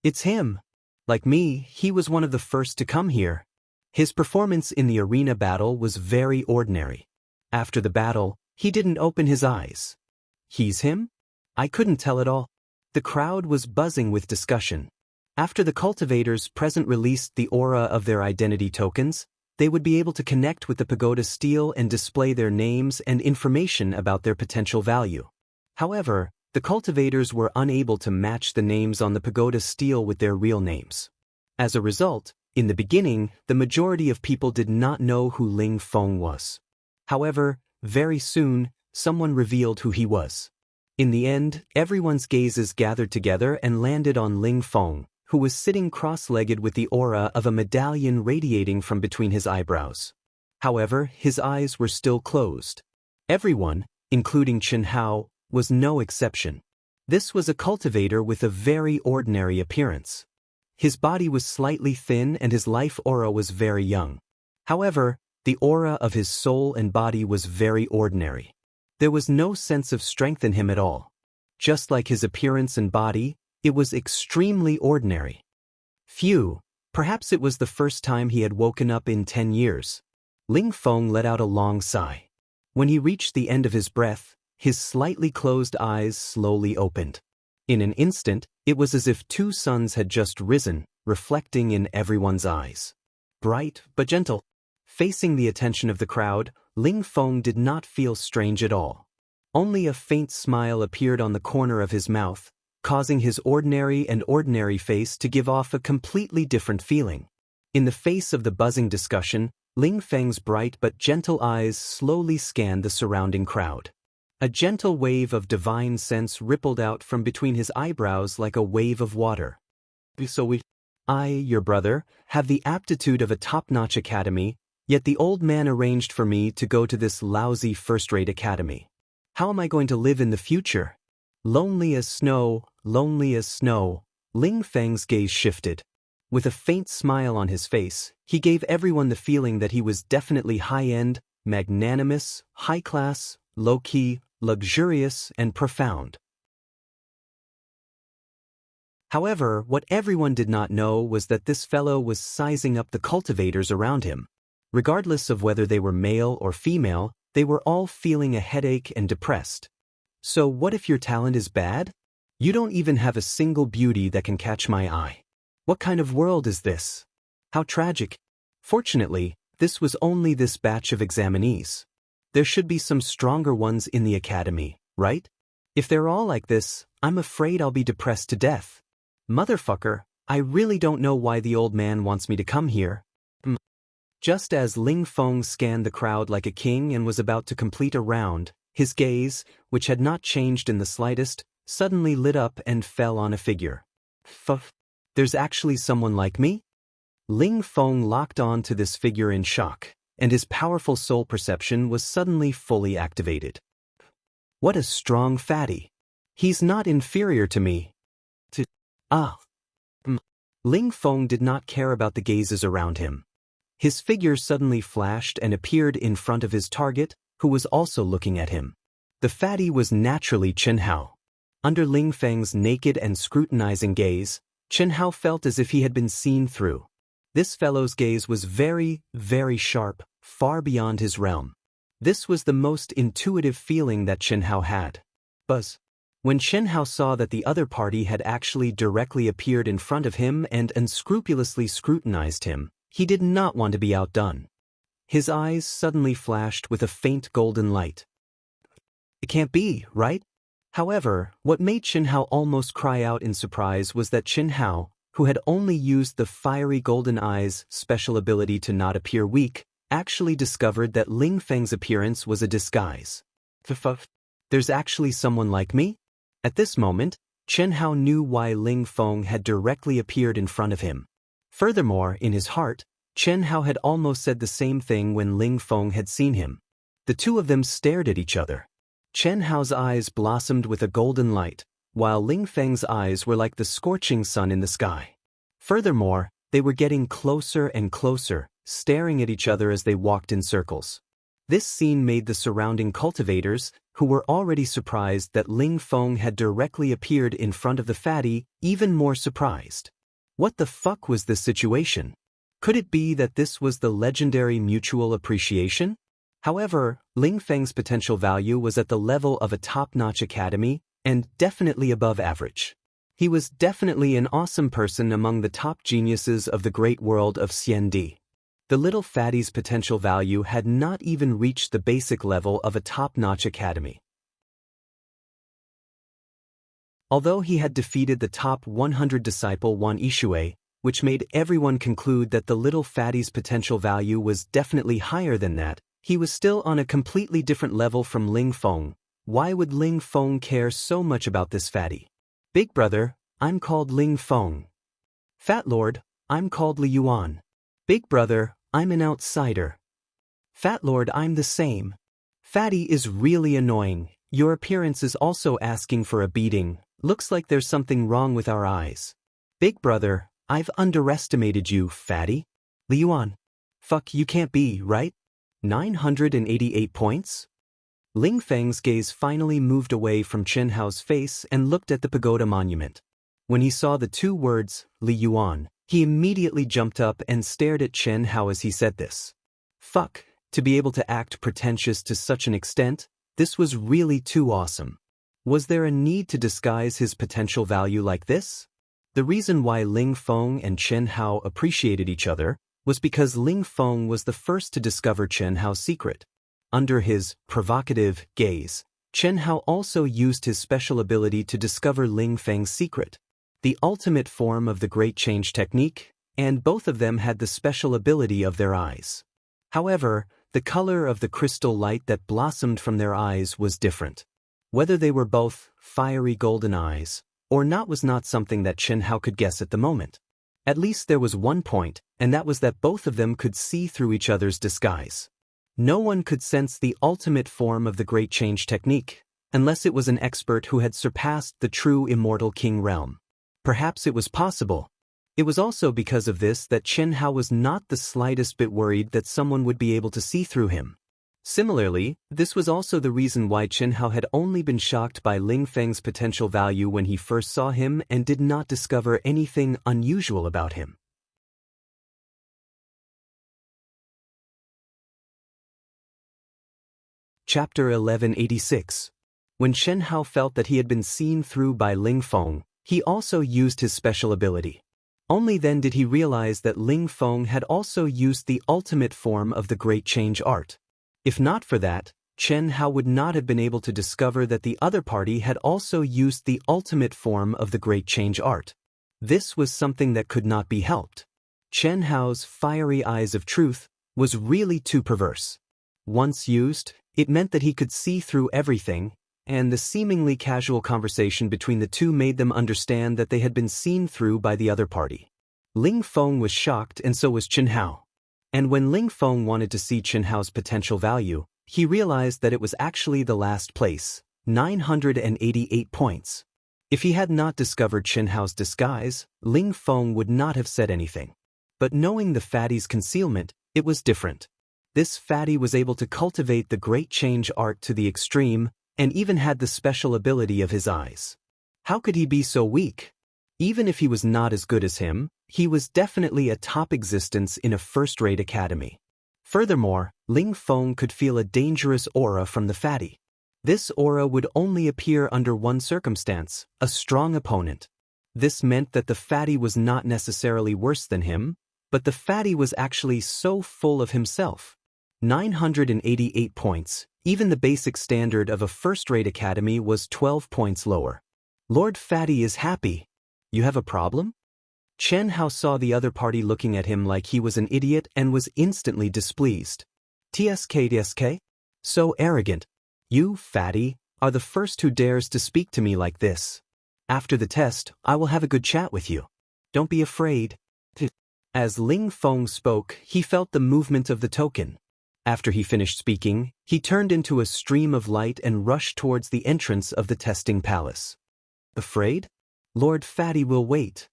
It's him. Like me, he was one of the first to come here. His performance in the arena battle was very ordinary. After the battle, he didn't open his eyes. He's him? I couldn't tell at all. The crowd was buzzing with discussion. After the cultivators present released the aura of their identity tokens, they would be able to connect with the pagoda stele and display their names and information about their potential value. However, the cultivators were unable to match the names on the pagoda stele with their real names. As a result, in the beginning, the majority of people did not know who Ling Feng was. However, very soon, someone revealed who he was. In the end, everyone's gazes gathered together and landed on Ling Feng, who was sitting cross-legged with the aura of a medallion radiating from between his eyebrows. However, his eyes were still closed. Everyone, including Chen Hao, was no exception. This was a cultivator with a very ordinary appearance. His body was slightly thin and his life aura was very young. However, the aura of his soul and body was very ordinary. There was no sense of strength in him at all. Just like his appearance and body, it was extremely ordinary. Phew, perhaps it was the first time he had woken up in 10 years. Ling Feng let out a long sigh. When he reached the end of his breath, his slightly closed eyes slowly opened. In an instant, it was as if two suns had just risen, reflecting in everyone's eyes. Bright but gentle. Facing the attention of the crowd, Ling Feng did not feel strange at all. Only a faint smile appeared on the corner of his mouth, causing his ordinary face to give off a completely different feeling. In the face of the buzzing discussion, Ling Feng's bright but gentle eyes slowly scanned the surrounding crowd. A gentle wave of divine sense rippled out from between his eyebrows like a wave of water. So I, your brother, have the aptitude of a top-notch academy, yet the old man arranged for me to go to this lousy first-rate academy. How am I going to live in the future? Lonely as snow, Ling Feng's gaze shifted. With a faint smile on his face, he gave everyone the feeling that he was definitely high-end, magnanimous, high-class, low-key, luxurious, and profound. However, what everyone did not know was that this fellow was sizing up the cultivators around him. Regardless of whether they were male or female, they were all feeling a headache and depressed. So what if your talent is bad? You don't even have a single beauty that can catch my eye. What kind of world is this? How tragic. Fortunately, this was only this batch of examinees. There should be some stronger ones in the academy, right? If they're all like this, I'm afraid I'll be depressed to death. Motherfucker, I really don't know why the old man wants me to come here. Just as Ling Feng scanned the crowd like a king and was about to complete a round, his gaze, which had not changed in the slightest, suddenly lit up and fell on a figure. There's actually someone like me? Ling Feng locked on to this figure in shock, and his powerful soul perception was suddenly fully activated. What a strong fatty. He's not inferior to me. Ling Feng did not care about the gazes around him. His figure suddenly flashed and appeared in front of his target, who was also looking at him. The fatty was naturally Chen Hao. Under Ling Feng's naked and scrutinizing gaze, Chen Hao felt as if he had been seen through. This fellow's gaze was very, very sharp, far beyond his realm. This was the most intuitive feeling that Chen Hao had. Buzz. When Chen Hao saw that the other party had actually directly appeared in front of him and unscrupulously scrutinized him, he did not want to be outdone. His eyes suddenly flashed with a faint golden light. It can't be, right? However, what made Chen Hao almost cry out in surprise was that Chen Hao, who had only used the fiery golden eyes' special ability to not appear weak, actually discovered that Ling Feng's appearance was a disguise. There's actually someone like me? At this moment, Chen Hao knew why Ling Feng had directly appeared in front of him. Furthermore, in his heart, Chen Hao had almost said the same thing when Ling Feng had seen him. The two of them stared at each other. Chen Hao's eyes blossomed with a golden light, while Ling Feng's eyes were like the scorching sun in the sky. Furthermore, they were getting closer and closer, staring at each other as they walked in circles. This scene made the surrounding cultivators, who were already surprised that Ling Feng had directly appeared in front of the fatty, even more surprised. What the fuck was this situation? Could it be that this was the legendary mutual appreciation? However, Ling Feng's potential value was at the level of a top-notch academy, and definitely above average. He was definitely an awesome person among the top geniuses of the great world of Xiandi. The little fatty's potential value had not even reached the basic level of a top-notch academy. Although he had defeated the top 100 disciple Wan Yishui, which made everyone conclude that the little fatty's potential value was definitely higher than that, he was still on a completely different level from Ling Feng. Why would Ling Feng care so much about this fatty? Big brother, I'm called Ling Feng. Fat Lord, I'm called Li Yuan. Big brother, I'm an outsider. Fat Lord, I'm the same. Fatty is really annoying. Your appearance is also asking for a beating. Looks like there's something wrong with our eyes. Big brother, I've underestimated you, fatty. Li Yuan. Fuck, you can't be, right? 988 points? Ling Feng's gaze finally moved away from Chen Hao's face and looked at the pagoda monument. When he saw the two words, Li Yuan, he immediately jumped up and stared at Chen Hao as he said this. Fuck, to be able to act pretentious to such an extent, this was really too awesome. Was there a need to disguise his potential value like this? The reason why Ling Feng and Chen Hao appreciated each other was because Ling Feng was the first to discover Chen Hao's secret. Under his provocative gaze, Chen Hao also used his special ability to discover Ling Feng's secret, the ultimate form of the Great Change technique, and both of them had the special ability of their eyes. However, the color of the crystal light that blossomed from their eyes was different. Whether they were both fiery golden eyes or not was not something that Chen Hao could guess at the moment. At least there was one point, and that was that both of them could see through each other's disguise. No one could sense the ultimate form of the Great Change technique, unless it was an expert who had surpassed the true immortal king realm. Perhaps it was possible. It was also because of this that Chen Hao was not the slightest bit worried that someone would be able to see through him. Similarly, this was also the reason why Chen Hao had only been shocked by Ling Feng's potential value when he first saw him and did not discover anything unusual about him. Chapter 1186. When Chen Hao felt that he had been seen through by Ling Feng, he also used his special ability. Only then did he realize that Ling Feng had also used the ultimate form of the Great Change art. If not for that, Chen Hao would not have been able to discover that the other party had also used the ultimate form of the Great Change art. This was something that could not be helped. Chen Hao's fiery eyes of truth was really too perverse. Once used, it meant that he could see through everything, and the seemingly casual conversation between the two made them understand that they had been seen through by the other party. Ling Feng was shocked, and so was Chen Hao. And when Ling Feng wanted to see Chen Hao's potential value, he realized that it was actually the last place, 988 points. If he had not discovered Chen Hao's disguise, Ling Feng would not have said anything. But knowing the fatty's concealment, it was different. This fatty was able to cultivate the great change art to the extreme, and even had the special ability of his eyes. How could he be so weak? Even if he was not as good as him, he was definitely a top existence in a first-rate academy. Furthermore, Ling Feng could feel a dangerous aura from the fatty. This aura would only appear under one circumstance, a strong opponent. This meant that the fatty was not necessarily worse than him, but the fatty was actually so full of himself. 988 points, even the basic standard of a first-rate academy was 12 points lower. Lord Fatty is happy. You have a problem? Chen Hao saw the other party looking at him like he was an idiot and was instantly displeased. TSK? So arrogant. You, fatty, are the first who dares to speak to me like this. After the test, I will have a good chat with you. Don't be afraid. As Ling Feng spoke, he felt the movement of the token. After he finished speaking, he turned into a stream of light and rushed towards the entrance of the testing palace. Afraid? Lord Fatty will wait.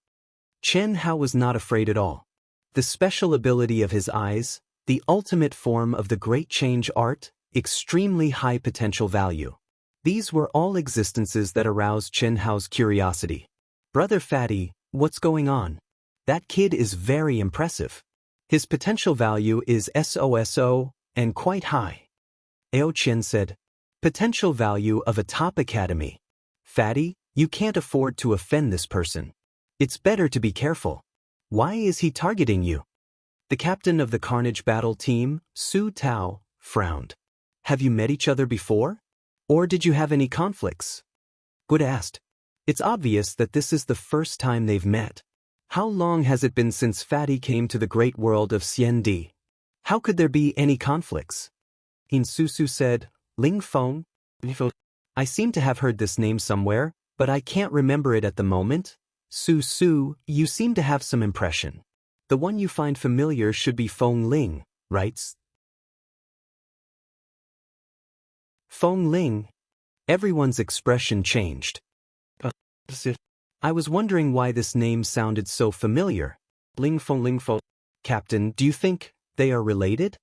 Chen Hao was not afraid at all. The special ability of his eyes, the ultimate form of the great change art, extremely high potential value. These were all existences that aroused Chen Hao's curiosity. Brother Fatty, what's going on? That kid is very impressive. His potential value is SOSO, and quite high. Ao Chen said, potential value of a top academy. Fatty, you can't afford to offend this person. It's better to be careful. Why is he targeting you? The captain of the Carnage battle team, Su Tao, frowned. Have you met each other before? Or did you have any conflicts? Good asked. It's obvious that this is the first time they've met. How long has it been since Fatty came to the great world of Xiandi? How could there be any conflicts? Insusu said, Ling Feng? I seem to have heard this name somewhere, but I can't remember it at the moment. Su, you seem to have some impression. The one you find familiar should be Feng Ling, right? Feng Ling. Everyone's expression changed. I was wondering why this name sounded so familiar. Ling Feng. Captain, do you think they are related?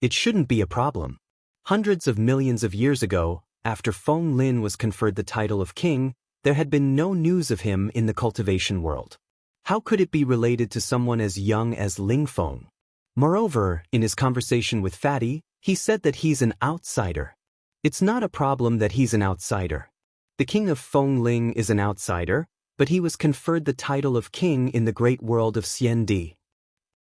It shouldn't be a problem. Hundreds of millions of years ago, after Feng Lin was conferred the title of king, there had been no news of him in the cultivation world. How could it be related to someone as young as Ling Feng? Moreover, in his conversation with Fatty, he said that he's an outsider. It's not a problem that he's an outsider. The king of Feng Ling is an outsider, but he was conferred the title of king in the great world of Xiandi.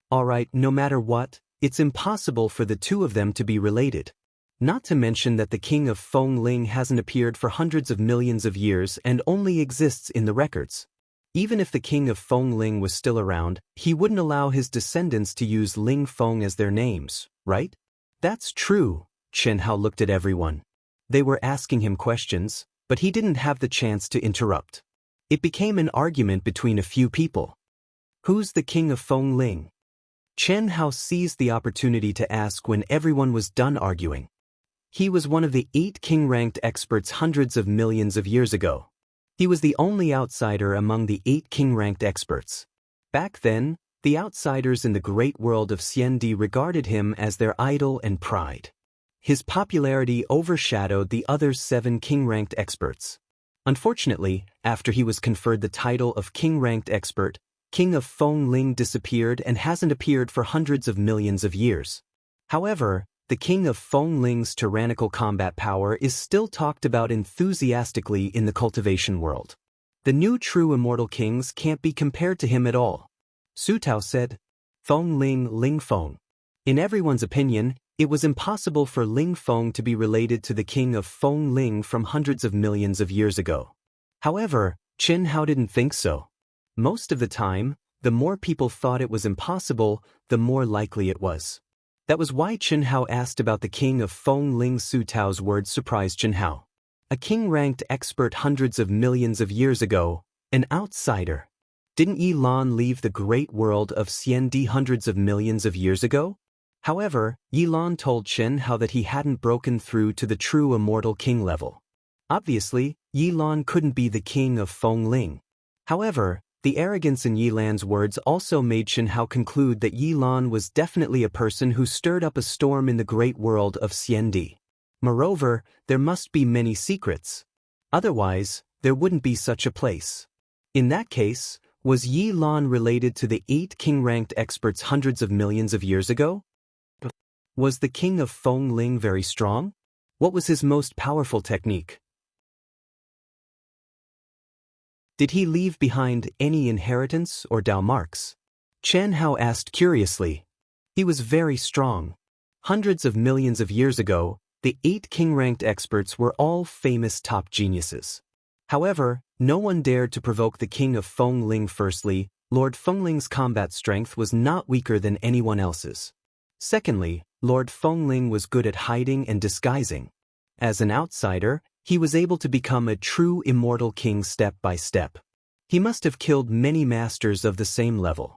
Alright, no matter what, it's impossible for the two of them to be related. Not to mention that the king of Feng Ling hasn't appeared for hundreds of millions of years and only exists in the records. Even if the king of Feng Ling was still around, he wouldn't allow his descendants to use Ling Feng as their names, right? That's true. Chen Hao looked at everyone. They were asking him questions, but he didn't have the chance to interrupt. It became an argument between a few people. Who's the king of Feng Ling? Chen Hao seized the opportunity to ask when everyone was done arguing. He was one of the 8 king-ranked experts hundreds of millions of years ago. He was the only outsider among the 8 king-ranked experts. Back then, the outsiders in the great world of Xiandi regarded him as their idol and pride. His popularity overshadowed the other 7 king-ranked experts. Unfortunately, after he was conferred the title of king-ranked expert, King of Feng Ling disappeared and hasn't appeared for hundreds of millions of years. However, the king of Feng Ling's tyrannical combat power is still talked about enthusiastically in the cultivation world. The new true immortal kings can't be compared to him at all. Su Tao said, Feng Ling Feng. In everyone's opinion, it was impossible for Ling Feng to be related to the king of Feng Ling from hundreds of millions of years ago. However, Chen Hao didn't think so. Most of the time, the more people thought it was impossible, the more likely it was. That was why Chen Hao asked about the king of Feng Ling. Su Tao's words surprised Chen Hao. A king-ranked expert hundreds of millions of years ago, an outsider. Didn't Yi Lan leave the great world of Xiandi hundreds of millions of years ago? However, Yi Lan told Chen Hao that he hadn't broken through to the true immortal king level. Obviously, Yi Lan couldn't be the king of Feng Ling. However, the arrogance in Yi Lan's words also made Chen Hao conclude that Yi Lan was definitely a person who stirred up a storm in the great world of Xiandi. Moreover, there must be many secrets. Otherwise, there wouldn't be such a place. In that case, was Yi Lan related to the 8 king-ranked experts hundreds of millions of years ago? Was the king of Feng Ling very strong? What was his most powerful technique? Did he leave behind any inheritance or Dao marks? Chen Hao asked curiously. He was very strong. Hundreds of millions of years ago, the 8 king-ranked experts were all famous top geniuses. However, no one dared to provoke the king of Feng Ling. Firstly, Lord Feng Ling's combat strength was not weaker than anyone else's. Secondly, Lord Feng Ling was good at hiding and disguising. As an outsider, he was able to become a true immortal king step by step. He must have killed many masters of the same level.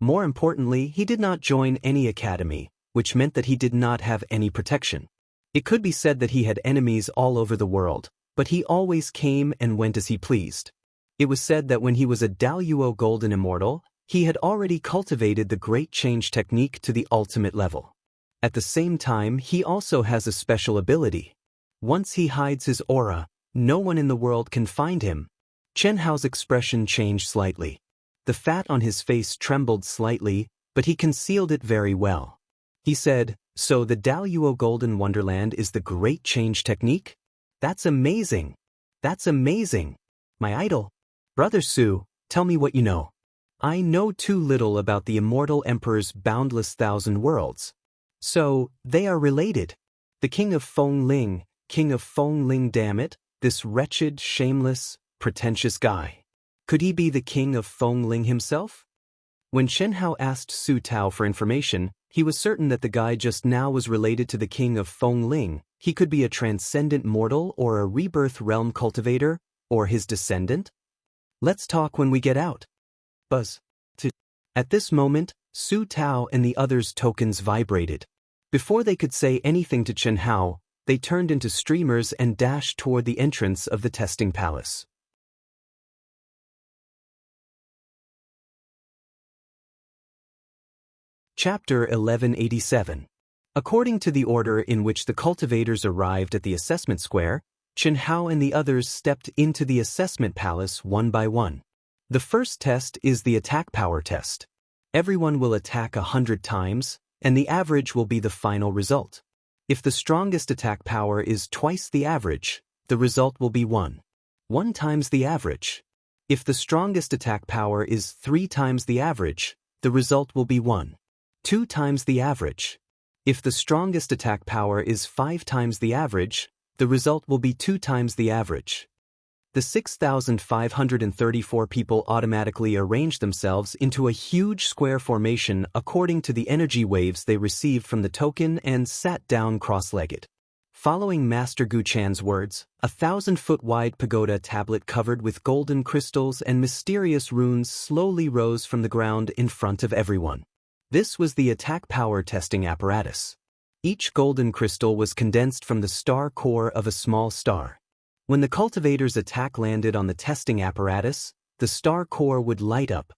More importantly, he did not join any academy, which meant that he did not have any protection. It could be said that he had enemies all over the world, but he always came and went as he pleased. It was said that when he was a Daoist golden immortal, he had already cultivated the great change technique to the ultimate level. At the same time, he also has a special ability. Once he hides his aura, no one in the world can find him. Chen Hao's expression changed slightly. The fat on his face trembled slightly, but he concealed it very well. He said, "So the Daoist Golden Wonderland is the great change technique? That's amazing. That's amazing. My idol. Brother Su, tell me what you know." "I know too little about the immortal emperor's boundless thousand worlds." "So, they are related. The king of Feng Ling, king of Feng Ling, damn it, this wretched, shameless, pretentious guy. Could he be the king of Feng Ling himself?" When Chen Hao asked Su Tao for information, he was certain that the guy just now was related to the king of Feng Ling. He could be a transcendent mortal or a rebirth realm cultivator, or his descendant. "Let's talk when we get out." Buzz. At this moment, Su Tao and the others' tokens vibrated. Before they could say anything to Chen Hao, they turned into streamers and dashed toward the entrance of the testing palace. Chapter 1187. According to the order in which the cultivators arrived at the assessment square, Chen Hao and the others stepped into the assessment palace one by one. The first test is the attack power test. Everyone will attack 100 times, and the average will be the final result. If the strongest attack power is twice the average, the result will be 1. 1 times the average. If the strongest attack power is 3 times the average, the result will be 1. 2 times the average. If the strongest attack power is 5 times the average, the result will be 2 times the average. The 6,534 people automatically arranged themselves into a huge square formation according to the energy waves they received from the token and sat down cross-legged. Following Master Gu Chan's words, a 1,000-foot-wide pagoda tablet covered with golden crystals and mysterious runes slowly rose from the ground in front of everyone. This was the attack power testing apparatus. Each golden crystal was condensed from the star core of a small star. When the cultivator's attack landed on the testing apparatus, the star core would light up.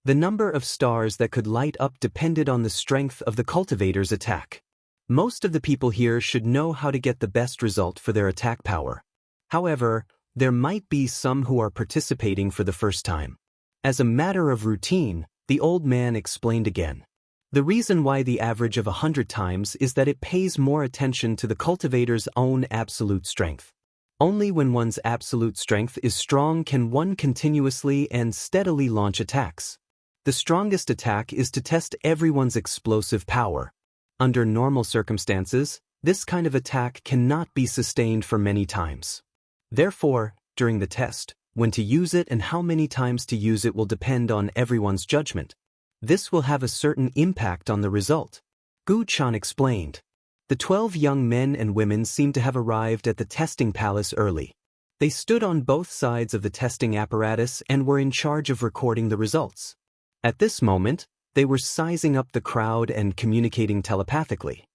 The number of stars that could light up depended on the strength of the cultivator's attack. Most of the people here should know how to get the best result for their attack power. However, there might be some who are participating for the first time. As a matter of routine, the old man explained again. The reason why the average of 100 times is that it pays more attention to the cultivator's own absolute strength. Only when one's absolute strength is strong can one continuously and steadily launch attacks. The strongest attack is to test everyone's explosive power. Under normal circumstances, this kind of attack cannot be sustained for many times. Therefore, during the test, when to use it and how many times to use it will depend on everyone's judgment. This will have a certain impact on the result. Gu Chan explained. The 12 young men and women seemed to have arrived at the testing palace early. They stood on both sides of the testing apparatus and were in charge of recording the results. At this moment, they were sizing up the crowd and communicating telepathically.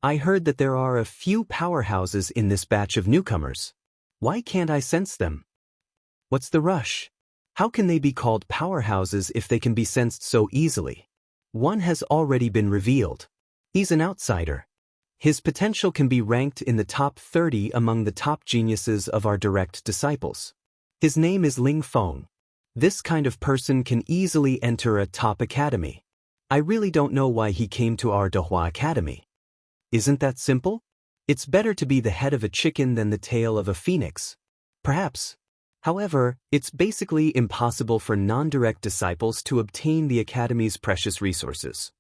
I heard that there are a few powerhouses in this batch of newcomers. Why can't I sense them? What's the rush? How can they be called powerhouses if they can be sensed so easily? One has already been revealed. He's an outsider. His potential can be ranked in the top 30 among the top geniuses of our direct disciples. His name is Ling Feng. This kind of person can easily enter a top academy. I really don't know why he came to our Dehua Academy. Isn't that simple? It's better to be the head of a chicken than the tail of a phoenix. Perhaps. However, it's basically impossible for non-direct disciples to obtain the Academy's precious resources.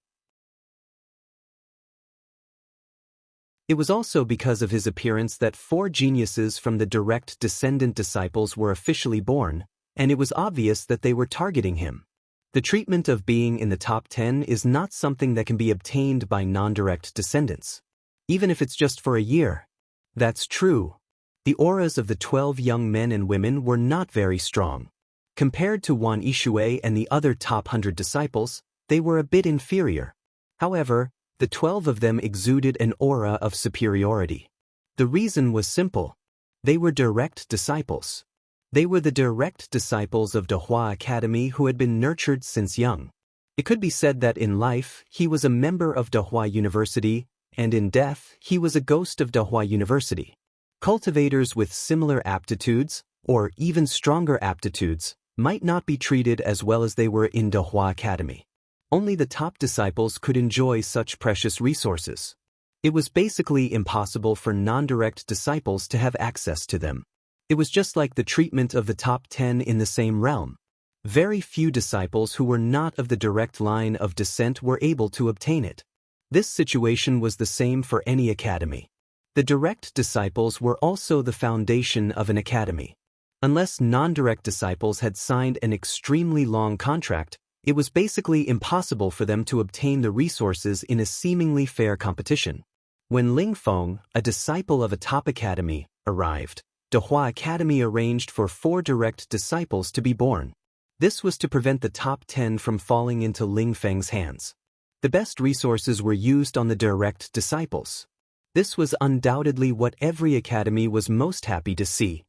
It was also because of his appearance that 4 geniuses from the direct descendant disciples were officially born, and it was obvious that they were targeting him. The treatment of being in the top 10 is not something that can be obtained by non-direct descendants, even if it's just for a year. That's true. The auras of the 12 young men and women were not very strong. Compared to Wan Yishui and the other top 100 disciples, they were a bit inferior. However, the 12 of them exuded an aura of superiority. The reason was simple. They were direct disciples. They were the direct disciples of Dehua Academy who had been nurtured since young. It could be said that in life, he was a member of Dehua University, and in death, he was a ghost of Dehua University. Cultivators with similar aptitudes, or even stronger aptitudes, might not be treated as well as they were in Dehua Academy. Only the top disciples could enjoy such precious resources. It was basically impossible for non-direct disciples to have access to them. It was just like the treatment of the top 10 in the same realm. Very few disciples who were not of the direct line of descent were able to obtain it. This situation was the same for any academy. The direct disciples were also the foundation of an academy. Unless non-direct disciples had signed an extremely long contract, it was basically impossible for them to obtain the resources in a seemingly fair competition. When Ling Feng, a disciple of a top academy, arrived, Dehua Academy arranged for 4 direct disciples to be born. This was to prevent the top 10 from falling into Ling Feng's hands. The best resources were used on the direct disciples. This was undoubtedly what every academy was most happy to see.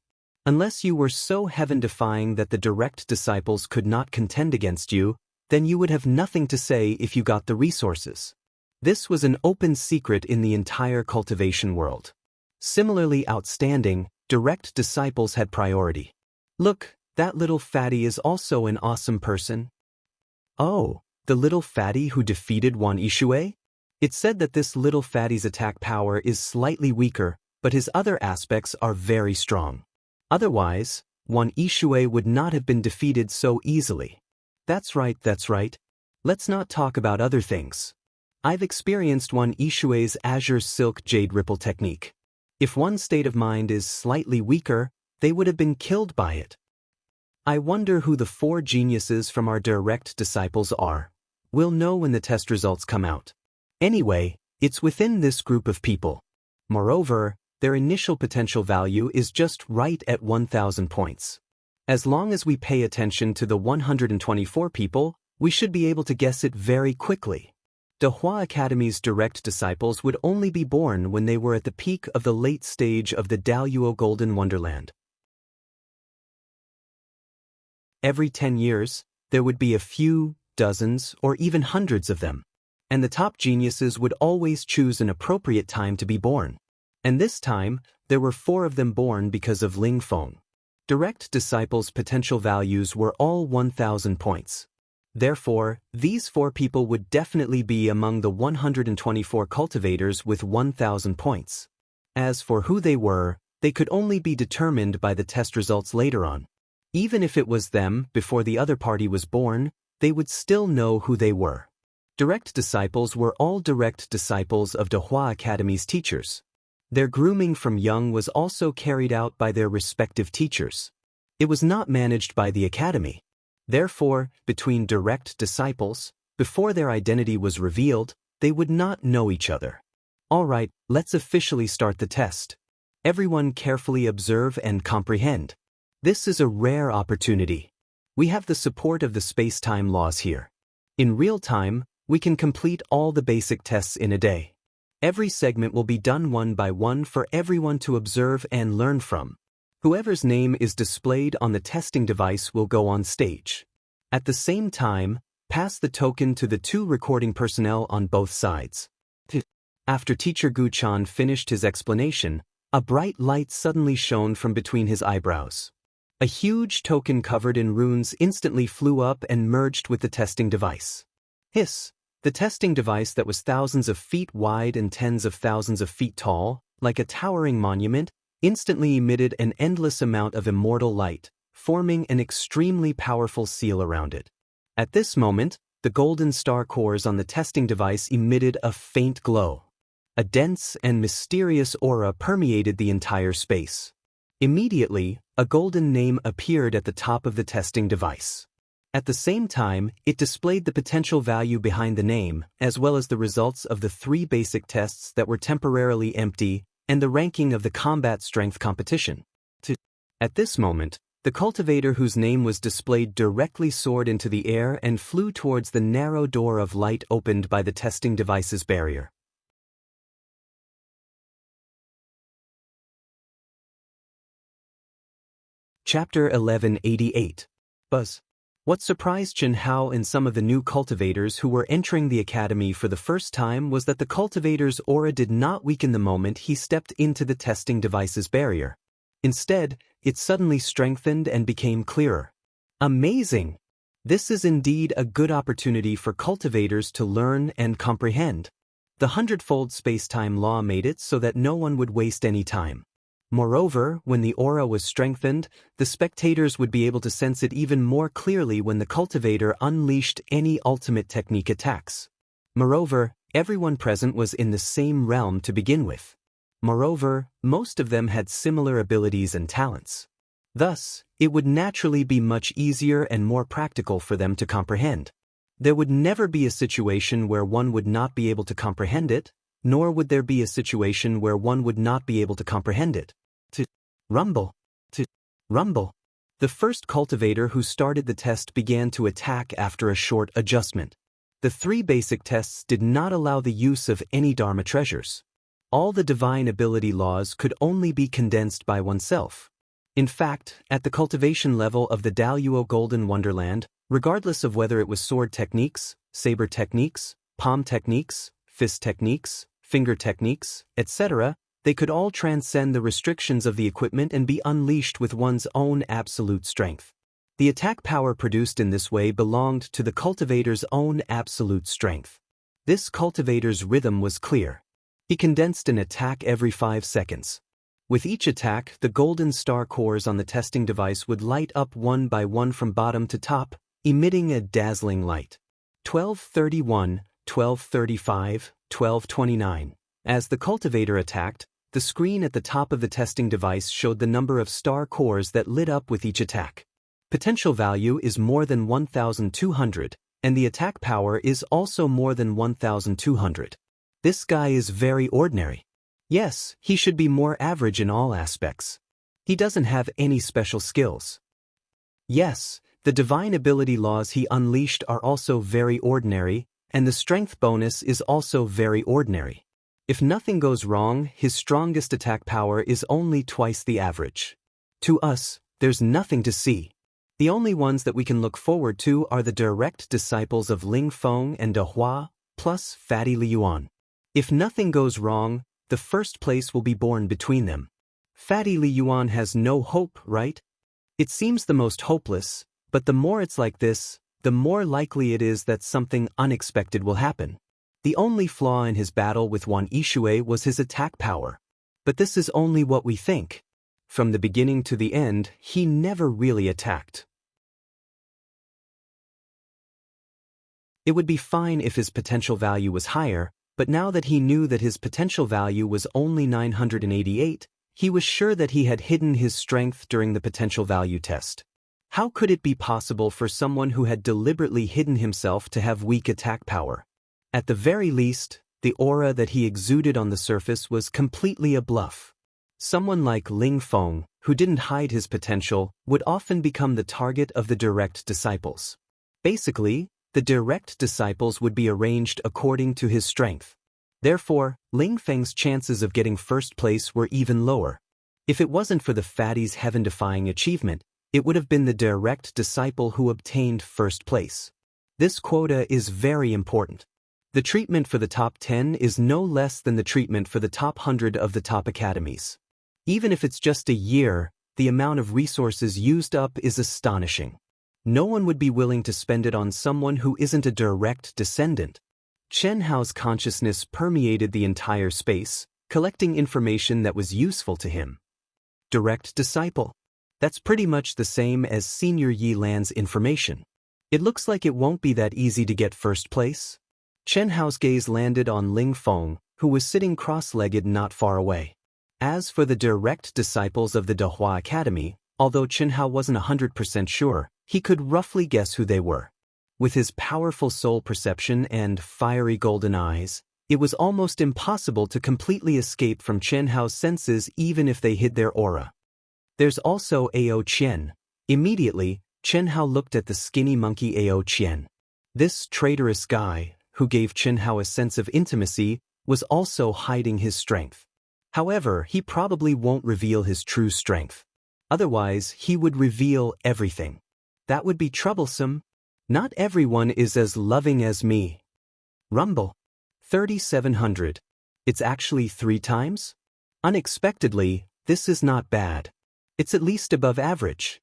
Unless you were so heaven-defying that the direct disciples could not contend against you, then you would have nothing to say if you got the resources. This was an open secret in the entire cultivation world. Similarly outstanding, direct disciples had priority. Look, that little fatty is also an awesome person. Oh, the little fatty who defeated Wan Yishui? It's said that this little fatty's attack power is slightly weaker, but his other aspects are very strong. Otherwise, Wan Yishui would not have been defeated so easily. That's right, that's right. Let's not talk about other things. I've experienced Wan Yishui's Azure Silk Jade Ripple technique. If one's state of mind is slightly weaker, they would have been killed by it. I wonder who the 4 geniuses from our direct disciples are. We'll know when the test results come out. Anyway, it's within this group of people. Moreover, their initial potential value is just right at 1,000 points. As long as we pay attention to the 124 people, we should be able to guess it very quickly. Dehua Academy's direct disciples would only be born when they were at the peak of the late stage of the Daoist Golden Wonderland. Every 10 years, there would be a few, dozens, or even hundreds of them. And the top geniuses would always choose an appropriate time to be born. And this time, there were 4 of them born because of Ling Feng. Direct disciples' potential values were all 1,000 points. Therefore, these 4 people would definitely be among the 124 cultivators with 1,000 points. As for who they were, they could only be determined by the test results later on. Even if it was them before the other party was born, they would still know who they were. Direct disciples were all direct disciples of Dehua Academy's teachers. Their grooming from young was also carried out by their respective teachers. It was not managed by the academy. Therefore, between direct disciples, before their identity was revealed, they would not know each other. Alright, let's officially start the test. Everyone carefully observe and comprehend. This is a rare opportunity. We have the support of the space-time laws here. In real time, we can complete all the basic tests in a day. Every segment will be done one by one for everyone to observe and learn from. Whoever's name is displayed on the testing device will go on stage. At the same time, pass the token to the 2 recording personnel on both sides. After Teacher Gu-chan finished his explanation, a bright light suddenly shone from between his eyebrows. A huge token covered in runes instantly flew up and merged with the testing device. Hiss! The testing device that was thousands of feet wide and tens of thousands of feet tall, like a towering monument, instantly emitted an endless amount of immortal light, forming an extremely powerful seal around it. At this moment, the golden star cores on the testing device emitted a faint glow. A dense and mysterious aura permeated the entire space. Immediately, a golden name appeared at the top of the testing device. At the same time, it displayed the potential value behind the name, as well as the results of the 3 basic tests that were temporarily empty, and the ranking of the combat strength competition. At this moment, the cultivator whose name was displayed directly soared into the air and flew towards the narrow door of light opened by the testing device's barrier. Chapter 1188. Buzz. What surprised Chen Hao and some of the new cultivators who were entering the academy for the first time was that the cultivator's aura did not weaken the moment he stepped into the testing device's barrier. Instead, it suddenly strengthened and became clearer. Amazing! This is indeed a good opportunity for cultivators to learn and comprehend. The 100-fold space-time law made it so that no one would waste any time. Moreover, when the aura was strengthened, the spectators would be able to sense it even more clearly when the cultivator unleashed any ultimate technique attacks. Moreover, everyone present was in the same realm to begin with. Moreover, most of them had similar abilities and talents. Thus, it would naturally be much easier and more practical for them to comprehend. There would never be a situation where one would not be able to comprehend it, nor would there be a situation where one would not be able to comprehend it. Rumble. Rumble. The first cultivator who started the test began to attack after a short adjustment. The 3 basic tests did not allow the use of any Dharma treasures. All the divine ability laws could only be condensed by oneself. In fact, at the cultivation level of the Daoist Golden Wonderland, regardless of whether it was sword techniques, saber techniques, palm techniques, fist techniques, finger techniques, etc., they could all transcend the restrictions of the equipment and be unleashed with one's own absolute strength. The attack power produced in this way belonged to the cultivator's own absolute strength. This cultivator's rhythm was clear. He condensed an attack every 5 seconds. With each attack, the golden star cores on the testing device would light up one by one from bottom to top, emitting a dazzling light. 1231, 1235, 1229. As the cultivator attacked, the screen at the top of the testing device showed the number of star cores that lit up with each attack. Potential value is more than 1,200, and the attack power is also more than 1,200. This guy is very ordinary. Yes, he should be more average in all aspects. He doesn't have any special skills. Yes, the divine ability laws he unleashed are also very ordinary, and the strength bonus is also very ordinary. If nothing goes wrong, his strongest attack power is only twice the average. To us, there's nothing to see. The only ones that we can look forward to are the direct disciples of Ling Feng and De Hua, plus Fatty Li Yuan. If nothing goes wrong, the first place will be born between them. Fatty Li Yuan has no hope, right? It seems the most hopeless, but the more it's like this, the more likely it is that something unexpected will happen. The only flaw in his battle with Wan Yishui was his attack power. But this is only what we think. From the beginning to the end, he never really attacked. It would be fine if his potential value was higher, but now that he knew that his potential value was only 988, he was sure that he had hidden his strength during the potential value test. How could it be possible for someone who had deliberately hidden himself to have weak attack power? At the very least, the aura that he exuded on the surface was completely a bluff. Someone like Ling Feng, who didn't hide his potential, would often become the target of the direct disciples. Basically, the direct disciples would be arranged according to his strength. Therefore, Ling Feng's chances of getting first place were even lower. If it wasn't for the fatty's heaven-defying achievement, it would have been the direct disciple who obtained first place. This quota is very important. The treatment for the top 10 is no less than the treatment for the top 100 of the top academies. Even if it's just a year, the amount of resources used up is astonishing. No one would be willing to spend it on someone who isn't a direct descendant. Chen Hao's consciousness permeated the entire space, collecting information that was useful to him. Direct disciple. That's pretty much the same as Senior Yi Lan's information. It looks like it won't be that easy to get first place. Chen Hao's gaze landed on Ling Feng, who was sitting cross-legged not far away. As for the direct disciples of the Dehua Academy, although Chen Hao wasn't 100% sure, he could roughly guess who they were. With his powerful soul perception and fiery golden eyes, it was almost impossible to completely escape from Chen Hao's senses even if they hid their aura. There's also Ao Qian. Immediately, Chen Hao looked at the skinny monkey Ao Qian. This traitorous guy, who gave Chen Hao a sense of intimacy, was also hiding his strength. However, he probably won't reveal his true strength. Otherwise, he would reveal everything. That would be troublesome. Not everyone is as loving as me. Rumble. 3,700. It's actually 3 times? Unexpectedly, this is not bad. It's at least above average.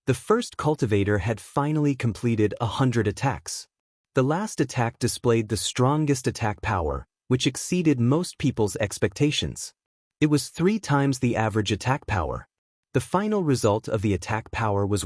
The first cultivator had finally completed 100 attacks. The last attack displayed the strongest attack power, which exceeded most people's expectations. It was 3 times the average attack power. The final result of the attack power was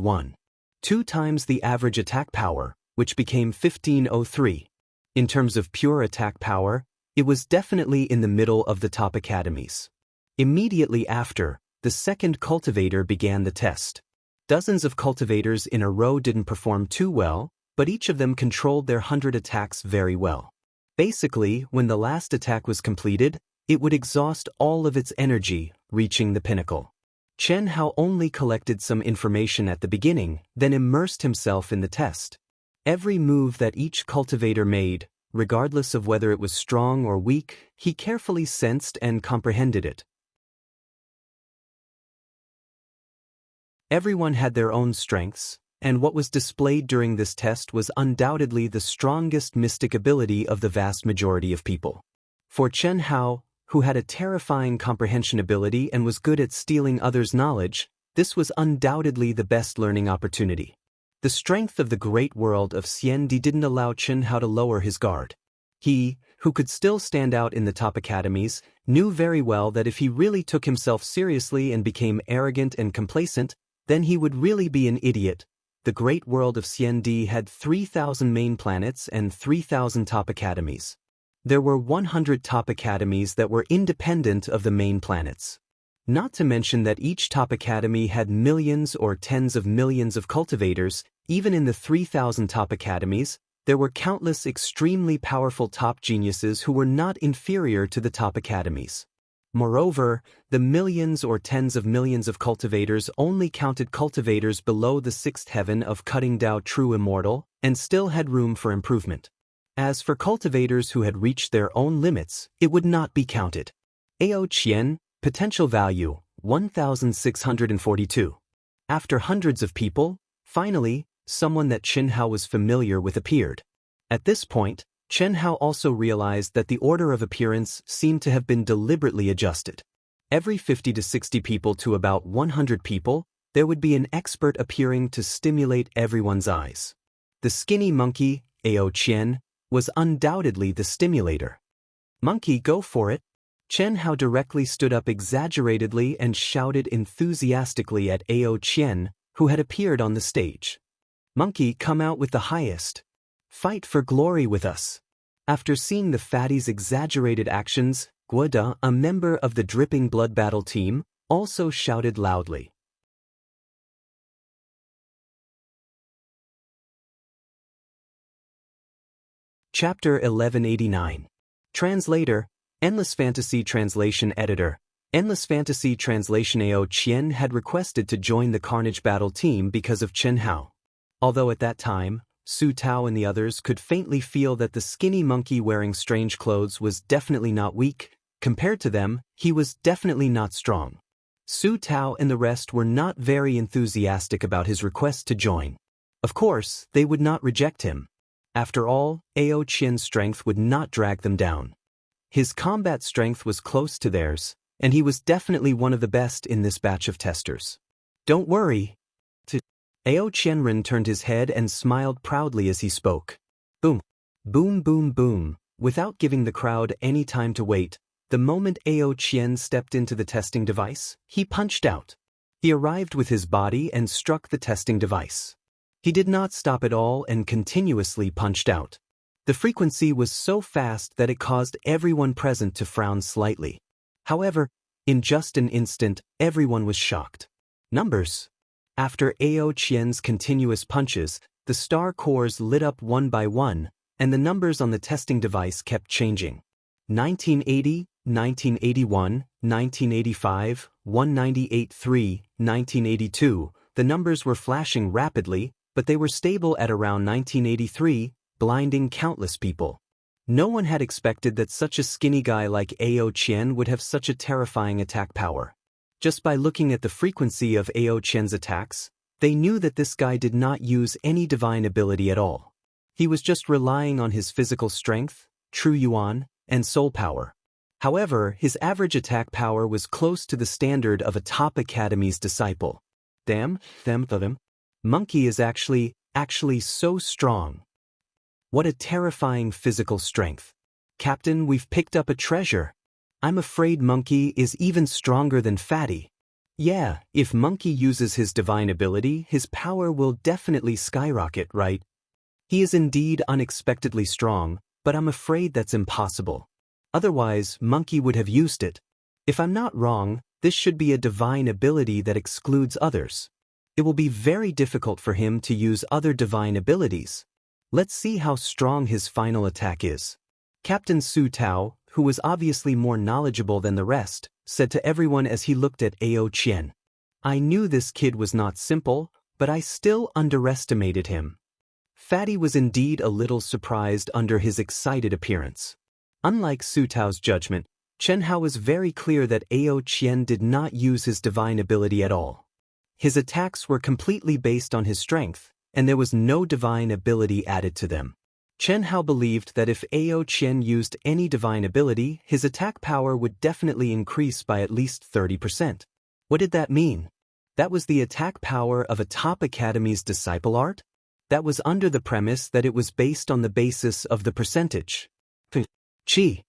2 times the average attack power, which became 1503. In terms of pure attack power, it was definitely in the middle of the top academies. Immediately after, the second cultivator began the test. Dozens of cultivators in a row didn't perform too well, but each of them controlled their 100 attacks very well. Basically, when the last attack was completed, it would exhaust all of its energy, reaching the pinnacle. Chen Hao only collected some information at the beginning, then immersed himself in the test. Every move that each cultivator made, regardless of whether it was strong or weak, he carefully sensed and comprehended it. Everyone had their own strengths, and what was displayed during this test was undoubtedly the strongest mystic ability of the vast majority of people. For Chen Hao, who had a terrifying comprehension ability and was good at stealing others' knowledge, this was undoubtedly the best learning opportunity. The strength of the great world of Xiandi didn't allow Chen Hao to lower his guard. He, who could still stand out in the top academies, knew very well that if he really took himself seriously and became arrogant and complacent, then he would really be an idiot. The great world of Xiandi had 3,000 main planets and 3,000 top academies. There were 100 top academies that were independent of the main planets. Not to mention that each top academy had millions or tens of millions of cultivators. Even in the 3,000 top academies, there were countless extremely powerful top geniuses who were not inferior to the top academies. Moreover, the millions or tens of millions of cultivators only counted cultivators below the 6th heaven of cutting Dao true immortal, and still had room for improvement. As for cultivators who had reached their own limits, it would not be counted. Ao Qian, potential value, 1,642. After hundreds of people, finally, someone that Chen Hao was familiar with appeared. At this point, Chen Hao also realized that the order of appearance seemed to have been deliberately adjusted. Every 50 to 60 people to about 100 people, there would be an expert appearing to stimulate everyone's eyes. The skinny monkey, Ao Qian, was undoubtedly the stimulator. Monkey, go for it. Chen Hao directly stood up exaggeratedly and shouted enthusiastically at Ao Qian, who had appeared on the stage. Monkey, come out with the highest. Fight for glory with us. After seeing the fatty's exaggerated actions, Guoda, a member of the Dripping Blood Battle team, also shouted loudly. Chapter 1189. Translator, Endless Fantasy Translation Editor. Endless Fantasy Translation. Ao Qian had requested to join the Carnage Battle team because of Chen Hao. Although at that time, Su Tao and the others could faintly feel that the skinny monkey wearing strange clothes was definitely not weak, compared to them, he was definitely not strong. Su Tao and the rest were not very enthusiastic about his request to join. Of course, they would not reject him. After all, Ao Qian's strength would not drag them down. His combat strength was close to theirs, and he was definitely one of the best in this batch of testers. Don't worry. Ao Qianren turned his head and smiled proudly as he spoke. Boom. Boom boom boom. Without giving the crowd any time to wait, the moment Ao Qian stepped into the testing device, he punched out. He arrived with his body and struck the testing device. He did not stop at all and continuously punched out. The frequency was so fast that it caused everyone present to frown slightly. However, in just an instant, everyone was shocked. Numbers. After Ao Qian's continuous punches, the star cores lit up one by one, and the numbers on the testing device kept changing. 1980, 1981, 1985, 1983, 1982, the numbers were flashing rapidly, but they were stable at around 1983, blinding countless people. No one had expected that such a skinny guy like Ao Qian would have such a terrifying attack power. Just by looking at the frequency of Ao Qian's attacks, they knew that this guy did not use any divine ability at all. He was just relying on his physical strength, true yuan, and soul power. However, his average attack power was close to the standard of a top academy's disciple. Damn, monkey is actually so strong. What a terrifying physical strength. Captain, we've picked up a treasure. I'm afraid Monkey is even stronger than Fatty. Yeah, if Monkey uses his divine ability, his power will definitely skyrocket, right? He is indeed unexpectedly strong, but I'm afraid that's impossible. Otherwise, Monkey would have used it. If I'm not wrong, this should be a divine ability that excludes others. It will be very difficult for him to use other divine abilities. Let's see how strong his final attack is. Captain Su Tao, who was obviously more knowledgeable than the rest, said to everyone as he looked at Ao Qian. I knew this kid was not simple, but I still underestimated him. Fatty was indeed a little surprised under his excited appearance. Unlike Su Tao's judgment, Chen Hao was very clear that Ao Qian did not use his divine ability at all. His attacks were completely based on his strength, and there was no divine ability added to them. Chen Hao believed that if Ao Qian used any divine ability, his attack power would definitely increase by at least 30%. What did that mean? That was the attack power of a top academy's disciple art? That was under the premise that it was based on the basis of the percentage. Qi.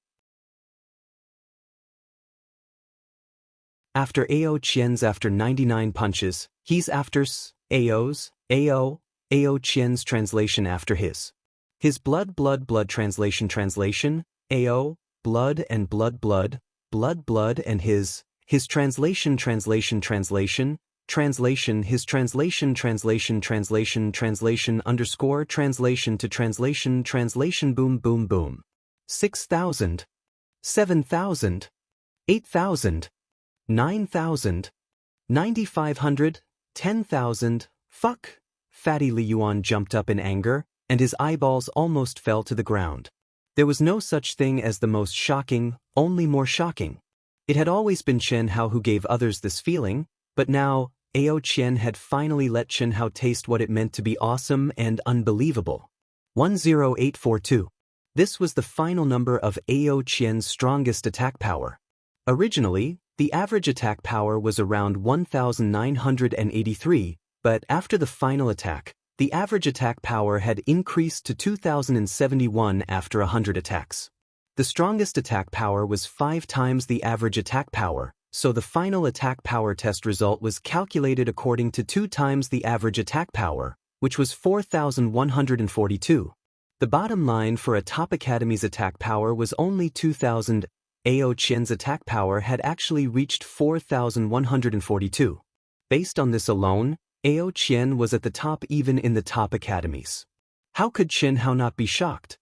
After Ao Qian's after 99 punches, he's after Ao Qian's translation after his. His blood translation, Ao, blood and blood and his translation his translation translation to translation boom. 6,000, 7,000, 8,000, 9,000, 9,500, 10,000, fuck. Fatty Li Yuan jumped up in anger, and his eyeballs almost fell to the ground. There was no such thing as the most shocking, only more shocking. It had always been Chen Hao who gave others this feeling, but now, Ao Qian had finally let Chen Hao taste what it meant to be awesome and unbelievable. 10842. This was the final number of Ao Qian's strongest attack power. Originally, the average attack power was around 1,983, but after the final attack, the average attack power had increased to 2,071 after 100 attacks. The strongest attack power was 5 times the average attack power, so the final attack power test result was calculated according to 2 times the average attack power, which was 4,142. The bottom line for a top academy's attack power was only 2,000. Ao Qian's attack power had actually reached 4,142. Based on this alone, Ao Qian was at the top even in the top academies. How could Chen Hao not be shocked?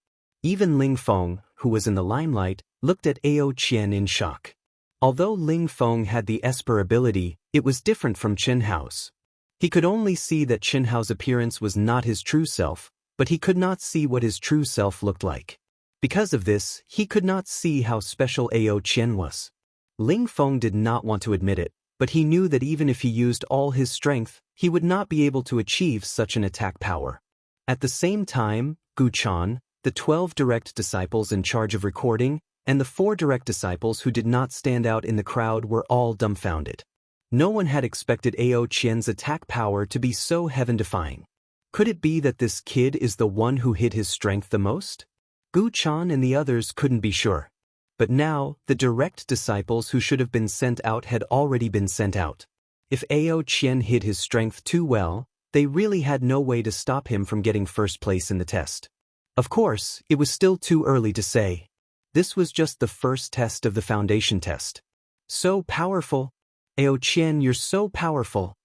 Even Ling Feng, who was in the limelight, looked at Ao Qian in shock. Although Ling Feng had the Esper ability, it was different from Chen Hao's. He could only see that Chen Hao's appearance was not his true self, but he could not see what his true self looked like. Because of this, he could not see how special Ao Qian was. Ling Feng did not want to admit it, but he knew that even if he used all his strength, he would not be able to achieve such an attack power. At the same time, Gu Chan, the 12 direct disciples in charge of recording, and the 4 direct disciples who did not stand out in the crowd were all dumbfounded. No one had expected Ao Qian's attack power to be so heaven-defying. Could it be that this kid is the one who hid his strength the most? Gu Chan and the others couldn't be sure. But now, the direct disciples who should have been sent out had already been sent out. If Ao Qian hid his strength too well, they really had no way to stop him from getting first place in the test. Of course, it was still too early to say. This was just the first test of the foundation test. So powerful. Ao Qian, you're so powerful.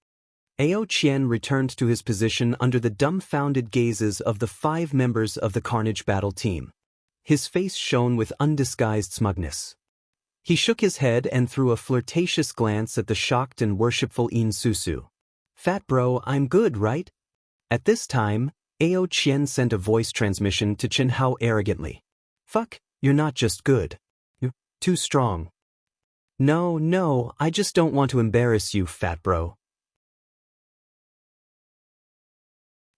Ao Qian returned to his position under the dumbfounded gazes of the 5 members of the Carnage Battle team. His face shone with undisguised smugness. He shook his head and threw a flirtatious glance at the shocked and worshipful In Susu. Fat bro, I'm good, right? At this time, Ao Qian sent a voice transmission to Chen Hao arrogantly. Fuck, you're not just good. You're too strong. No, I just don't want to embarrass you, fat bro.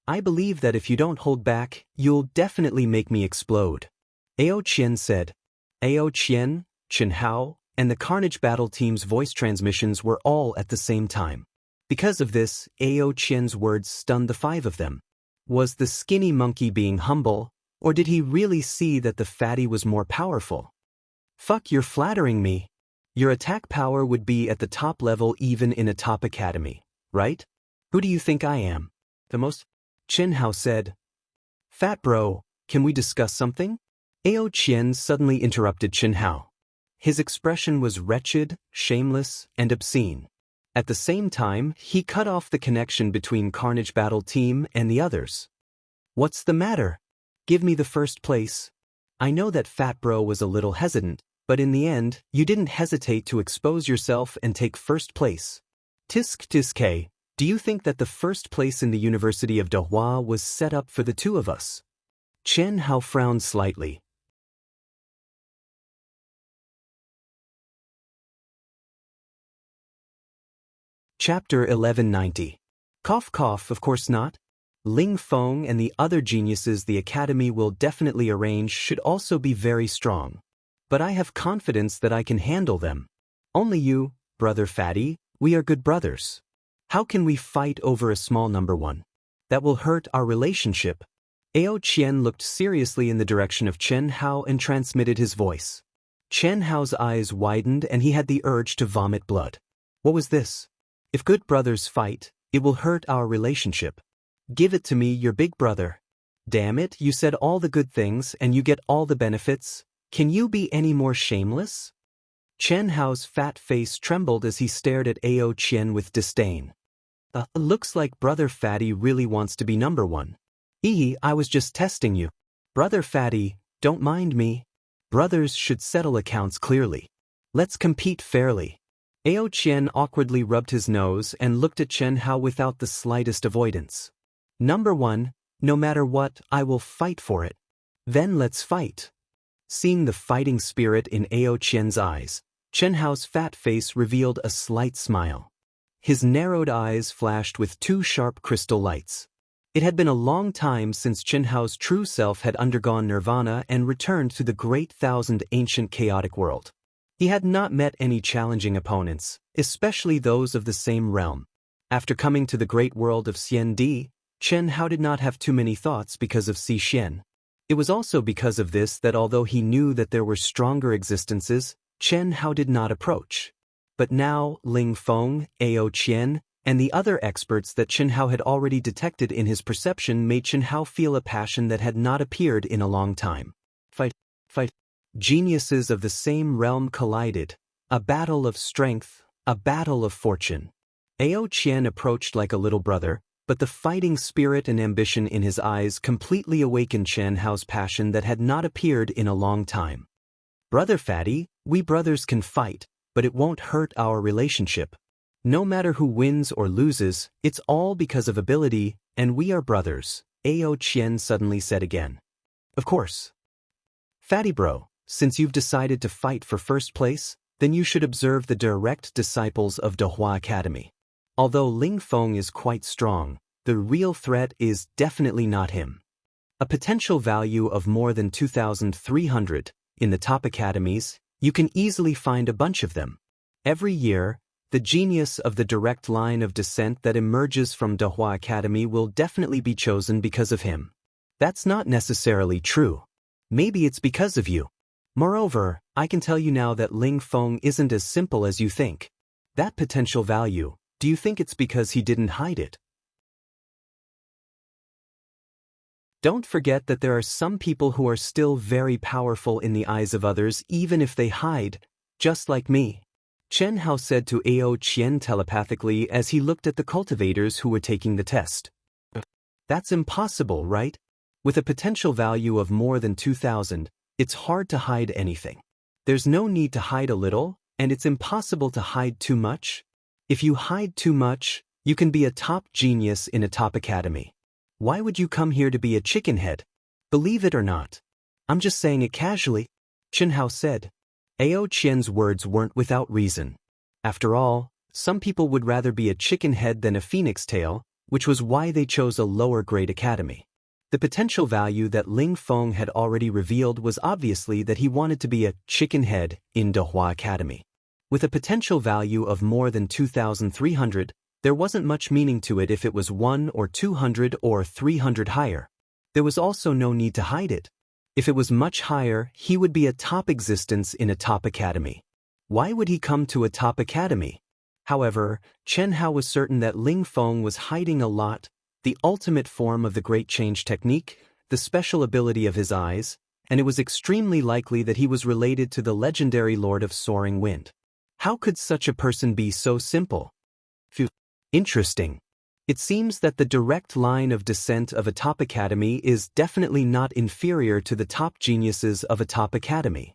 I believe that if you don't hold back, you'll definitely make me explode. Ao Qian said. Ao Qian, Chen Hao, and the Carnage Battle team's voice transmissions were all at the same time. Because of this, Ao Qian's words stunned the 5 of them. Was the skinny monkey being humble, or did he really see that the fatty was more powerful? Fuck, you're flattering me. Your attack power would be at the top level even in a top academy, right? Who do you think I am? The most? Chen Hao said. Fat bro, can we discuss something? Ao Qian suddenly interrupted Chen Hao. His expression was wretched, shameless, and obscene. At the same time, he cut off the connection between Carnage Battle team and the others. What's the matter? Give me the first place. I know that Fat Bro was a little hesitant, but in the end, you didn't hesitate to expose yourself and take first place. Tisk Tiske, do you think that the first place in the University of Dahua was set up for the 2 of us? Chen Hao frowned slightly. Chapter 1190. Cough cough, of course not. Ling Feng and the other geniuses the Academy will definitely arrange should also be very strong. But I have confidence that I can handle them. Only you, brother Fatty, we are good brothers. How can we fight over a small number one? That will hurt our relationship. Ao Qian looked seriously in the direction of Chen Hao and transmitted his voice. Chen Hao's eyes widened and he had the urge to vomit blood. What was this? If good brothers fight, it will hurt our relationship. Give it to me, your big brother. Damn it, you said all the good things and you get all the benefits. Can you be any more shameless? Chen Hao's fat face trembled as he stared at Ao Qian with disdain. Looks like Brother Fatty really wants to be number one. I was just testing you. Brother Fatty, don't mind me. Brothers should settle accounts clearly. Let's compete fairly. Ao Qian awkwardly rubbed his nose and looked at Chen Hao without the slightest avoidance. Number one, no matter what, I will fight for it. Then let's fight. Seeing the fighting spirit in Ao Qian's eyes, Chen Hao's fat face revealed a slight smile. His narrowed eyes flashed with 2 sharp crystal lights. It had been a long time since Chen Hao's true self had undergone nirvana and returned to the great thousand ancient chaotic world. He had not met any challenging opponents, especially those of the same realm. After coming to the great world of Xian Di, Chen Hao did not have too many thoughts because of Xi Xian. It was also because of this that although he knew that there were stronger existences, Chen Hao did not approach. But now Ling Feng, Ao Qian, and the other experts that Chen Hao had already detected in his perception made Chen Hao feel a passion that had not appeared in a long time. Fight. Geniuses of the same realm collided. A battle of strength, a battle of fortune. Ao Qian approached like a little brother, but the fighting spirit and ambition in his eyes completely awakened Chen Hao's passion that had not appeared in a long time. "Brother Fatty, we brothers can fight, but it won't hurt our relationship. No matter who wins or loses, it's all because of ability, and we are brothers," Ao Qian suddenly said again. "Of course. Fatty bro, since you've decided to fight for first place, then you should observe the direct disciples of Dehua Academy. Although Ling Feng is quite strong, the real threat is definitely not him. A potential value of more than 2,300 in the top academies, you can easily find a bunch of them. Every year, the genius of the direct line of descent that emerges from Dehua Academy will definitely be chosen because of him. That's not necessarily true. Maybe it's because of you. Moreover, I can tell you now that Ling Feng isn't as simple as you think. That potential value, do you think it's because he didn't hide it? Don't forget that there are some people who are still very powerful in the eyes of others even if they hide, just like me," Chen Hao said to Ao Qian telepathically as he looked at the cultivators who were taking the test. "That's impossible, right? With a potential value of more than 2,000, it's hard to hide anything. There's no need to hide a little, and it's impossible to hide too much. If you hide too much, you can be a top genius in a top academy. Why would you come here to be a chicken head? Believe it or not. I'm just saying it casually," Chen Hao said. Ao Qian's words weren't without reason. After all, some people would rather be a chicken head than a phoenix tail, which was why they chose a lower grade academy. The potential value that Ling Feng had already revealed was obviously that he wanted to be a chicken head in Dehua Academy. With a potential value of more than 2,300, there wasn't much meaning to it if it was 1 or 200 or 300 higher. There was also no need to hide it. If it was much higher, he would be a top existence in a top academy. Why would he come to a top academy? However, Chen Hao was certain that Ling Feng was hiding a lot, the ultimate form of the Great Change technique, the special ability of his eyes, and it was extremely likely that he was related to the legendary Lord of Soaring Wind. How could such a person be so simple? Phew. Interesting. It seems that the direct line of descent of a top academy is definitely not inferior to the top geniuses of a top academy.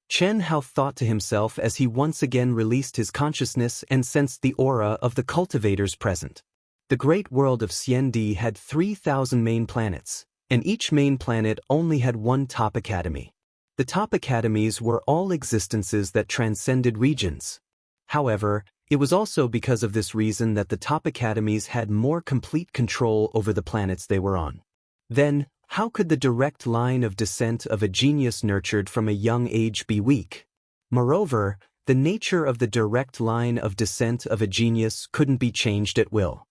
Chen Hao thought to himself as he once again released his consciousness and sensed the aura of the cultivators present. The great world of Xiandi had 3,000 main planets, and each main planet only had one top academy. The top academies were all existences that transcended regions. However, it was also because of this reason that the top academies had more complete control over the planets they were on. Then, how could the direct line of descent of a genius nurtured from a young age be weak? Moreover, the nature of the direct line of descent of a genius couldn't be changed at will.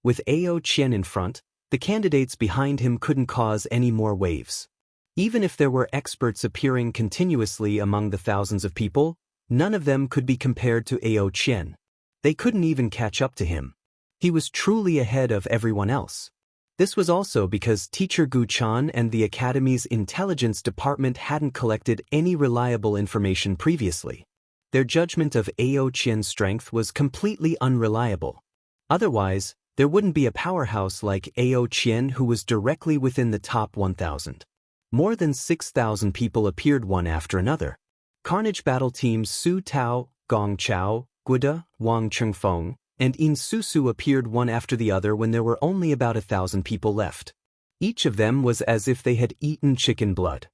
With Ao Qian in front, the candidates behind him couldn't cause any more waves. Even if there were experts appearing continuously among the thousands of people, none of them could be compared to Ao Qian. They couldn't even catch up to him. He was truly ahead of everyone else. This was also because teacher Gu Chan and the Academy's intelligence department hadn't collected any reliable information previously. Their judgment of Ao Qian's strength was completely unreliable. Otherwise, there wouldn't be a powerhouse like Ao Qian who was directly within the top 1,000. More than 6,000 people appeared one after another. Carnage battle teams Su Tao, Gong Chao, Guida, Wang Chengfeng, and In Susu appeared one after the other when there were only about 1,000 people left. Each of them was as if they had eaten chicken blood.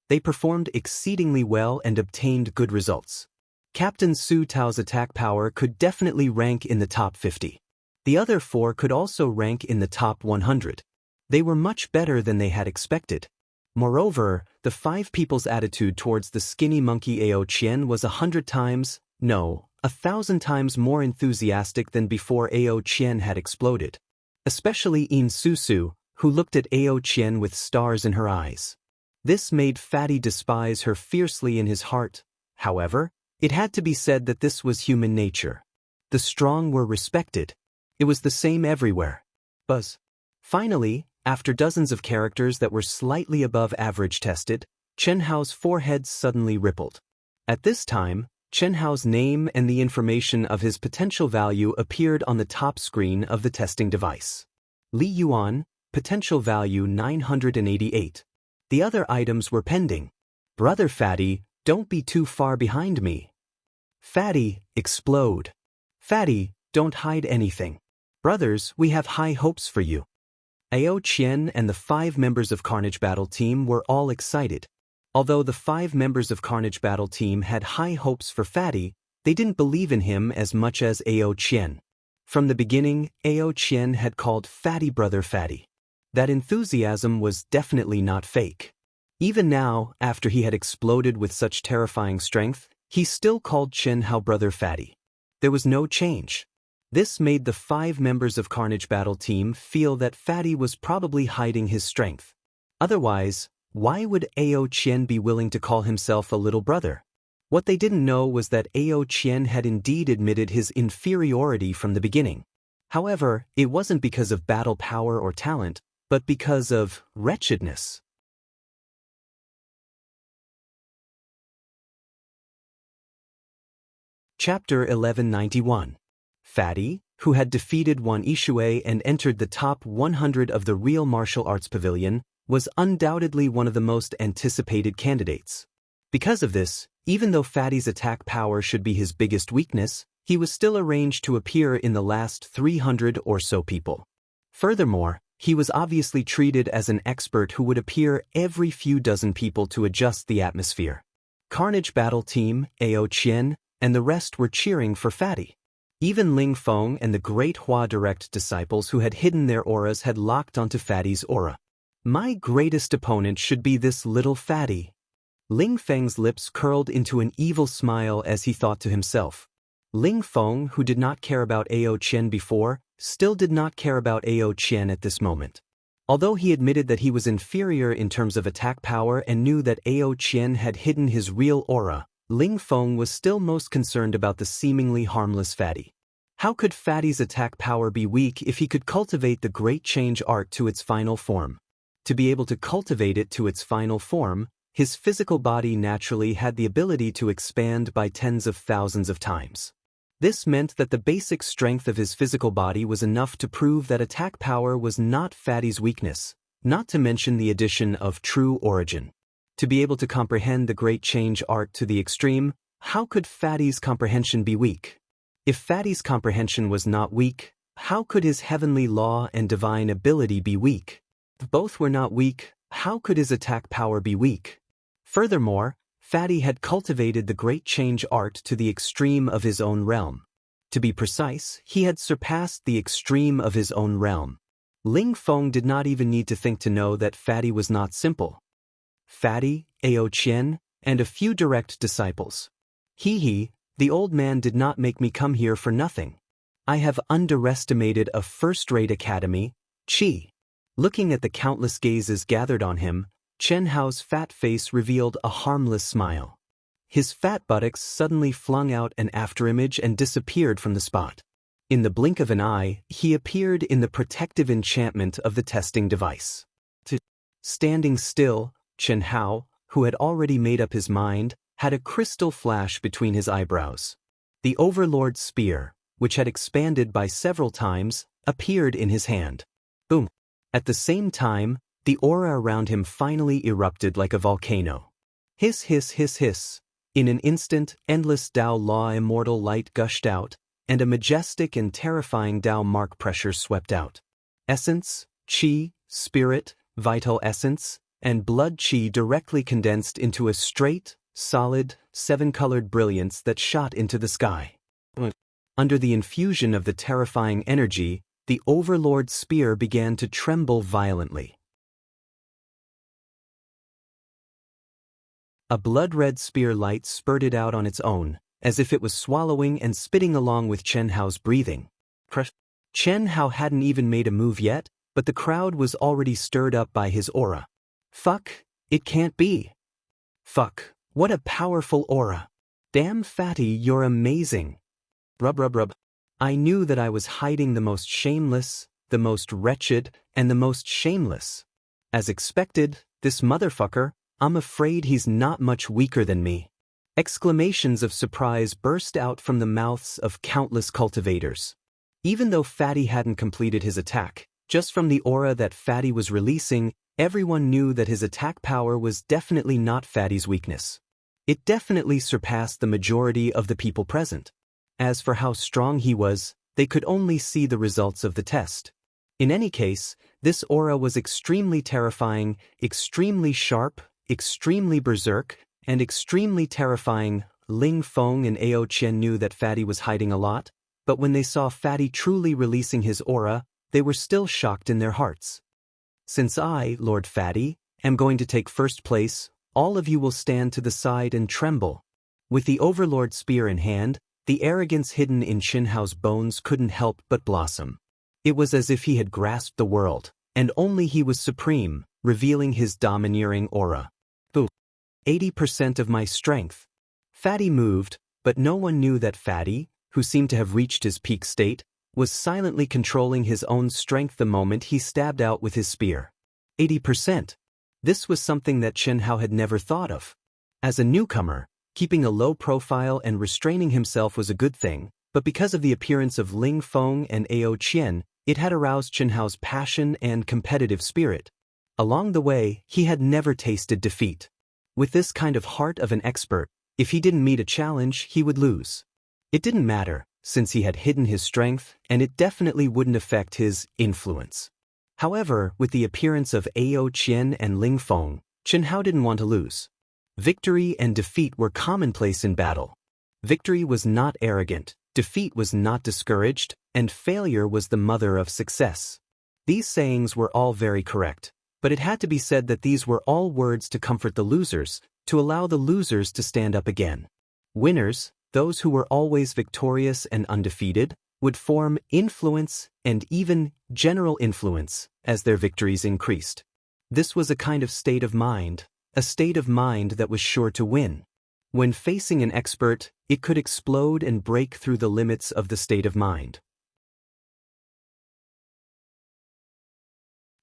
They performed exceedingly well and obtained good results. Captain Su Tao's attack power could definitely rank in the top 50. The other 4 could also rank in the top 100. They were much better than they had expected. Moreover, the 5 people's attitude towards the skinny monkey Ao Qian was 100 times, no, 1,000 times more enthusiastic than before Ao Qian had exploded. Especially In Susu, who looked at Ao Qian with stars in her eyes. This made Fatty despise her fiercely in his heart. However, it had to be said that this was human nature. The strong were respected. It was the same everywhere. Buzz. Finally, after dozens of characters that were slightly above average tested, Chen Hao's forehead suddenly rippled. At this time, Chen Hao's name and the information of his potential value appeared on the top screen of the testing device. Li Yuan, potential value 988. The other items were pending. Brother Fatty, don't be too far behind me. Fatty, explode. Fatty, don't hide anything. Brothers, we have high hopes for you. Ao Qian and the 5 members of Carnage Battle Team were all excited. Although the 5 members of Carnage Battle Team had high hopes for Fatty, they didn't believe in him as much as Ao Qian. From the beginning, Ao Qian had called Fatty Brother Fatty. That enthusiasm was definitely not fake. Even now, after he had exploded with such terrifying strength, he still called Chen Hao Brother Fatty. There was no change. This made the 5 members of Carnage Battle Team feel that Fatty was probably hiding his strength. Otherwise, why would Ao Qian be willing to call himself a little brother? What they didn't know was that Ao Qian had indeed admitted his inferiority from the beginning. However, it wasn't because of battle power or talent, but because of wretchedness. Chapter 1191. Fatty, who had defeated Wan Yishui and entered the top 100 of the Real Martial Arts Pavilion, was undoubtedly one of the most anticipated candidates. Because of this, even though Fatty's attack power should be his biggest weakness, he was still arranged to appear in the last 300 or so people. Furthermore, he was obviously treated as an expert who would appear every few dozen people to adjust the atmosphere. Carnage Battle Team, Ao Qian, and the rest were cheering for Fatty. Even Ling Feng and the great Hua Direct disciples who had hidden their auras had locked onto Fatty's aura. My greatest opponent should be this little Fatty. Ling Feng's lips curled into an evil smile as he thought to himself. Ling Feng, who did not care about Ao Qian before, still did not care about Ao Qian at this moment. Although he admitted that he was inferior in terms of attack power and knew that Ao Qian had hidden his real aura, Ling Feng was still most concerned about the seemingly harmless Fatty. How could Fatty's attack power be weak if he could cultivate the Great Change Art to its final form? To be able to cultivate it to its final form, his physical body naturally had the ability to expand by tens of thousands of times. This meant that the basic strength of his physical body was enough to prove that attack power was not Fatty's weakness, not to mention the addition of true origin. To be able to comprehend the Great Change Art to the extreme, how could Fatty's comprehension be weak? If Fatty's comprehension was not weak, how could his heavenly law and divine ability be weak? If both were not weak, how could his attack power be weak? Furthermore, Fatty had cultivated the Great Change Art to the extreme of his own realm. To be precise, he had surpassed the extreme of his own realm. Ling Feng did not even need to think to know that Fatty was not simple. Fatty, Ao Qian, and a few direct disciples. The old man did not make me come here for nothing. I have underestimated a first-rate academy, Qi. Looking at the countless gazes gathered on him, Chen Hao's fat face revealed a harmless smile. His fat buttocks suddenly flung out an afterimage and disappeared from the spot. In the blink of an eye, he appeared in the protective enchantment of the testing device. Standing still, Chen Hao, who had already made up his mind, had a crystal flash between his eyebrows. The Overlord's spear, which had expanded by several times, appeared in his hand. Boom! At the same time, the aura around him finally erupted like a volcano. Hiss, hiss, hiss, hiss. In an instant, endless Dao Law immortal light gushed out, and a majestic and terrifying Dao mark pressure swept out. Essence, Qi, spirit, vital essence, and blood Qi directly condensed into a straight, solid, 7-colored brilliance that shot into the sky. Under the infusion of the terrifying energy, the Overlord's spear began to tremble violently. A blood-red spear light spurted out on its own, as if it was swallowing and spitting along with Chen Hao's breathing. Chen Hao hadn't even made a move yet, but the crowd was already stirred up by his aura. Fuck, it can't be. Fuck, what a powerful aura. Damn Fatty, you're amazing. Rub rub rub. I knew that I was hiding the most shameless, the most wretched, and the most shameless. As expected, this motherfucker, I'm afraid he's not much weaker than me. Exclamations of surprise burst out from the mouths of countless cultivators. Even though Fatty hadn't completed his attack, just from the aura that Fatty was releasing, everyone knew that his attack power was definitely not Fatty's weakness. It definitely surpassed the majority of the people present. As for how strong he was, they could only see the results of the test. In any case, this aura was extremely terrifying, extremely sharp, extremely berserk, and extremely terrifying. Ling Feng and Ao Qian knew that Fatty was hiding a lot, but when they saw Fatty truly releasing his aura, they were still shocked in their hearts. Since I, Lord Fatty, am going to take first place, all of you will stand to the side and tremble. With the Overlord spear in hand, the arrogance hidden in Xianxia's bones couldn't help but blossom. It was as if he had grasped the world, and only he was supreme, revealing his domineering aura. 80% of my strength. Fatty moved, but no one knew that Fatty, who seemed to have reached his peak state, was silently controlling his own strength the moment he stabbed out with his spear. 80%. This was something that Xianxia had never thought of. As a newcomer, keeping a low profile and restraining himself was a good thing, but because of the appearance of Ling Feng and Ao Qian, it had aroused Xianxia's passion and competitive spirit. Along the way, he had never tasted defeat. With this kind of heart of an expert, if he didn't meet a challenge, he would lose. It didn't matter, since he had hidden his strength, and it definitely wouldn't affect his influence. However, with the appearance of Ao Qian and Ling Feng, Xianxia didn't want to lose. Victory and defeat were commonplace in battle. Victory was not arrogant, defeat was not discouraged, and failure was the mother of success. These sayings were all very correct, but it had to be said that these were all words to comfort the losers, to allow the losers to stand up again. Winners, those who were always victorious and undefeated, would form influence and even general influence as their victories increased. This was a kind of state of mind, a state of mind that was sure to win. When facing an expert, it could explode and break through the limits of the state of mind.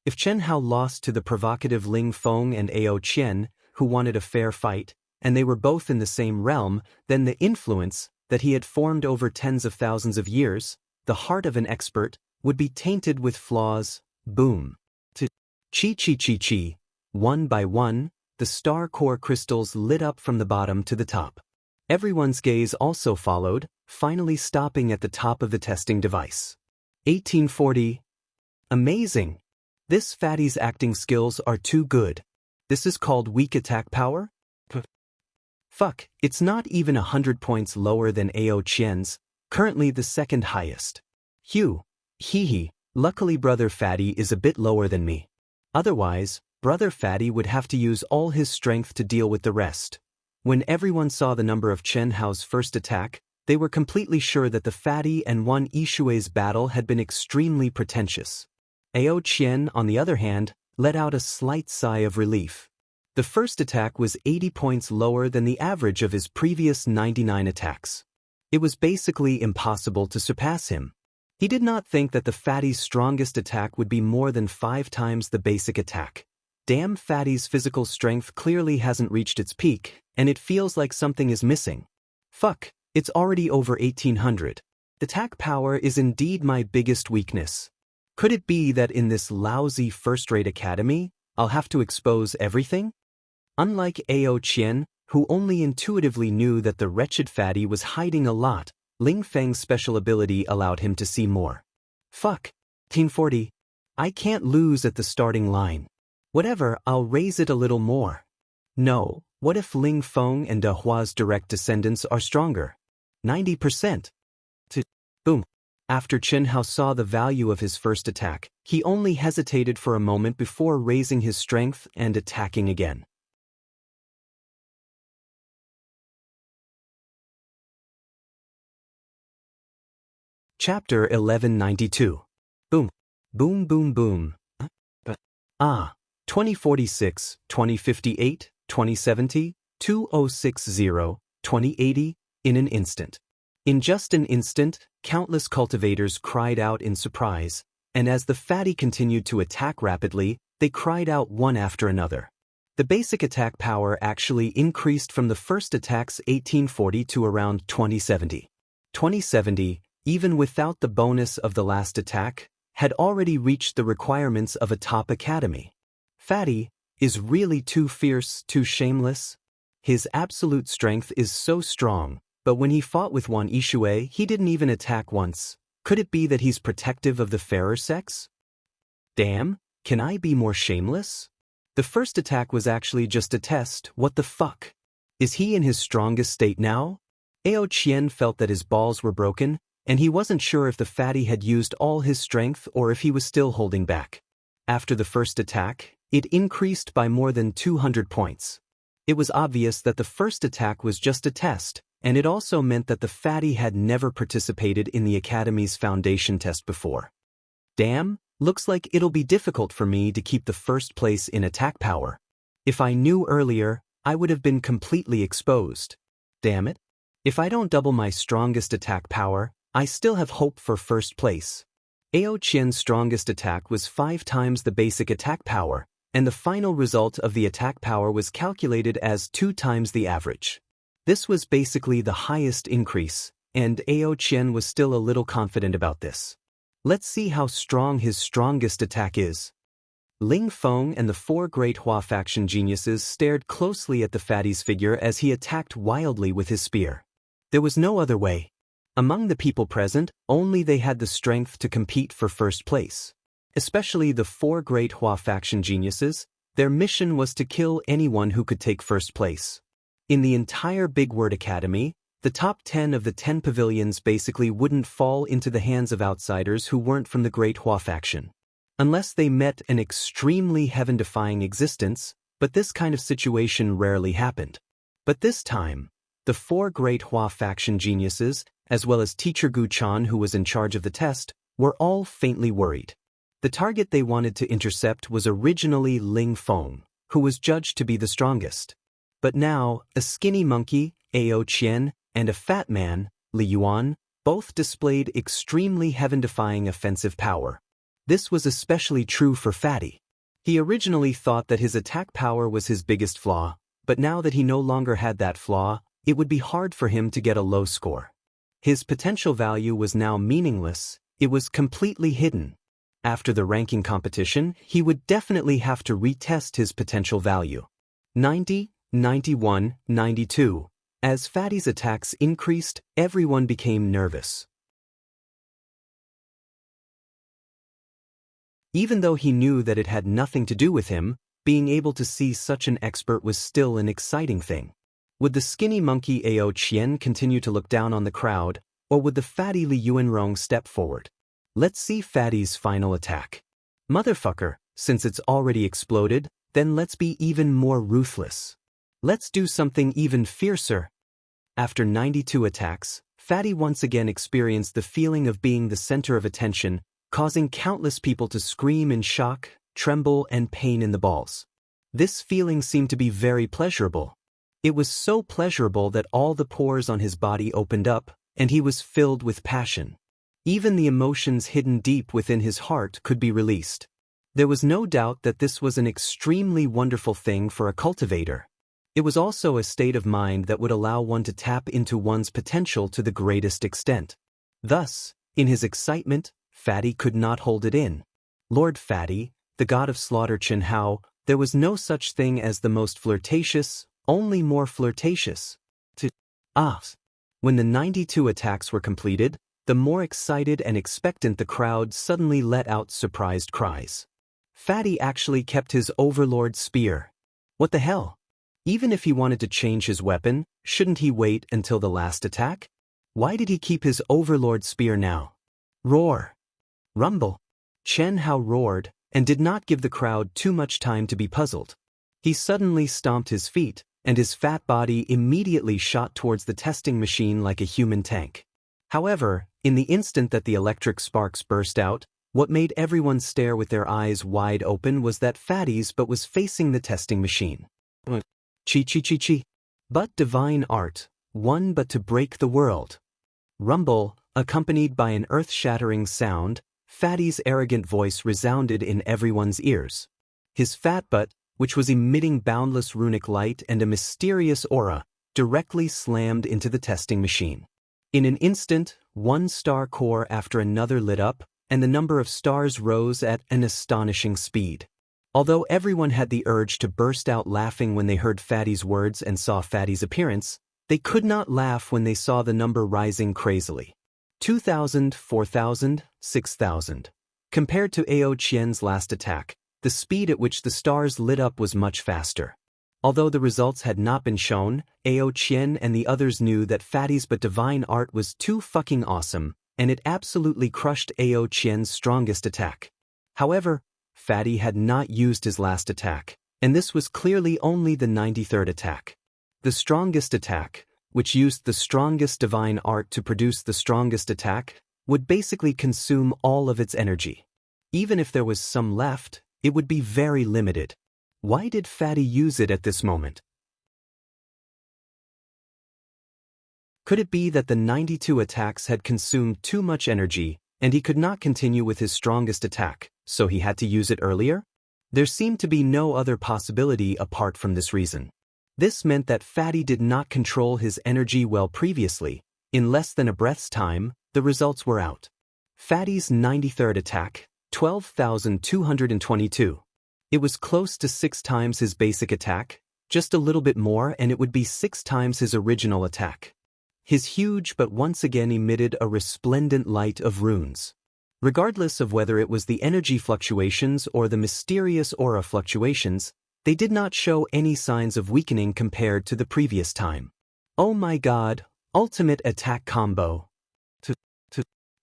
If Xianxia lost to the provocative Ling Feng and Ao Qian, who wanted a fair fight, and they were both in the same realm, then the influence that he had formed over tens of thousands of years, the heart of an expert, would be tainted with flaws. Boom. Chi. One by one, the star core crystals lit up from the bottom to the top. Everyone's gaze also followed, finally stopping at the top of the testing device. 1840. Amazing. This Fatty's acting skills are too good. This is called weak attack power? Fuck, it's not even 100 points lower than Ao Qian's, currently the second highest. Hee. Luckily Brother Fatty is a bit lower than me. Otherwise, Brother Fatty would have to use all his strength to deal with the rest. When everyone saw the number of Xianxia's first attack, they were completely sure that the Fatty and Wan Yishui's battle had been extremely pretentious. Ao Qian, on the other hand, let out a slight sigh of relief. The first attack was 80 points lower than the average of his previous 99 attacks. It was basically impossible to surpass him. He did not think that the Fatty's strongest attack would be more than 5 times the basic attack. Damn, Fatty's physical strength clearly hasn't reached its peak, and it feels like something is missing. Fuck, it's already over 1800. Attack power is indeed my biggest weakness. Could it be that in this lousy first-rate academy, I'll have to expose everything? Unlike Ao Qian, who only intuitively knew that the wretched Fatty was hiding a lot, Ling Feng's special ability allowed him to see more. Fuck. 1840. I can't lose at the starting line. Whatever, I'll raise it a little more. No, what if Ling Feng and De Hua's direct descendants are stronger? 90%. Boom. After Xianxia saw the value of his first attack, he only hesitated for a moment before raising his strength and attacking again. Chapter 1192. Boom. Boom boom boom. 2046, 2058, 2070, 2060, 2080, in an instant. In just an instant, countless cultivators cried out in surprise, and as the Fatty continued to attack rapidly, they cried out one after another. The basic attack power actually increased from the first attack's 1840 to around 2070. 2070, even without the bonus of the last attack, had already reached the requirements of a top academy. Fatty is really too fierce, too shameless. His absolute strength is so strong, but when he fought with Wan Yishui, he didn't even attack once. Could it be that he's protective of the fairer sex? Damn, can I be more shameless? The first attack was actually just a test. What the fuck? Is he in his strongest state now? Ao Qian felt that his balls were broken, and he wasn't sure if the fatty had used all his strength or if he was still holding back. After the first attack, it increased by more than 200 points. It was obvious that the first attack was just a test, and it also meant that the fatty had never participated in the Academy's foundation test before. Damn, looks like it'll be difficult for me to keep the first place in attack power. If I knew earlier, I would have been completely exposed. Damn it. If I don't double my strongest attack power, I still have hope for first place. Ao Qian's strongest attack was 5 times the basic attack power, and the final result of the attack power was calculated as 2 times the average. This was basically the highest increase, and Ao Qian was still a little confident about this. Let's see how strong his strongest attack is. Ling Feng and the 4 great Hua faction geniuses stared closely at the fatty's figure as he attacked wildly with his spear. There was no other way. Among the people present, only they had the strength to compete for first place. Especially the 4 great Hua faction geniuses, their mission was to kill anyone who could take first place. In the entire Big Word Academy, the top 10 of the 10 pavilions basically wouldn't fall into the hands of outsiders who weren't from the great Hua faction. Unless they met an extremely heaven-defying existence, but this kind of situation rarely happened. But this time, the 4 great Hua faction geniuses, as well as Teacher Gu Chan who was in charge of the test, were all faintly worried. The target they wanted to intercept was originally Ling Feng, who was judged to be the strongest. But now, a skinny monkey, Ao Qian, and a fat man, Li Yuan, both displayed extremely heaven-defying offensive power. This was especially true for Fatty. He originally thought that his attack power was his biggest flaw, but now that he no longer had that flaw, it would be hard for him to get a low score. His potential value was now meaningless, it was completely hidden. After the ranking competition, he would definitely have to retest his potential value. 90, 91, 92. As Fatty's attacks increased, everyone became nervous. Even though he knew that it had nothing to do with him, being able to see such an expert was still an exciting thing. Would the skinny monkey Ao Qian continue to look down on the crowd, or would the fatty Li Yuanrong step forward? Let's see Fatty's final attack. Motherfucker, since it's already exploded, then let's be even more ruthless. Let's do something even fiercer. After 92 attacks, Fatty once again experienced the feeling of being the center of attention, causing countless people to scream in shock, tremble, and pain in the balls. This feeling seemed to be very pleasurable. It was so pleasurable that all the pores on his body opened up, and he was filled with passion. Even the emotions hidden deep within his heart could be released. There was no doubt that this was an extremely wonderful thing for a cultivator. It was also a state of mind that would allow one to tap into one's potential to the greatest extent. Thus, in his excitement, Fatty could not hold it in. Lord Fatty, the god of slaughter Chen Hao, there was no such thing as the most flirtatious, only more flirtatious. When the 92 attacks were completed, the more excited and expectant the crowd suddenly let out surprised cries. Fatty actually kept his overlord spear. What the hell? Even if he wanted to change his weapon, shouldn't he wait until the last attack? Why did he keep his overlord spear now? Roar! Rumble! Chen Hao roared, and did not give the crowd too much time to be puzzled. He suddenly stomped his feet, and his fat body immediately shot towards the testing machine like a human tank. However, in the instant that the electric sparks burst out, what made everyone stare with their eyes wide open was that Fatty's butt was facing the testing machine. Chi. But divine art, one but to break the world. Rumble, accompanied by an earth-shattering sound, Fatty's arrogant voice resounded in everyone's ears. His fat butt, which was emitting boundless runic light and a mysterious aura, directly slammed into the testing machine. In an instant, one star core after another lit up, and the number of stars rose at an astonishing speed. Although everyone had the urge to burst out laughing when they heard Fatty's words and saw Fatty's appearance, they could not laugh when they saw the number rising crazily. 2,000, 4,000, 6,000. Compared to Ao Qian's last attack, the speed at which the stars lit up was much faster. Although the results had not been shown, Ao Qian and the others knew that Fatty's but divine art was too fucking awesome, and it absolutely crushed Ao Qian's strongest attack. However, Fatty had not used his last attack, and this was clearly only the 93rd attack. The strongest attack, which used the strongest divine art to produce the strongest attack, would basically consume all of its energy. Even if there was some left, it would be very limited. Why did Fatty use it at this moment? Could it be that the 92 attacks had consumed too much energy, and he could not continue with his strongest attack, so he had to use it earlier? There seemed to be no other possibility apart from this reason. This meant that Fatty did not control his energy well previously. In less than a breath's time, the results were out. Fatty's 93rd attack, 12,222. It was close to 6 times his basic attack, just a little bit more and it would be 6 times his original attack. His huge but once again emitted a resplendent light of runes. Regardless of whether it was the energy fluctuations or the mysterious aura fluctuations, they did not show any signs of weakening compared to the previous time. Oh my god, ultimate attack combo.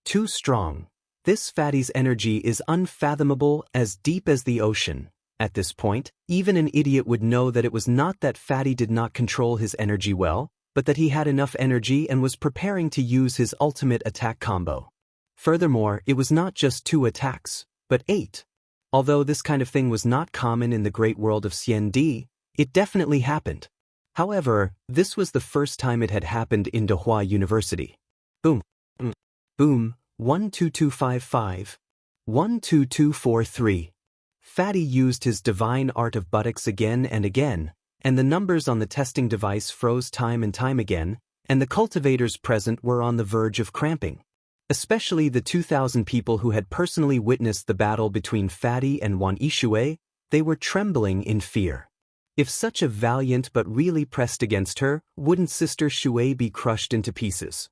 Too strong. This Fatty's energy is unfathomable, as deep as the ocean. At this point, even an idiot would know that it was not that Fatty did not control his energy well, but that he had enough energy and was preparing to use his ultimate attack combo. Furthermore, it was not just 2 attacks, but 8. Although this kind of thing was not common in the great world of CND, it definitely happened. However, this was the first time it had happened in Dahua University. Boom. Boom. 12255. 12243. Fatty used his divine art of buttocks again and again, and the numbers on the testing device froze time and time again, and the cultivators present were on the verge of cramping. Especially the 2,000 people who had personally witnessed the battle between Fatty and Wan Yishui, they were trembling in fear. If such a valiant but really pressed against her, wouldn't Sister Shui be crushed into pieces?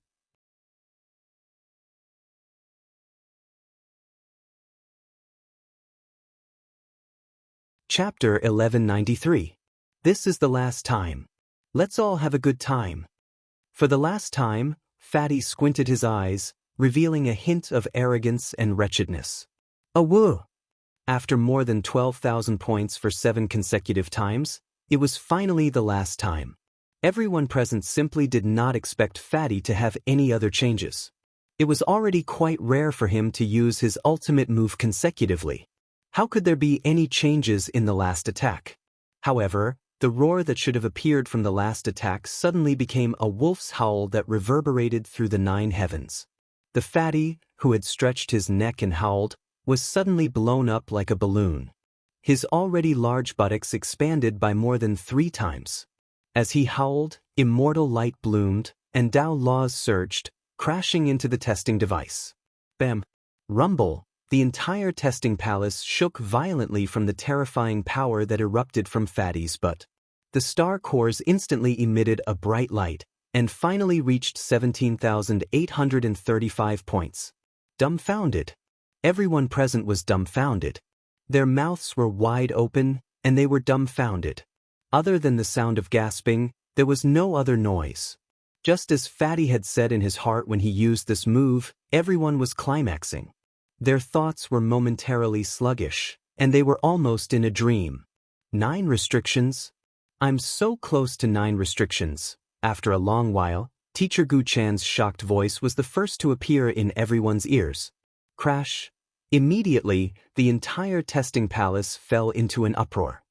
Chapter 1193. This is the last time. Let's all have a good time. For the last time, Fatty squinted his eyes, revealing a hint of arrogance and wretchedness. Woo! After more than 12,000 points for 7 consecutive times, it was finally the last time. Everyone present simply did not expect Fatty to have any other changes. It was already quite rare for him to use his ultimate move consecutively. How could there be any changes in the last attack? However, the roar that should have appeared from the last attack suddenly became a wolf's howl that reverberated through the 9 heavens. The Fatty, who had stretched his neck and howled, was suddenly blown up like a balloon. His already large buttocks expanded by more than 3 times. As he howled, immortal light bloomed, and Dao laws surged, crashing into the testing device. Bam! Rumble! The entire testing palace shook violently from the terrifying power that erupted from Fatty's butt. The star cores instantly emitted a bright light, and finally reached 17,835 points. Dumbfounded. Everyone present was dumbfounded. Their mouths were wide open, and they were dumbfounded. Other than the sound of gasping, there was no other noise. Just as Fatty had said in his heart when he used this move, everyone was climaxing. Their thoughts were momentarily sluggish, and they were almost in a dream. 9 restrictions? I'm so close to 9 restrictions. After a long while, Teacher Gu Chan's shocked voice was the first to appear in everyone's ears. Crash! Immediately, the entire testing palace fell into an uproar.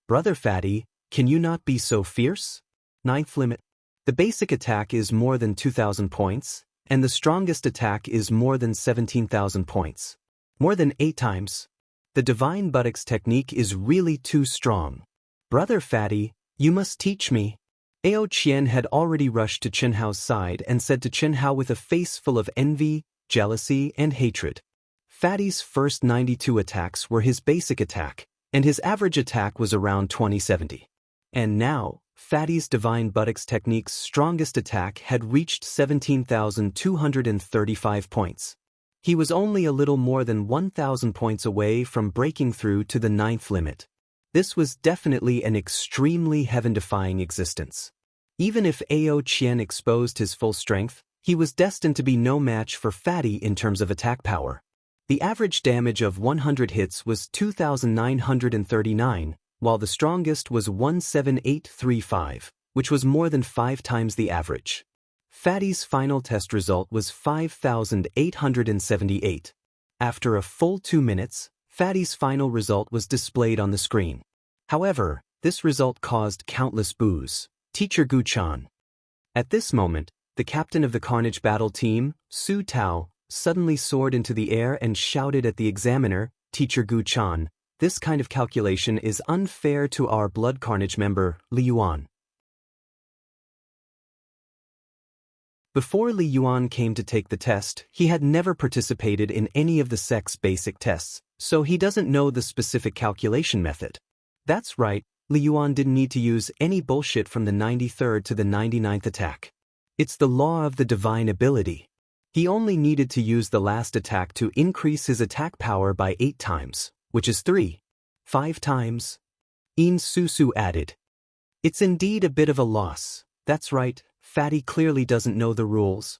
Brother Fatty, can you not be so fierce? 9th limit. The basic attack is more than 2,000 points, and the strongest attack is more than 17,000 points. More than 8 times. The divine buttocks technique is really too strong. Brother Fatty, you must teach me. Ao Qian had already rushed to Chen Hao's side and said to Chen Hao with a face full of envy, jealousy, and hatred. Fatty's first 92 attacks were his basic attack, and his average attack was around 2070. And now, Fatty's divine buttocks technique's strongest attack had reached 17,235 points. He was only a little more than 1,000 points away from breaking through to the 9th limit. This was definitely an extremely heaven-defying existence. Even if Ao Qian exposed his full strength, he was destined to be no match for Fatty in terms of attack power. The average damage of 100 hits was 2,939, while the strongest was 17835, which was more than 5 times the average. Fatty's final test result was 5,878. After a full 2 minutes, Fatty's final result was displayed on the screen. However, this result caused countless boos. Teacher Gu Chan. At this moment, the captain of the Carnage battle team, Su Tao, suddenly soared into the air and shouted at the examiner, Teacher Gu Chan, "This kind of calculation is unfair to our Blood Carnage member, Li Yuan." Before Li Yuan came to take the test, he had never participated in any of the sect's basic tests, so he doesn't know the specific calculation method. That's right, Li Yuan didn't need to use any bullshit from the 93rd to the 99th attack. It's the law of the divine ability. He only needed to use the last attack to increase his attack power by 8 times, which is 5 times. In Susu added. It's indeed a bit of a loss. That's right, Fatty clearly doesn't know the rules.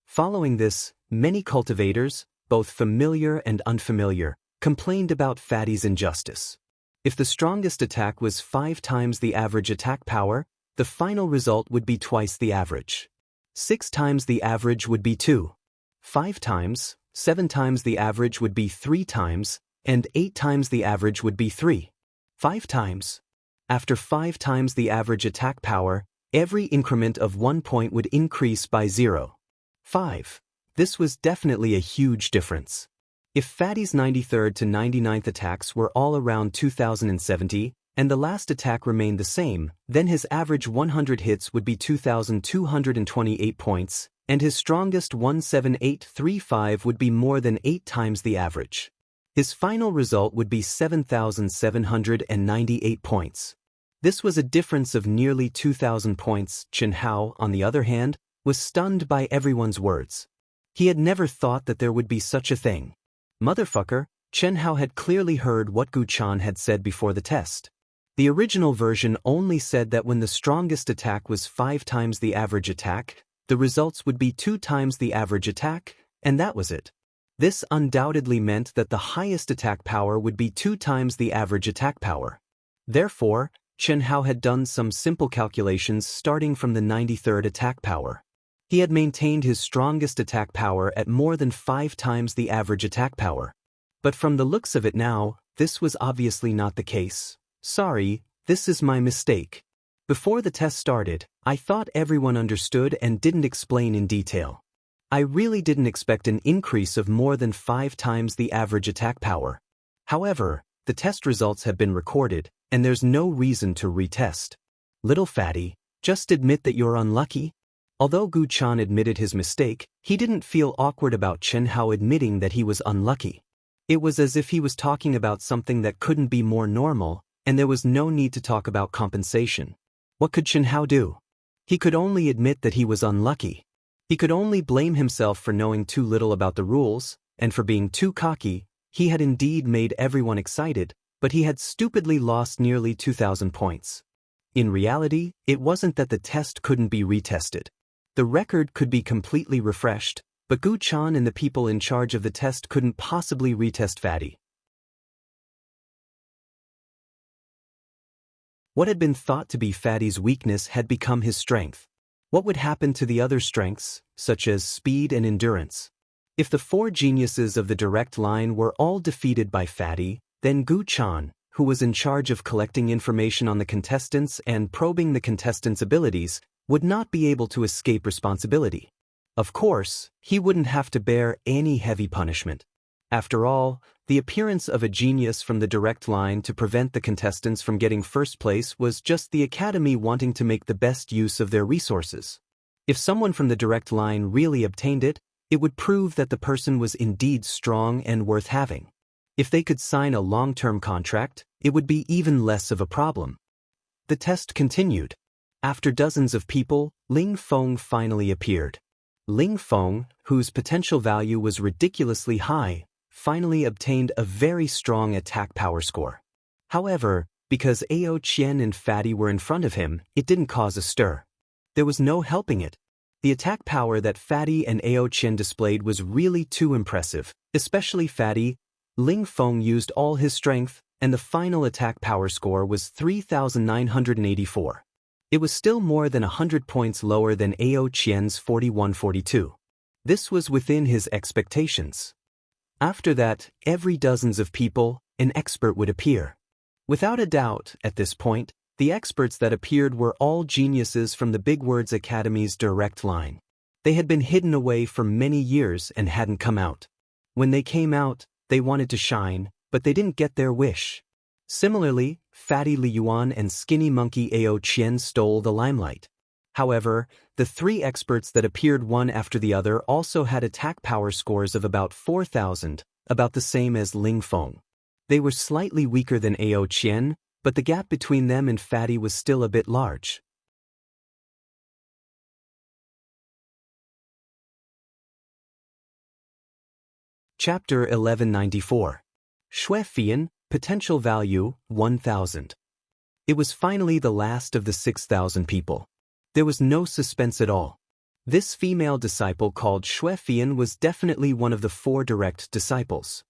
Following this, many cultivators, both familiar and unfamiliar, complained about Fatty's injustice. If the strongest attack was 5 times the average attack power, the final result would be twice the average. 6 times the average would be 2. 5 times, 7 times the average would be 3 times, and 8 times the average would be 5 times. After 5 times the average attack power, every increment of 1 point would increase by 0.5. This was definitely a huge difference. If Fatty's 93rd to 99th attacks were all around 2070, and the last attack remained the same, then his average 100 hits would be 2,228 points, and his strongest 17835 would be more than 8 times the average. His final result would be 7,798 points. This was a difference of nearly 2,000 points. Chen Hao, on the other hand, was stunned by everyone's words. He had never thought that there would be such a thing. Motherfucker, Chen Hao had clearly heard what Gu Chan had said before the test. The original version only said that when the strongest attack was 5 times the average attack, the results would be 2 times the average attack, and that was it. This undoubtedly meant that the highest attack power would be 2 times the average attack power. Therefore, Chen Hao had done some simple calculations starting from the 93rd attack power. He had maintained his strongest attack power at more than 5 times the average attack power. But from the looks of it now, this was obviously not the case. Sorry, this is my mistake. Before the test started, I thought everyone understood and didn't explain in detail. I really didn't expect an increase of more than 5 times the average attack power. However, the test results have been recorded, and there's no reason to retest. Little Fatty, just admit that you're unlucky. Although Gu Chan admitted his mistake, he didn't feel awkward about Chen Hao admitting that he was unlucky. It was as if he was talking about something that couldn't be more normal, and there was no need to talk about compensation. What could Chen Hao do? He could only admit that he was unlucky. He could only blame himself for knowing too little about the rules, and for being too cocky. He had indeed made everyone excited, but he had stupidly lost nearly 2,000 points. In reality, it wasn't that the test couldn't be retested. The record could be completely refreshed, but Gu Chan and the people in charge of the test couldn't possibly retest Fatty. What had been thought to be Fatty's weakness had become his strength. What would happen to the other strengths, such as speed and endurance? If the 4 geniuses of the direct line were all defeated by Fatty, then Gu Chan, who was in charge of collecting information on the contestants and probing the contestants' abilities, would not be able to escape responsibility. Of course, he wouldn't have to bear any heavy punishment. After all, The appearance of a genius from the direct line to prevent the contestants from getting first place was just the Academy wanting to make the best use of their resources. If someone from the direct line really obtained it, it would prove that the person was indeed strong and worth having. If they could sign a long-term contract, it would be even less of a problem. The test continued. After dozens of people, Ling Feng finally appeared. Ling Feng, whose potential value was ridiculously high, finally obtained a very strong attack power score. However, because Ao Qian and Fatty were in front of him, it didn't cause a stir. There was no helping it. The attack power that Fatty and Ao Qian displayed was really too impressive, especially Fatty. Ling Feng used all his strength, and the final attack power score was 3,984. It was still more than 100 points lower than Ao Qian's 4142. This was within his expectations. After that, every dozens of people, an expert would appear. Without a doubt, at this point, the experts that appeared were all geniuses from the Big Words Academy's direct line. They had been hidden away for many years and hadn't come out. When they came out, they wanted to shine, but they didn't get their wish. Similarly, Fatty Li Yuan and Skinny Monkey Ao Qian stole the limelight. However, the three experts that appeared one after the other also had attack power scores of about 4,000, about the same as Ling Feng. They were slightly weaker than Ao Qian, but the gap between them and Fatty was still a bit large. Chapter 1194. Shui, Potential Value, 1,000. It was finally the last of the 6,000 people. There was no suspense at all. This female disciple called Shui was definitely one of the 4 direct disciples.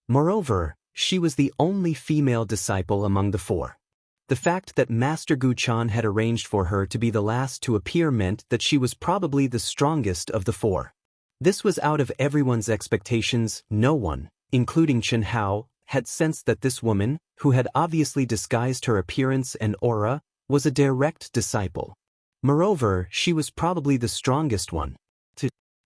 Moreover, she was the only female disciple among the 4. The fact that Master Gu Chan had arranged for her to be the last to appear meant that she was probably the strongest of the 4. This was out of everyone's expectations. No one, including Chen Hao, had sensed that this woman, who had obviously disguised her appearance and aura, was a direct disciple. Moreover, she was probably the strongest one.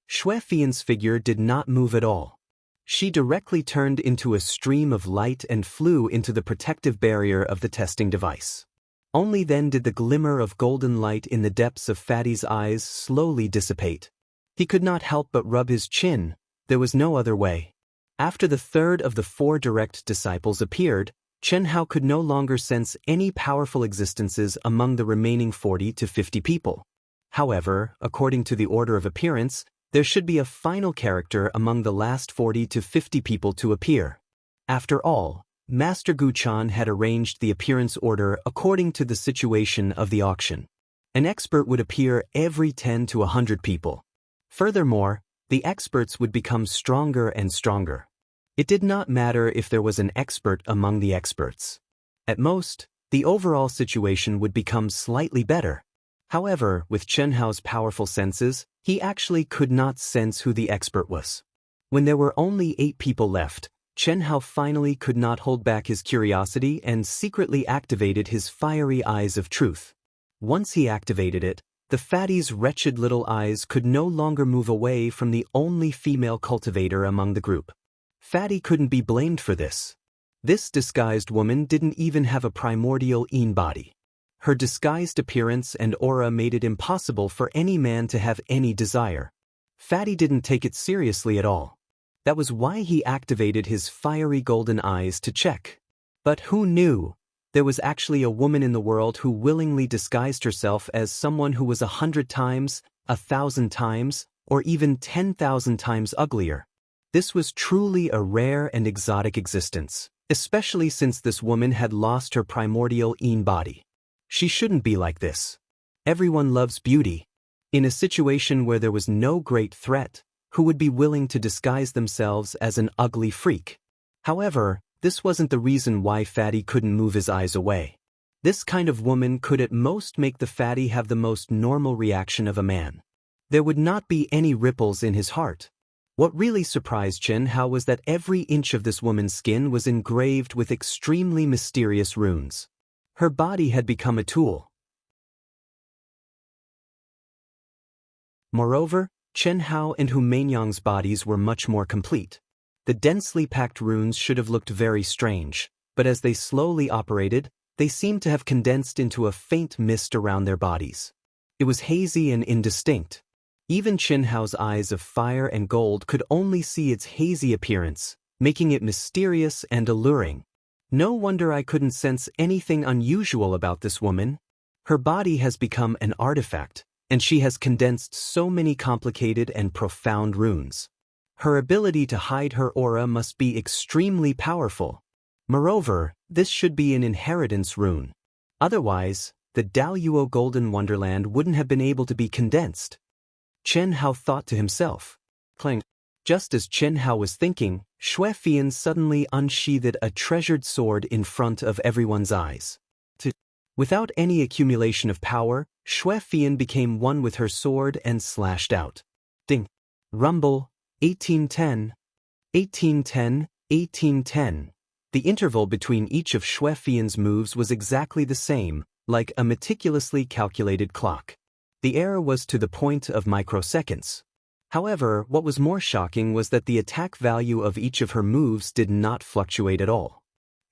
Shui figure did not move at all. She directly turned into a stream of light and flew into the protective barrier of the testing device. Only then did the glimmer of golden light in the depths of Fatty's eyes slowly dissipate. He could not help but rub his chin. There was no other way. After the 3rd of the 4 direct disciples appeared, Chen Hao could no longer sense any powerful existences among the remaining 40 to 50 people. However, according to the order of appearance, there should be a final character among the last 40 to 50 people to appear. After all, Master Gu Chan had arranged the appearance order according to the situation of the auction. An expert would appear every 10 to 100 people. Furthermore, the experts would become stronger and stronger. It did not matter if there was an expert among the experts. At most, the overall situation would become slightly better. However, with Chen Hao's powerful senses, he actually could not sense who the expert was. When there were only 8 people left, Chen Hao finally could not hold back his curiosity and secretly activated his fiery eyes of truth. Once he activated it, the Fatty's wretched little eyes could no longer move away from the only female cultivator among the group. Fatty couldn't be blamed for this. This disguised woman didn't even have a primordial Yin body. Her disguised appearance and aura made it impossible for any man to have any desire. Fatty didn't take it seriously at all. That was why he activated his fiery golden eyes to check. But who knew? There was actually a woman in the world who willingly disguised herself as someone who was 100 times, 1,000 times, or even 10,000 times uglier. This was truly a rare and exotic existence, especially since this woman had lost her primordial Yin body. She shouldn't be like this. Everyone loves beauty. In a situation where there was no great threat, who would be willing to disguise themselves as an ugly freak? However, this wasn't the reason why Fatty couldn't move his eyes away. This kind of woman could at most make the Fatty have the most normal reaction of a man. There would not be any ripples in his heart. What really surprised Chen Hao was that every inch of this woman's skin was engraved with extremely mysterious runes. Her body had become a tool. Moreover, Chen Hao and Hu Meinyang's bodies were much more complete. The densely packed runes should have looked very strange, but as they slowly operated, they seemed to have condensed into a faint mist around their bodies. It was hazy and indistinct. Even Chen Hao's eyes of fire and gold could only see its hazy appearance, making it mysterious and alluring. No wonder I couldn't sense anything unusual about this woman. Her body has become an artifact, and she has condensed so many complicated and profound runes. Her ability to hide her aura must be extremely powerful. Moreover, this should be an inheritance rune. Otherwise, the Daoist Golden Wonderland wouldn't have been able to be condensed. Chen Hao thought to himself. Clang. Just as Chen Hao was thinking, Xue Fian suddenly unsheathed a treasured sword in front of everyone's eyes. Without any accumulation of power, Xue Fian became one with her sword and slashed out. Ding. Rumble. 1810. 1810. 1810. The interval between each of Xue Fian's moves was exactly the same, like a meticulously calculated clock. The error was to the point of microseconds. However, what was more shocking was that the attack value of each of her moves did not fluctuate at all.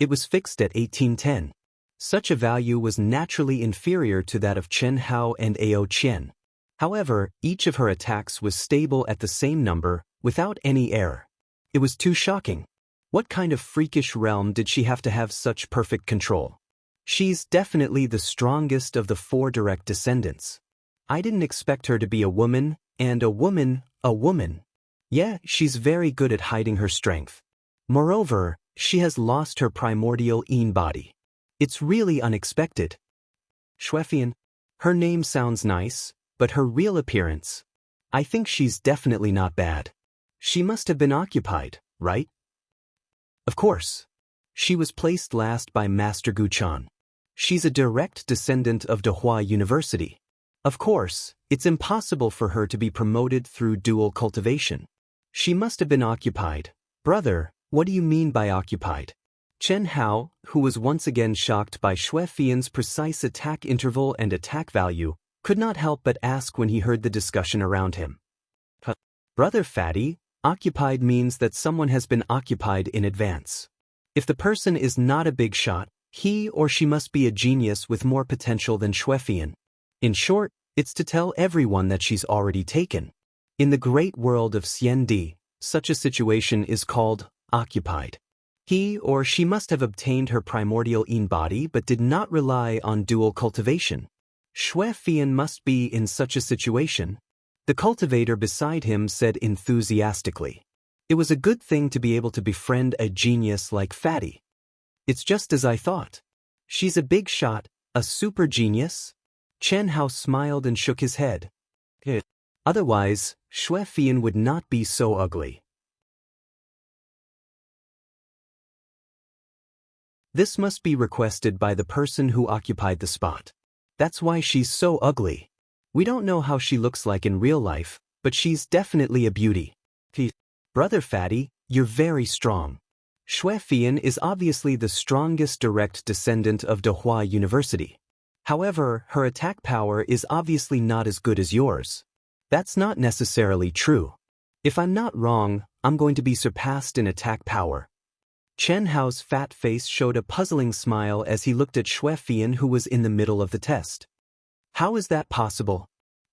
It was fixed at 1810. Such a value was naturally inferior to that of Chen Hao and Ao Qian. However, each of her attacks was stable at the same number, without any error. It was too shocking. What kind of freakish realm did she have to have such perfect control? She's definitely the strongest of the 4 direct descendants. I didn't expect her to be a woman, and a woman. Yeah, she's very good at hiding her strength. Moreover, she has lost her primordial Yin body. It's really unexpected. Xue Fian. Her name sounds nice, but her real appearance. I think she's definitely not bad. She must have been occupied, right? Of course. She was placed last by Master Gu Chan. She's a direct descendant of Dehua University. Of course, it's impossible for her to be promoted through dual cultivation. She must have been occupied. Brother, what do you mean by occupied? Chen Hao, who was once again shocked by Xue Fian's precise attack interval and attack value, could not help but ask when he heard the discussion around him. Brother Fatty, occupied means that someone has been occupied in advance. If the person is not a big shot, he or she must be a genius with more potential than Xue Fian. In short, it's to tell everyone that she's already taken. In the great world of Xiandi, such a situation is called occupied. He or she must have obtained her primordial Yin body but did not rely on dual cultivation. Xue Fian must be in such a situation. The cultivator beside him said enthusiastically. It was a good thing to be able to befriend a genius like Fatty. It's just as I thought. She's a big shot, a super genius. Chen Hao smiled and shook his head. Otherwise, Xue Fian would not be so ugly. This must be requested by the person who occupied the spot. That's why she's so ugly. We don't know how she looks like in real life, but she's definitely a beauty. Brother Fatty, you're very strong. Xue Fian is obviously the strongest direct descendant of Dehua University. However, her attack power is obviously not as good as yours. That's not necessarily true. If I'm not wrong, I'm going to be surpassed in attack power. Chen Hao's fat face showed a puzzling smile as he looked at Xue Fian, who was in the middle of the test. How is that possible?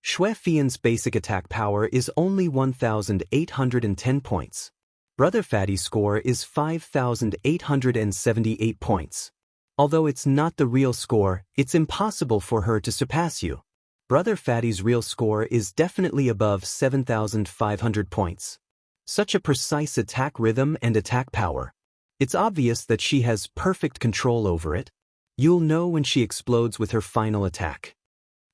Xue Fian's basic attack power is only 1,810 points. Brother Fatty's score is 5,878 points. Although it's not the real score, it's impossible for her to surpass you. Brother Fatty's real score is definitely above 7,500 points. Such a precise attack rhythm and attack power. It's obvious that she has perfect control over it. You'll know when she explodes with her final attack.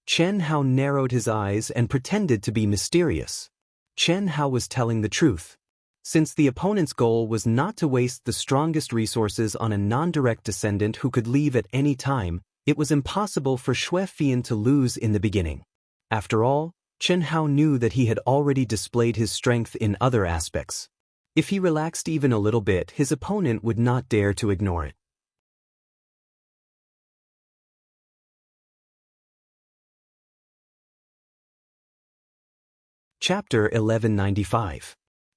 Chen Hao narrowed his eyes and pretended to be mysterious. Chen Hao was telling the truth. Since the opponent's goal was not to waste the strongest resources on a non-direct descendant who could leave at any time, it was impossible for Xue Fian to lose in the beginning. After all, Chen Hao knew that he had already displayed his strength in other aspects. If he relaxed even a little bit, his opponent would not dare to ignore it. Chapter 1195.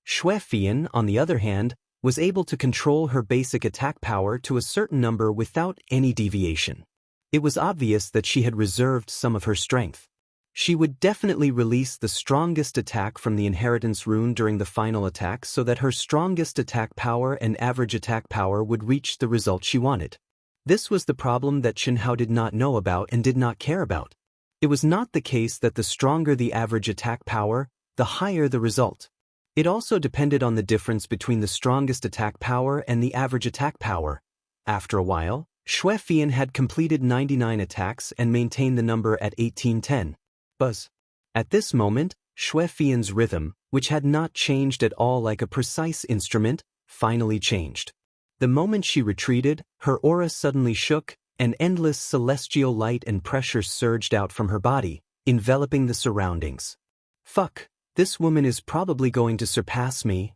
Xue Fian, on the other hand, was able to control her basic attack power to a certain number without any deviation. It was obvious that she had reserved some of her strength. She would definitely release the strongest attack from the inheritance rune during the final attack so that her strongest attack power and average attack power would reach the result she wanted. This was the problem that Qianhao did not know about and did not care about. It was not the case that the stronger the average attack power, the higher the result. It also depended on the difference between the strongest attack power and the average attack power. After a while, Xue Fian had completed 99 attacks and maintained the number at 1810. Buzz. At this moment, Xue Fian's rhythm, which had not changed at all like a precise instrument, finally changed. The moment she retreated, her aura suddenly shook, and endless celestial light and pressure surged out from her body, enveloping the surroundings. Fuck, this woman is probably going to surpass me.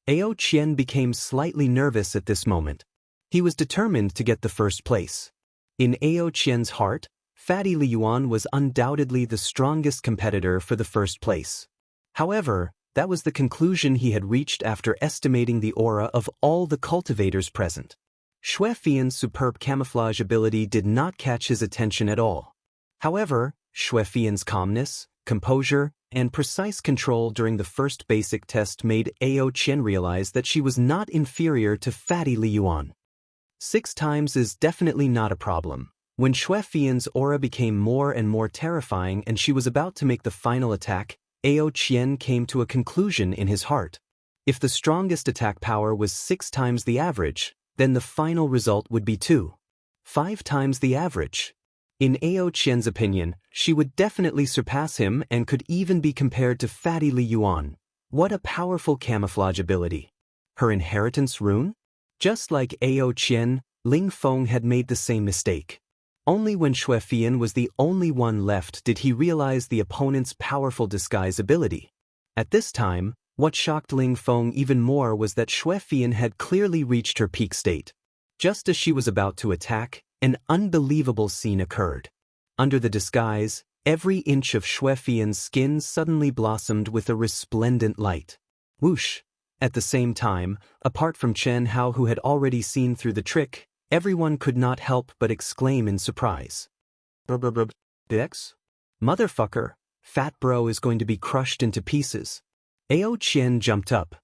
Ao Qian became slightly nervous at this moment. He was determined to get the first place. In Ao Qian's heart, Fatty Li Yuan was undoubtedly the strongest competitor for the first place. However, that was the conclusion he had reached after estimating the aura of all the cultivators present. Xue Fian's superb camouflage ability did not catch his attention at all. However, Xue Fian's calmness, composure, and precise control during the first basic test made Ao Qian realize that she was not inferior to Fatty Li Yuan. 6 times is definitely not a problem. When Xue Fian's aura became more and more terrifying and she was about to make the final attack, Ao Qian came to a conclusion in his heart. If the strongest attack power was 6 times the average, then the final result would be 5 times the average. In Ao Qian's opinion, she would definitely surpass him and could even be compared to Fatty Li Yuan. What a powerful camouflage ability. Her inheritance rune? Just like Ao Qian, Ling Feng had made the same mistake. Only when Xue Fian was the only one left did he realize the opponent's powerful disguise ability. At this time, what shocked Ling Feng even more was that Xue Fian had clearly reached her peak state. Just as she was about to attack, an unbelievable scene occurred. Under the disguise, every inch of Xue Fian's skin suddenly blossomed with a resplendent light. Whoosh! At the same time, apart from Qianhao who had already seen through the trick, everyone could not help but exclaim in surprise. Dex? Motherfucker, Fat Bro is going to be crushed into pieces. Ao Qian jumped up.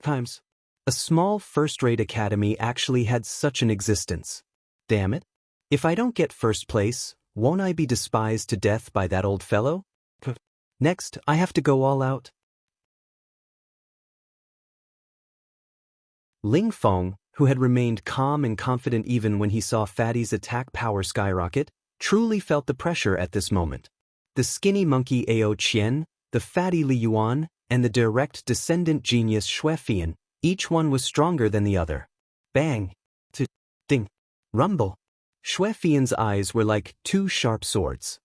Times. A small first-rate academy actually had such an existence. Damn it. If I don't get first place, won't I be despised to death by that old fellow? Next, I have to go all out. Ling Feng, who had remained calm and confident even when he saw Fatty's attack power skyrocket, truly felt the pressure at this moment. The skinny monkey Ao Qian, the Fatty Li Yuan, and the direct descendant genius Xue Fian, each one was stronger than the other. Bang! Ding! Rumble! Xue Fian's eyes were like 2 sharp swords.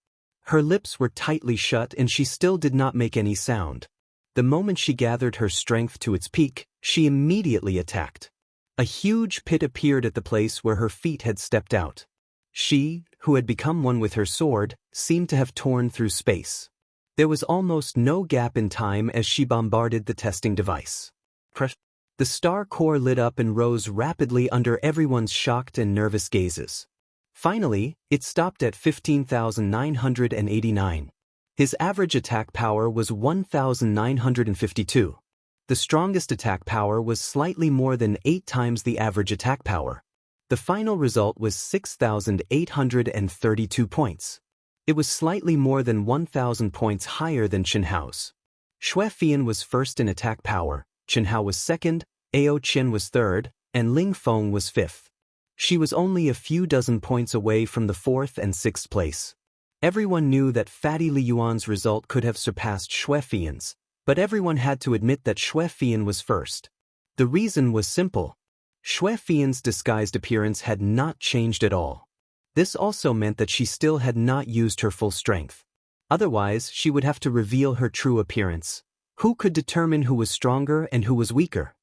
Her lips were tightly shut and she still did not make any sound. The moment she gathered her strength to its peak, she immediately attacked. A huge pit appeared at the place where her feet had stepped out. She, who had become one with her sword, seemed to have torn through space. There was almost no gap in time as she bombarded the testing device. The star core lit up and rose rapidly under everyone's shocked and nervous gazes. Finally, it stopped at 15,989. His average attack power was 1,952. The strongest attack power was slightly more than 8 times the average attack power. The final result was 6,832 points. It was slightly more than 1,000 points higher than Qianhao's. Xue Fian was first in attack power, Qianhao was second, Ao Qian was third, and Ling Feng was fifth. She was only a few dozen points away from the 4th and 6th place. Everyone knew that Fatty Li Yuan's result could have surpassed Xue Fian's, but everyone had to admit that Xue Fian was first. The reason was simple. Xue Fian's disguised appearance had not changed at all. This also meant that she still had not used her full strength. Otherwise, she would have to reveal her true appearance. Who could determine who was stronger and who was weaker?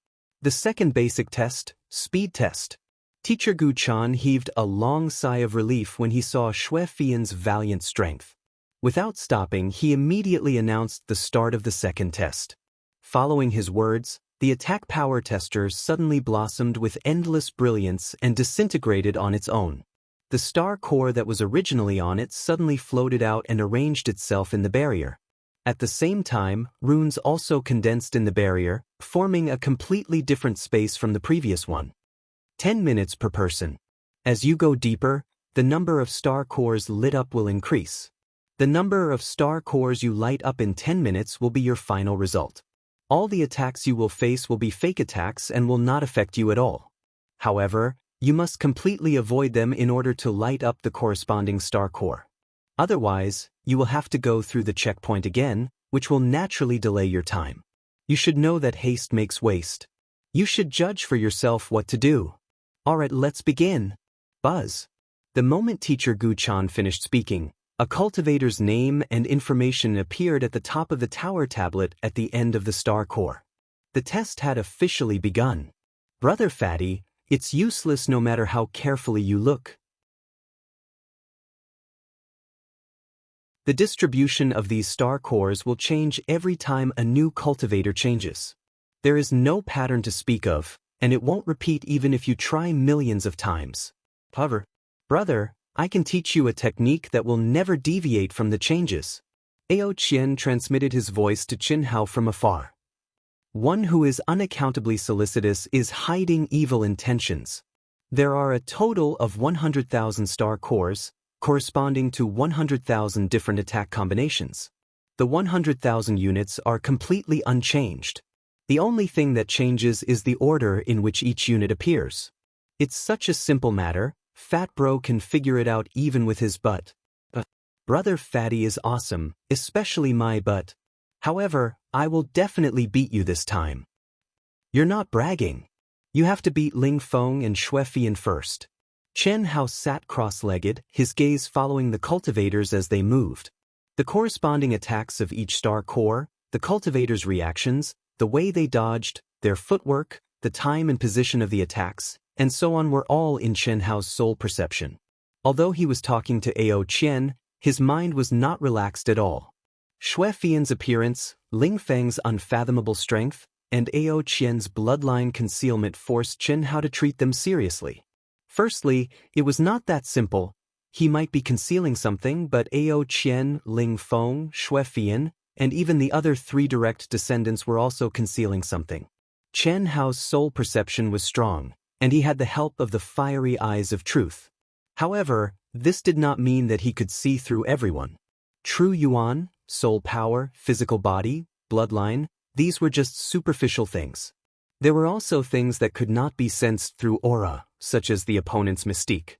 The second basic test, speed test. Teacher Gu Chan heaved a long sigh of relief when he saw Xue Fian's valiant strength. Without stopping, he immediately announced the start of the second test. Following his words, The attack power tester suddenly blossomed with endless brilliance and disintegrated on its own. The star core that was originally on it suddenly floated out and arranged itself in the barrier. At the same time, runes also condensed in the barrier, forming a completely different space from the previous one. 10 minutes per person. As you go deeper, the number of star cores lit up will increase. The number of star cores you light up in 10 minutes will be your final result. All the attacks you will face will be fake attacks and will not affect you at all. However, you must completely avoid them in order to light up the corresponding star core. Otherwise, you will have to go through the checkpoint again, which will naturally delay your time. You should know that haste makes waste. You should judge for yourself what to do. Alright, let's begin. Buzz. The moment teacher Gu Chan finished speaking, a cultivator's name and information appeared at the top of the tower tablet at the end of the star core. The test had officially begun. Brother Fatty, it's useless no matter how carefully you look. The distribution of these star cores will change every time a new cultivator changes. There is no pattern to speak of, and it won't repeat even if you try millions of times. However, brother, I can teach you a technique that will never deviate from the changes. Ao Qian transmitted his voice to Qin Hao from afar. One who is unaccountably solicitous is hiding evil intentions. There are a total of 100,000 star cores, corresponding to 100,000 different attack combinations. The 100,000 units are completely unchanged. The only thing that changes is the order in which each unit appears. It's such a simple matter, Fat Bro can figure it out even with his butt. Brother Fatty is awesome, especially my butt. However, I will definitely beat you this time. You're not bragging. You have to beat Ling Feng and Xue Fian first. Chen Hao sat cross-legged, his gaze following the cultivators as they moved. The corresponding attacks of each star core, the cultivators' reactions, the way they dodged, their footwork, the time and position of the attacks, and so on were all in Chen Hao's soul perception. Although he was talking to Ao Qian, his mind was not relaxed at all. Xue Fian's appearance, Ling Feng's unfathomable strength, and Ao Qian's bloodline concealment forced Chen Hao to treat them seriously. Firstly, it was not that simple. He might be concealing something, but Ao Qian, Ling Feng, Xue Fian, and even the other 3 direct descendants were also concealing something. Chen Hao's soul perception was strong, and he had the help of the fiery eyes of truth. However, this did not mean that he could see through everyone. True Yuan, soul power, physical body, bloodline, these were just superficial things. There were also things that could not be sensed through aura, such as the opponent's mystique.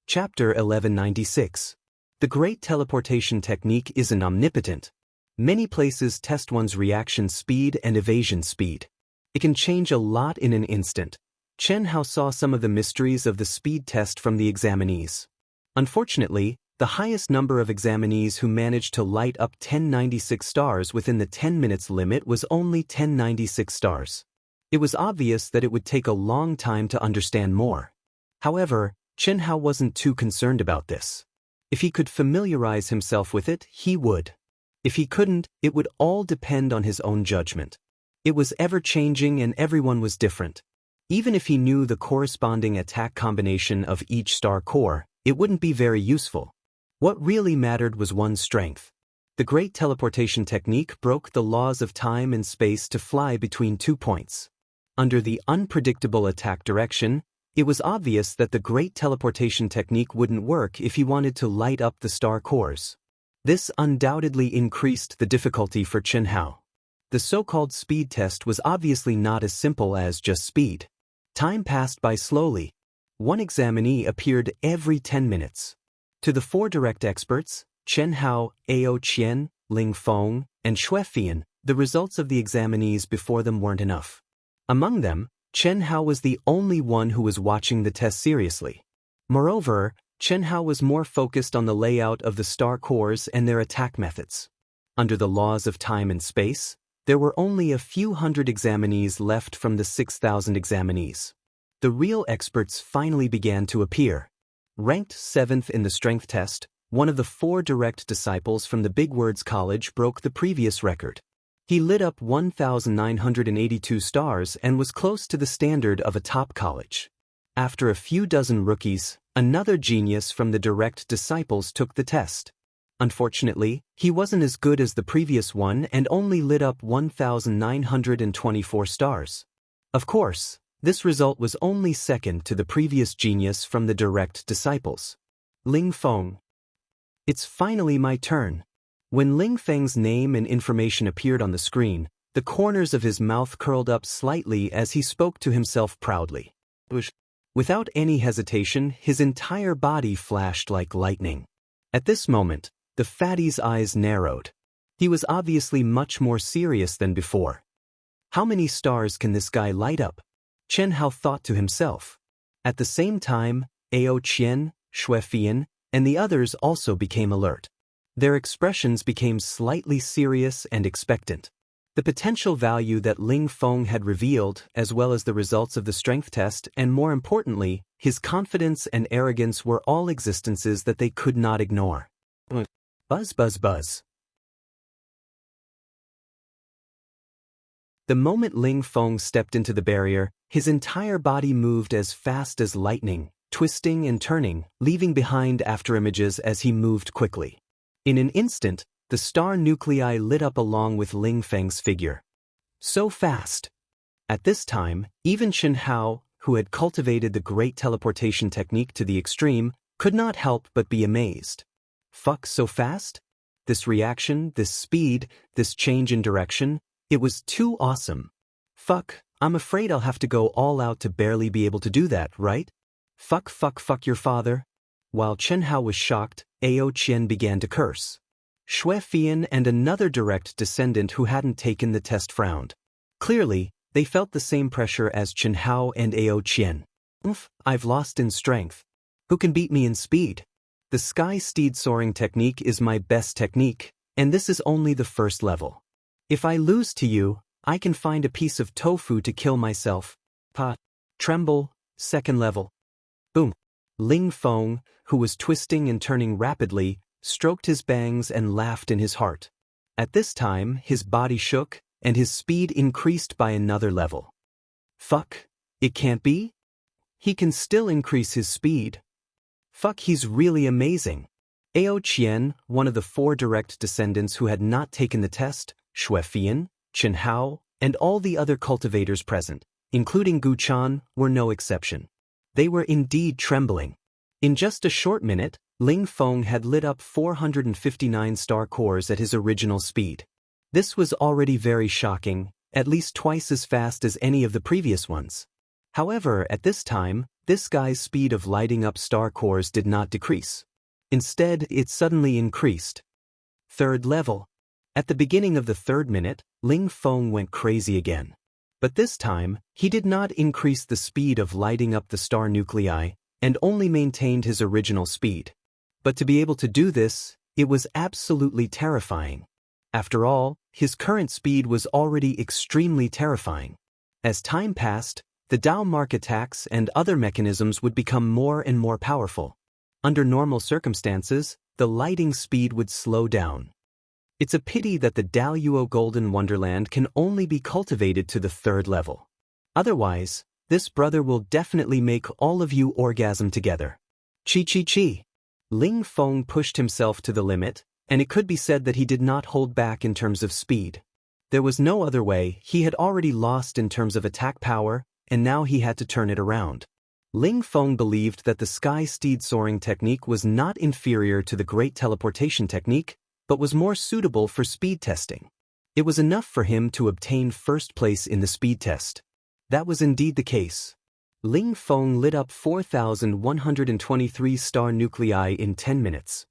Chapter 1196. The great teleportation technique isn't omnipotent. Many places test one's reaction speed and evasion speed. It can change a lot in an instant. Chen Hao saw some of the mysteries of the speed test from the examinees. Unfortunately, the highest number of examinees who managed to light up 1096 stars within the 10 minutes limit was only 1096 stars. It was obvious that it would take a long time to understand more. However, Chen Hao wasn't too concerned about this. If he could familiarize himself with it, he would. If he couldn't, it would all depend on his own judgment. It was ever-changing and everyone was different. Even if he knew the corresponding attack combination of each star core, it wouldn't be very useful. What really mattered was one's strength. The great teleportation technique broke the laws of time and space to fly between 2 points. Under the unpredictable attack direction, it was obvious that the great teleportation technique wouldn't work if he wanted to light up the star cores. This undoubtedly increased the difficulty for Chen Hao. The so-called speed test was obviously not as simple as just speed. Time passed by slowly. One examinee appeared every 10 minutes. To the 4 direct experts, Chen Hao, Ao Qian, Ling Feng, and Xue Fian, the results of the examinees before them weren't enough. Among them, Chen Hao was the only one who was watching the test seriously. Moreover, Chen Hao was more focused on the layout of the star cores and their attack methods. Under the laws of time and space, there were only a few hundred examinees left from the 6,000 examinees. The real experts finally began to appear. Ranked 7th in the strength test, one of the 4 direct disciples from the Big Words College broke the previous record. He lit up 1,982 stars and was close to the standard of a top college. After a few dozen rookies, another genius from the direct disciples took the test. Unfortunately, he wasn't as good as the previous one and only lit up 1,924 stars. Of course, this result was only second to the previous genius from the direct disciples. Ling Feng. It's finally my turn. When Ling Feng's name and information appeared on the screen, the corners of his mouth curled up slightly as he spoke to himself proudly. Without any hesitation, his entire body flashed like lightning. At this moment, the fatty's eyes narrowed. He was obviously much more serious than before. How many stars can this guy light up? Chen Hao thought to himself. At the same time, Ao Qian, Xuefian, and the others also became alert. Their expressions became slightly serious and expectant. The potential value that Ling Feng had revealed, as well as the results of the strength test, and more importantly, his confidence and arrogance were all existences that they could not ignore. Buzz buzz buzz. The moment Ling Feng stepped into the barrier, his entire body moved as fast as lightning, twisting and turning, leaving behind afterimages as he moved quickly. In an instant, the star nuclei lit up along with Ling Feng's figure. So fast! At this time, even Chen Hao, who had cultivated the great teleportation technique to the extreme, could not help but be amazed. Fuck, so fast? This reaction, this speed, this change in direction, it was too awesome. Fuck, I'm afraid I'll have to go all out to barely be able to do that, right? Fuck your father. While Chen Hao was shocked, Ao Qian began to curse. Xuefian and another direct descendant who hadn't taken the test frowned. Clearly, they felt the same pressure as Chen Hao and Ao Qian. I've lost in strength. Who can beat me in speed? The sky steed soaring technique is my best technique, and this is only the first level. If I lose to you, I can find a piece of tofu to kill myself. Tremble, second level. Boom. Ling Feng, who was twisting and turning rapidly, stroked his bangs and laughed in his heart. At this time, his body shook, and his speed increased by another level. Fuck, it can't be? He can still increase his speed. Fuck, he's really amazing. Ao Qian, one of the 4 direct descendants who had not taken the test, Xuefian, Chen Hao, and all the other cultivators present, including Gu Chan, were no exception. They were indeed trembling. In just a short minute, Ling Feng had lit up 459 star cores at his original speed. This was already very shocking, at least twice as fast as any of the previous ones. However, at this time, this guy's speed of lighting up star cores did not decrease. Instead, it suddenly increased. Third level. At the beginning of the 3rd minute, Ling Feng went crazy again. But this time, he did not increase the speed of lighting up the star nuclei, and only maintained his original speed. But to be able to do this, it was absolutely terrifying. After all, his current speed was already extremely terrifying. As time passed, the Dao mark attacks and other mechanisms would become more and more powerful. Under normal circumstances, the lighting speed would slow down. It's a pity that the Daoist Golden Wonderland can only be cultivated to the 3rd level. Otherwise, this brother will definitely make all of you orgasm together. Chi. Ling Feng pushed himself to the limit, and it could be said that he did not hold back in terms of speed. There was no other way. He had already lost in terms of attack power, and now he had to turn it around. Ling Feng believed that the sky steed soaring technique was not inferior to the great teleportation technique, but was more suitable for speed testing. It was enough for him to obtain first place in the speed test. That was indeed the case. Ling Feng lit up 4,123 star nuclei in 10 minutes.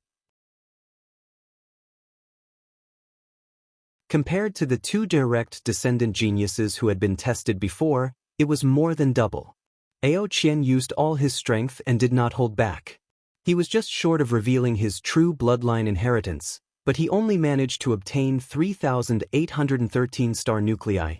Compared to the 2 direct descendant geniuses who had been tested before, it was more than double. Ao Qian used all his strength and did not hold back. He was just short of revealing his true bloodline inheritance, but he only managed to obtain 3,813 star nuclei.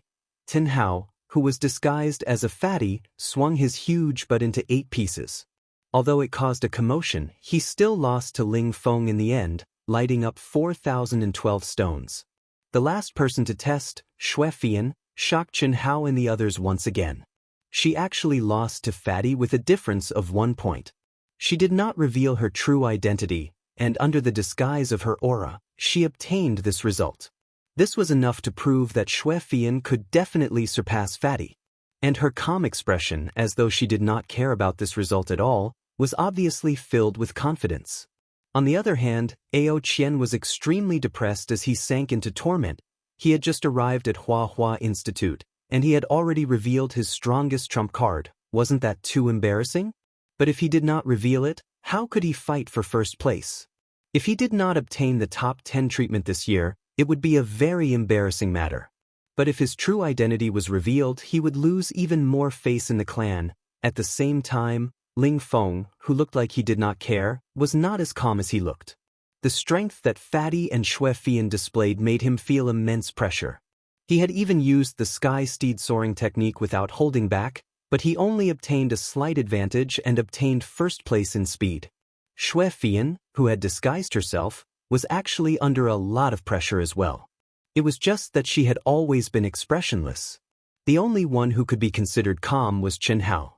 Chen Hao, who was disguised as a fatty, swung his huge butt into 8 pieces. Although it caused a commotion, he still lost to Ling Feng in the end, lighting up 4,012 stones. The last person to test, Xue Fian, shocked Chen Hao and the others once again. She actually lost to Fatty with a difference of 1 point. She did not reveal her true identity, and under the disguise of her aura, she obtained this result. This was enough to prove that Xue Fian could definitely surpass Fatty. And her calm expression, as though she did not care about this result at all, was obviously filled with confidence. On the other hand, Ao Qian was extremely depressed as he sank into torment. He had just arrived at Hua Hua Institute, and he had already revealed his strongest trump card. Wasn't that too embarrassing? But if he did not reveal it, how could he fight for first place? If he did not obtain the top 10 treatment this year, it would be a very embarrassing matter. But if his true identity was revealed, he would lose even more face in the clan. At the same time, Ling Feng, who looked like he did not care, was not as calm as he looked. The strength that Fatty and Xue Fian displayed made him feel immense pressure. He had even used the sky steed soaring technique without holding back, but he only obtained a slight advantage and obtained first place in speed. Xue Fian, who had disguised herself, was actually under a lot of pressure as well. It was just that she had always been expressionless. The only one who could be considered calm was Chen Hao.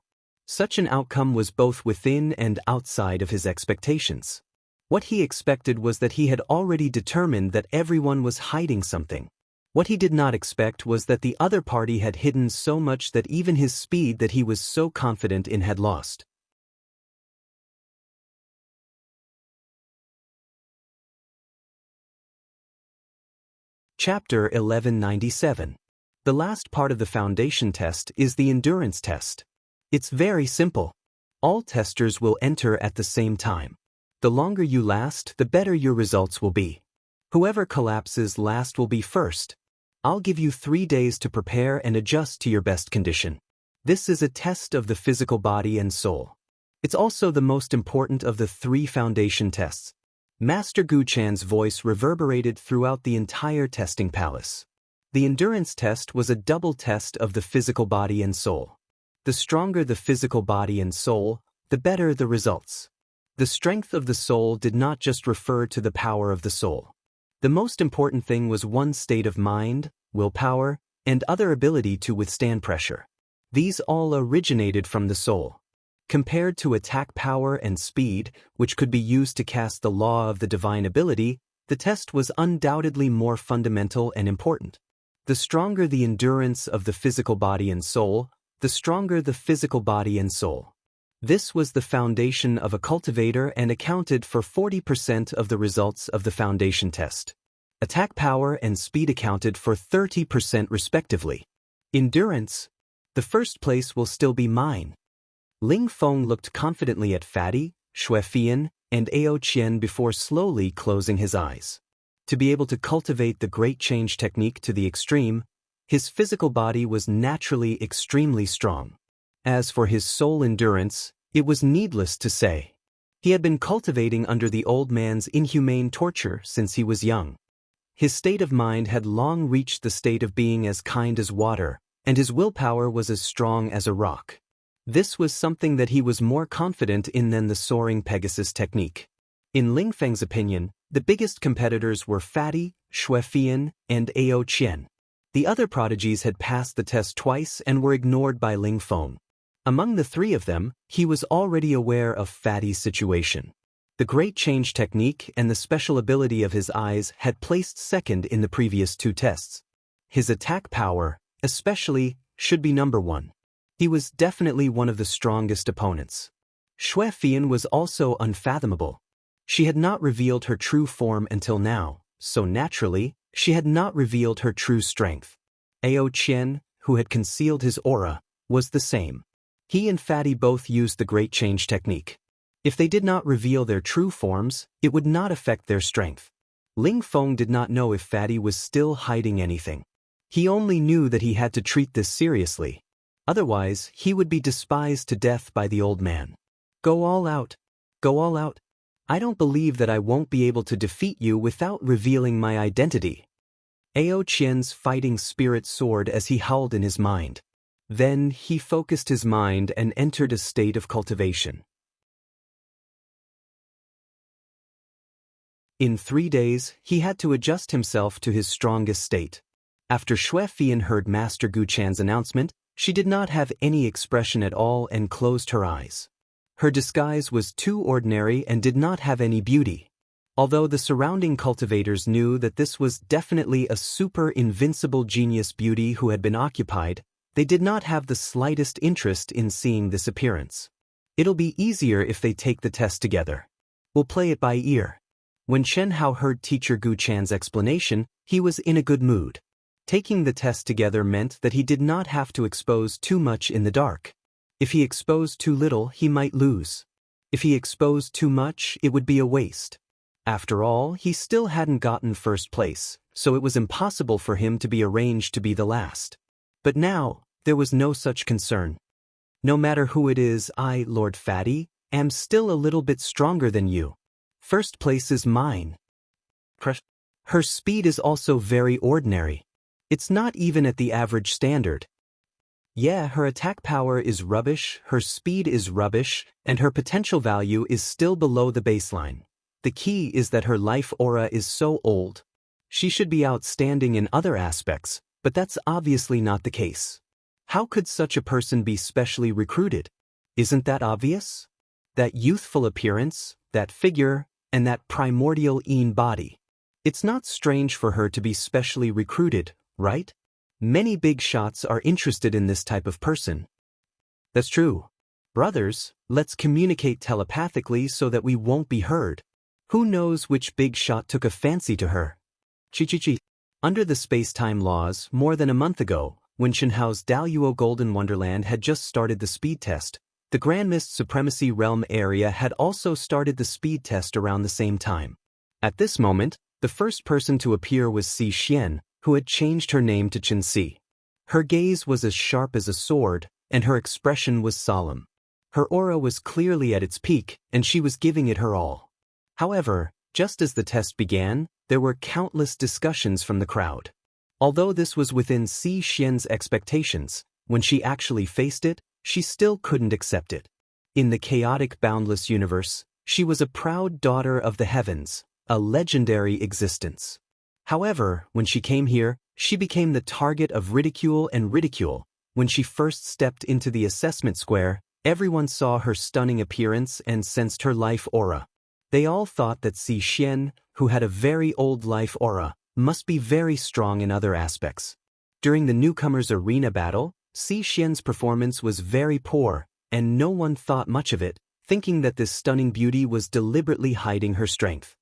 Such an outcome was both within and outside of his expectations. What he expected was that he had already determined that everyone was hiding something. What he did not expect was that the other party had hidden so much that even his speed that he was so confident in had lost. Chapter 1197. The last part of the foundation test is the endurance test. It's very simple. All testers will enter at the same time. The longer you last, the better your results will be. Whoever collapses last will be first. I'll give you 3 days to prepare and adjust to your best condition. This is a test of the physical body and soul. It's also the most important of the 3 foundation tests. Master Gu Chan's voice reverberated throughout the entire testing palace. The endurance test was a double test of the physical body and soul. The stronger the physical body and soul, the better the results. The strength of the soul did not just refer to the power of the soul. The most important thing was one's state of mind, willpower, and other ability to withstand pressure. These all originated from the soul. Compared to attack power and speed, which could be used to cast the law of the divine ability, the test was undoubtedly more fundamental and important. The stronger the endurance of the physical body and soul, the stronger the physical body and soul. This was the foundation of a cultivator and accounted for 40% of the results of the foundation test. Attack power and speed accounted for 30% respectively. Endurance, the first place will still be mine. Ling Feng looked confidently at Fatty, Xue Fian, and Ao Qian before slowly closing his eyes. To be able to cultivate the great change technique to the extreme, his physical body was naturally extremely strong. As for his soul endurance, it was needless to say. He had been cultivating under the old man's inhumane torture since he was young. His state of mind had long reached the state of being as kind as water, and his willpower was as strong as a rock. This was something that he was more confident in than the soaring Pegasus technique. In Ling Feng's opinion, the biggest competitors were Fatty, Xue Fian, and Ao Qian. The other prodigies had passed the test twice and were ignored by Ling Feng. Among the 3 of them, he was already aware of Fatty's situation. The great change technique and the special ability of his eyes had placed second in the previous 2 tests. His attack power, especially, should be number 1. He was definitely one of the strongest opponents. Xue Fian was also unfathomable. She had not revealed her true form until now, so naturally, she had not revealed her true strength. Ao Qian, who had concealed his aura, was the same. He and Fatty both used the Great Change technique. If they did not reveal their true forms, it would not affect their strength. Ling Feng did not know if Fatty was still hiding anything. He only knew that he had to treat this seriously. Otherwise, he would be despised to death by the old man. Go all out. Go all out. I don't believe that I won't be able to defeat you without revealing my identity. Ao Qian's fighting spirit soared as he howled in his mind. Then he focused his mind and entered a state of cultivation. In 3 days, he had to adjust himself to his strongest state. After Xue Fian heard Master Gu Chan's announcement, she did not have any expression at all and closed her eyes. Her disguise was too ordinary and did not have any beauty. Although the surrounding cultivators knew that this was definitely a super invincible genius beauty who had been occupied, they did not have the slightest interest in seeing this appearance. It'll be easier if they take the test together. We'll play it by ear. When Chen Hao heard Teacher Gu Chan's explanation, he was in a good mood. Taking the test together meant that he did not have to expose too much in the dark. If he exposed too little, he might lose. If he exposed too much, it would be a waste. After all, he still hadn't gotten first place, so it was impossible for him to be arranged to be the last. But now, there was no such concern. No matter who it is, I, Lord Fatty, am still a little bit stronger than you. First place is mine. Her speed is also very ordinary. It's not even at the average standard. Yeah, her attack power is rubbish, her speed is rubbish, and her potential value is still below the baseline. The key is that her life aura is so old. She should be outstanding in other aspects, but that's obviously not the case. How could such a person be specially recruited? Isn't that obvious? That youthful appearance, that figure, and that primordial Yin body. It's not strange for her to be specially recruited, right? Many big shots are interested in this type of person. That's true. Brothers, let's communicate telepathically so that we won't be heard. Who knows which big shot took a fancy to her? Chi. Under the space-time laws, more than a month ago, when Shenhao's Daoist Golden Wonderland had just started the speed test, the Grand Mist Supremacy Realm area had also started the speed test around the same time. At this moment, the first person to appear was Si Xian, who had changed her name to Chen Si. Her gaze was as sharp as a sword, and her expression was solemn. Her aura was clearly at its peak, and she was giving it her all. However, just as the test began, there were countless discussions from the crowd. Although this was within Si Xian's expectations, when she actually faced it, she still couldn't accept it. In the chaotic, boundless universe, she was a proud daughter of the heavens, a legendary existence. However, when she came here, she became the target of ridicule and ridicule. When she first stepped into the assessment square, everyone saw her stunning appearance and sensed her life aura. They all thought that Si Xian, who had a very old life aura, must be very strong in other aspects. During the newcomers' arena battle, Si Xian's performance was very poor, and no one thought much of it, thinking that this stunning beauty was deliberately hiding her strength.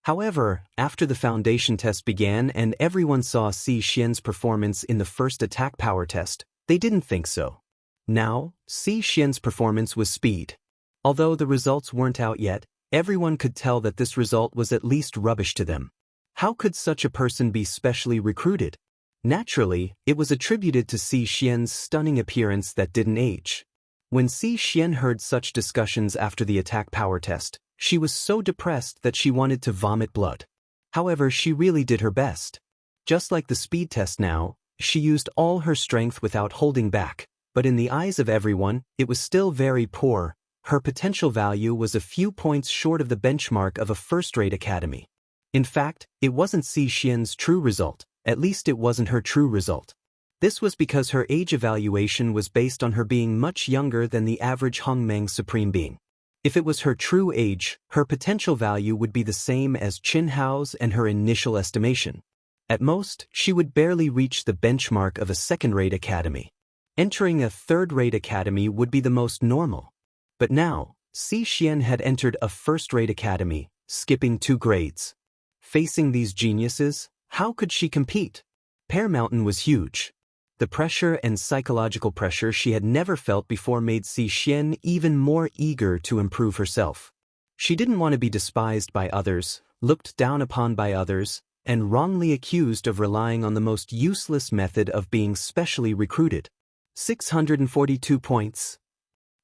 However, after the foundation test began and everyone saw Si Xian's performance in the first attack power test, they didn't think so. Now, Si Xian's performance was speed. Although the results weren't out yet, everyone could tell that this result was at least rubbish to them. How could such a person be specially recruited? Naturally, it was attributed to Si Xian's stunning appearance that didn't age. When Si Xian heard such discussions after the attack power test, she was so depressed that she wanted to vomit blood. However, she really did her best. Just like the speed test now, she used all her strength without holding back, but in the eyes of everyone, it was still very poor. Her potential value was a few points short of the benchmark of a first-rate academy. In fact, it wasn't Si Xian's true result, at least it wasn't her true result. This was because her age evaluation was based on her being much younger than the average Hongmeng Supreme Being. If it was her true age, her potential value would be the same as Qin Hao's and her initial estimation. At most, she would barely reach the benchmark of a second-rate academy. Entering a third-rate academy would be the most normal. But now, Si Xian had entered a first-rate academy, skipping 2 grades. Facing these geniuses, how could she compete? Pear Mountain was huge. The pressure and psychological pressure she had never felt before made Si Xian even more eager to improve herself. She didn't want to be despised by others, looked down upon by others, and wrongly accused of relying on the most useless method of being specially recruited. 642 points.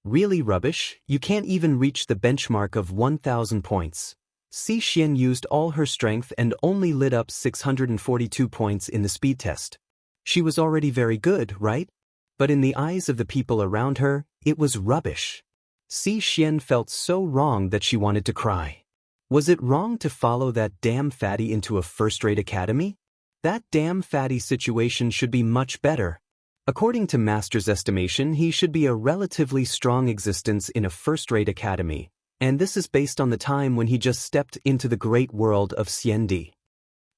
Really rubbish, you can't even reach the benchmark of 1,000 points. Si Xian used all her strength and only lit up 642 points in the speed test. She was already very good, right? But in the eyes of the people around her, it was rubbish. Xian felt so wrong that she wanted to cry. Was it wrong to follow that damn fatty into a first-rate academy? That damn fatty situation should be much better. According to Master's estimation, he should be a relatively strong existence in a first-rate academy, and this is based on the time when he just stepped into the great world of Xiendi.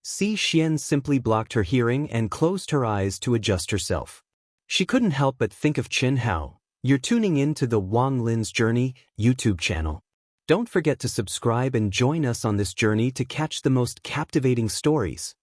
Xian simply blocked her hearing and closed her eyes to adjust herself. She couldn't help but think of Chen Hao. You're tuning in to the Wang Lin's Journey YouTube channel. Don't forget to subscribe and join us on this journey to catch the most captivating stories.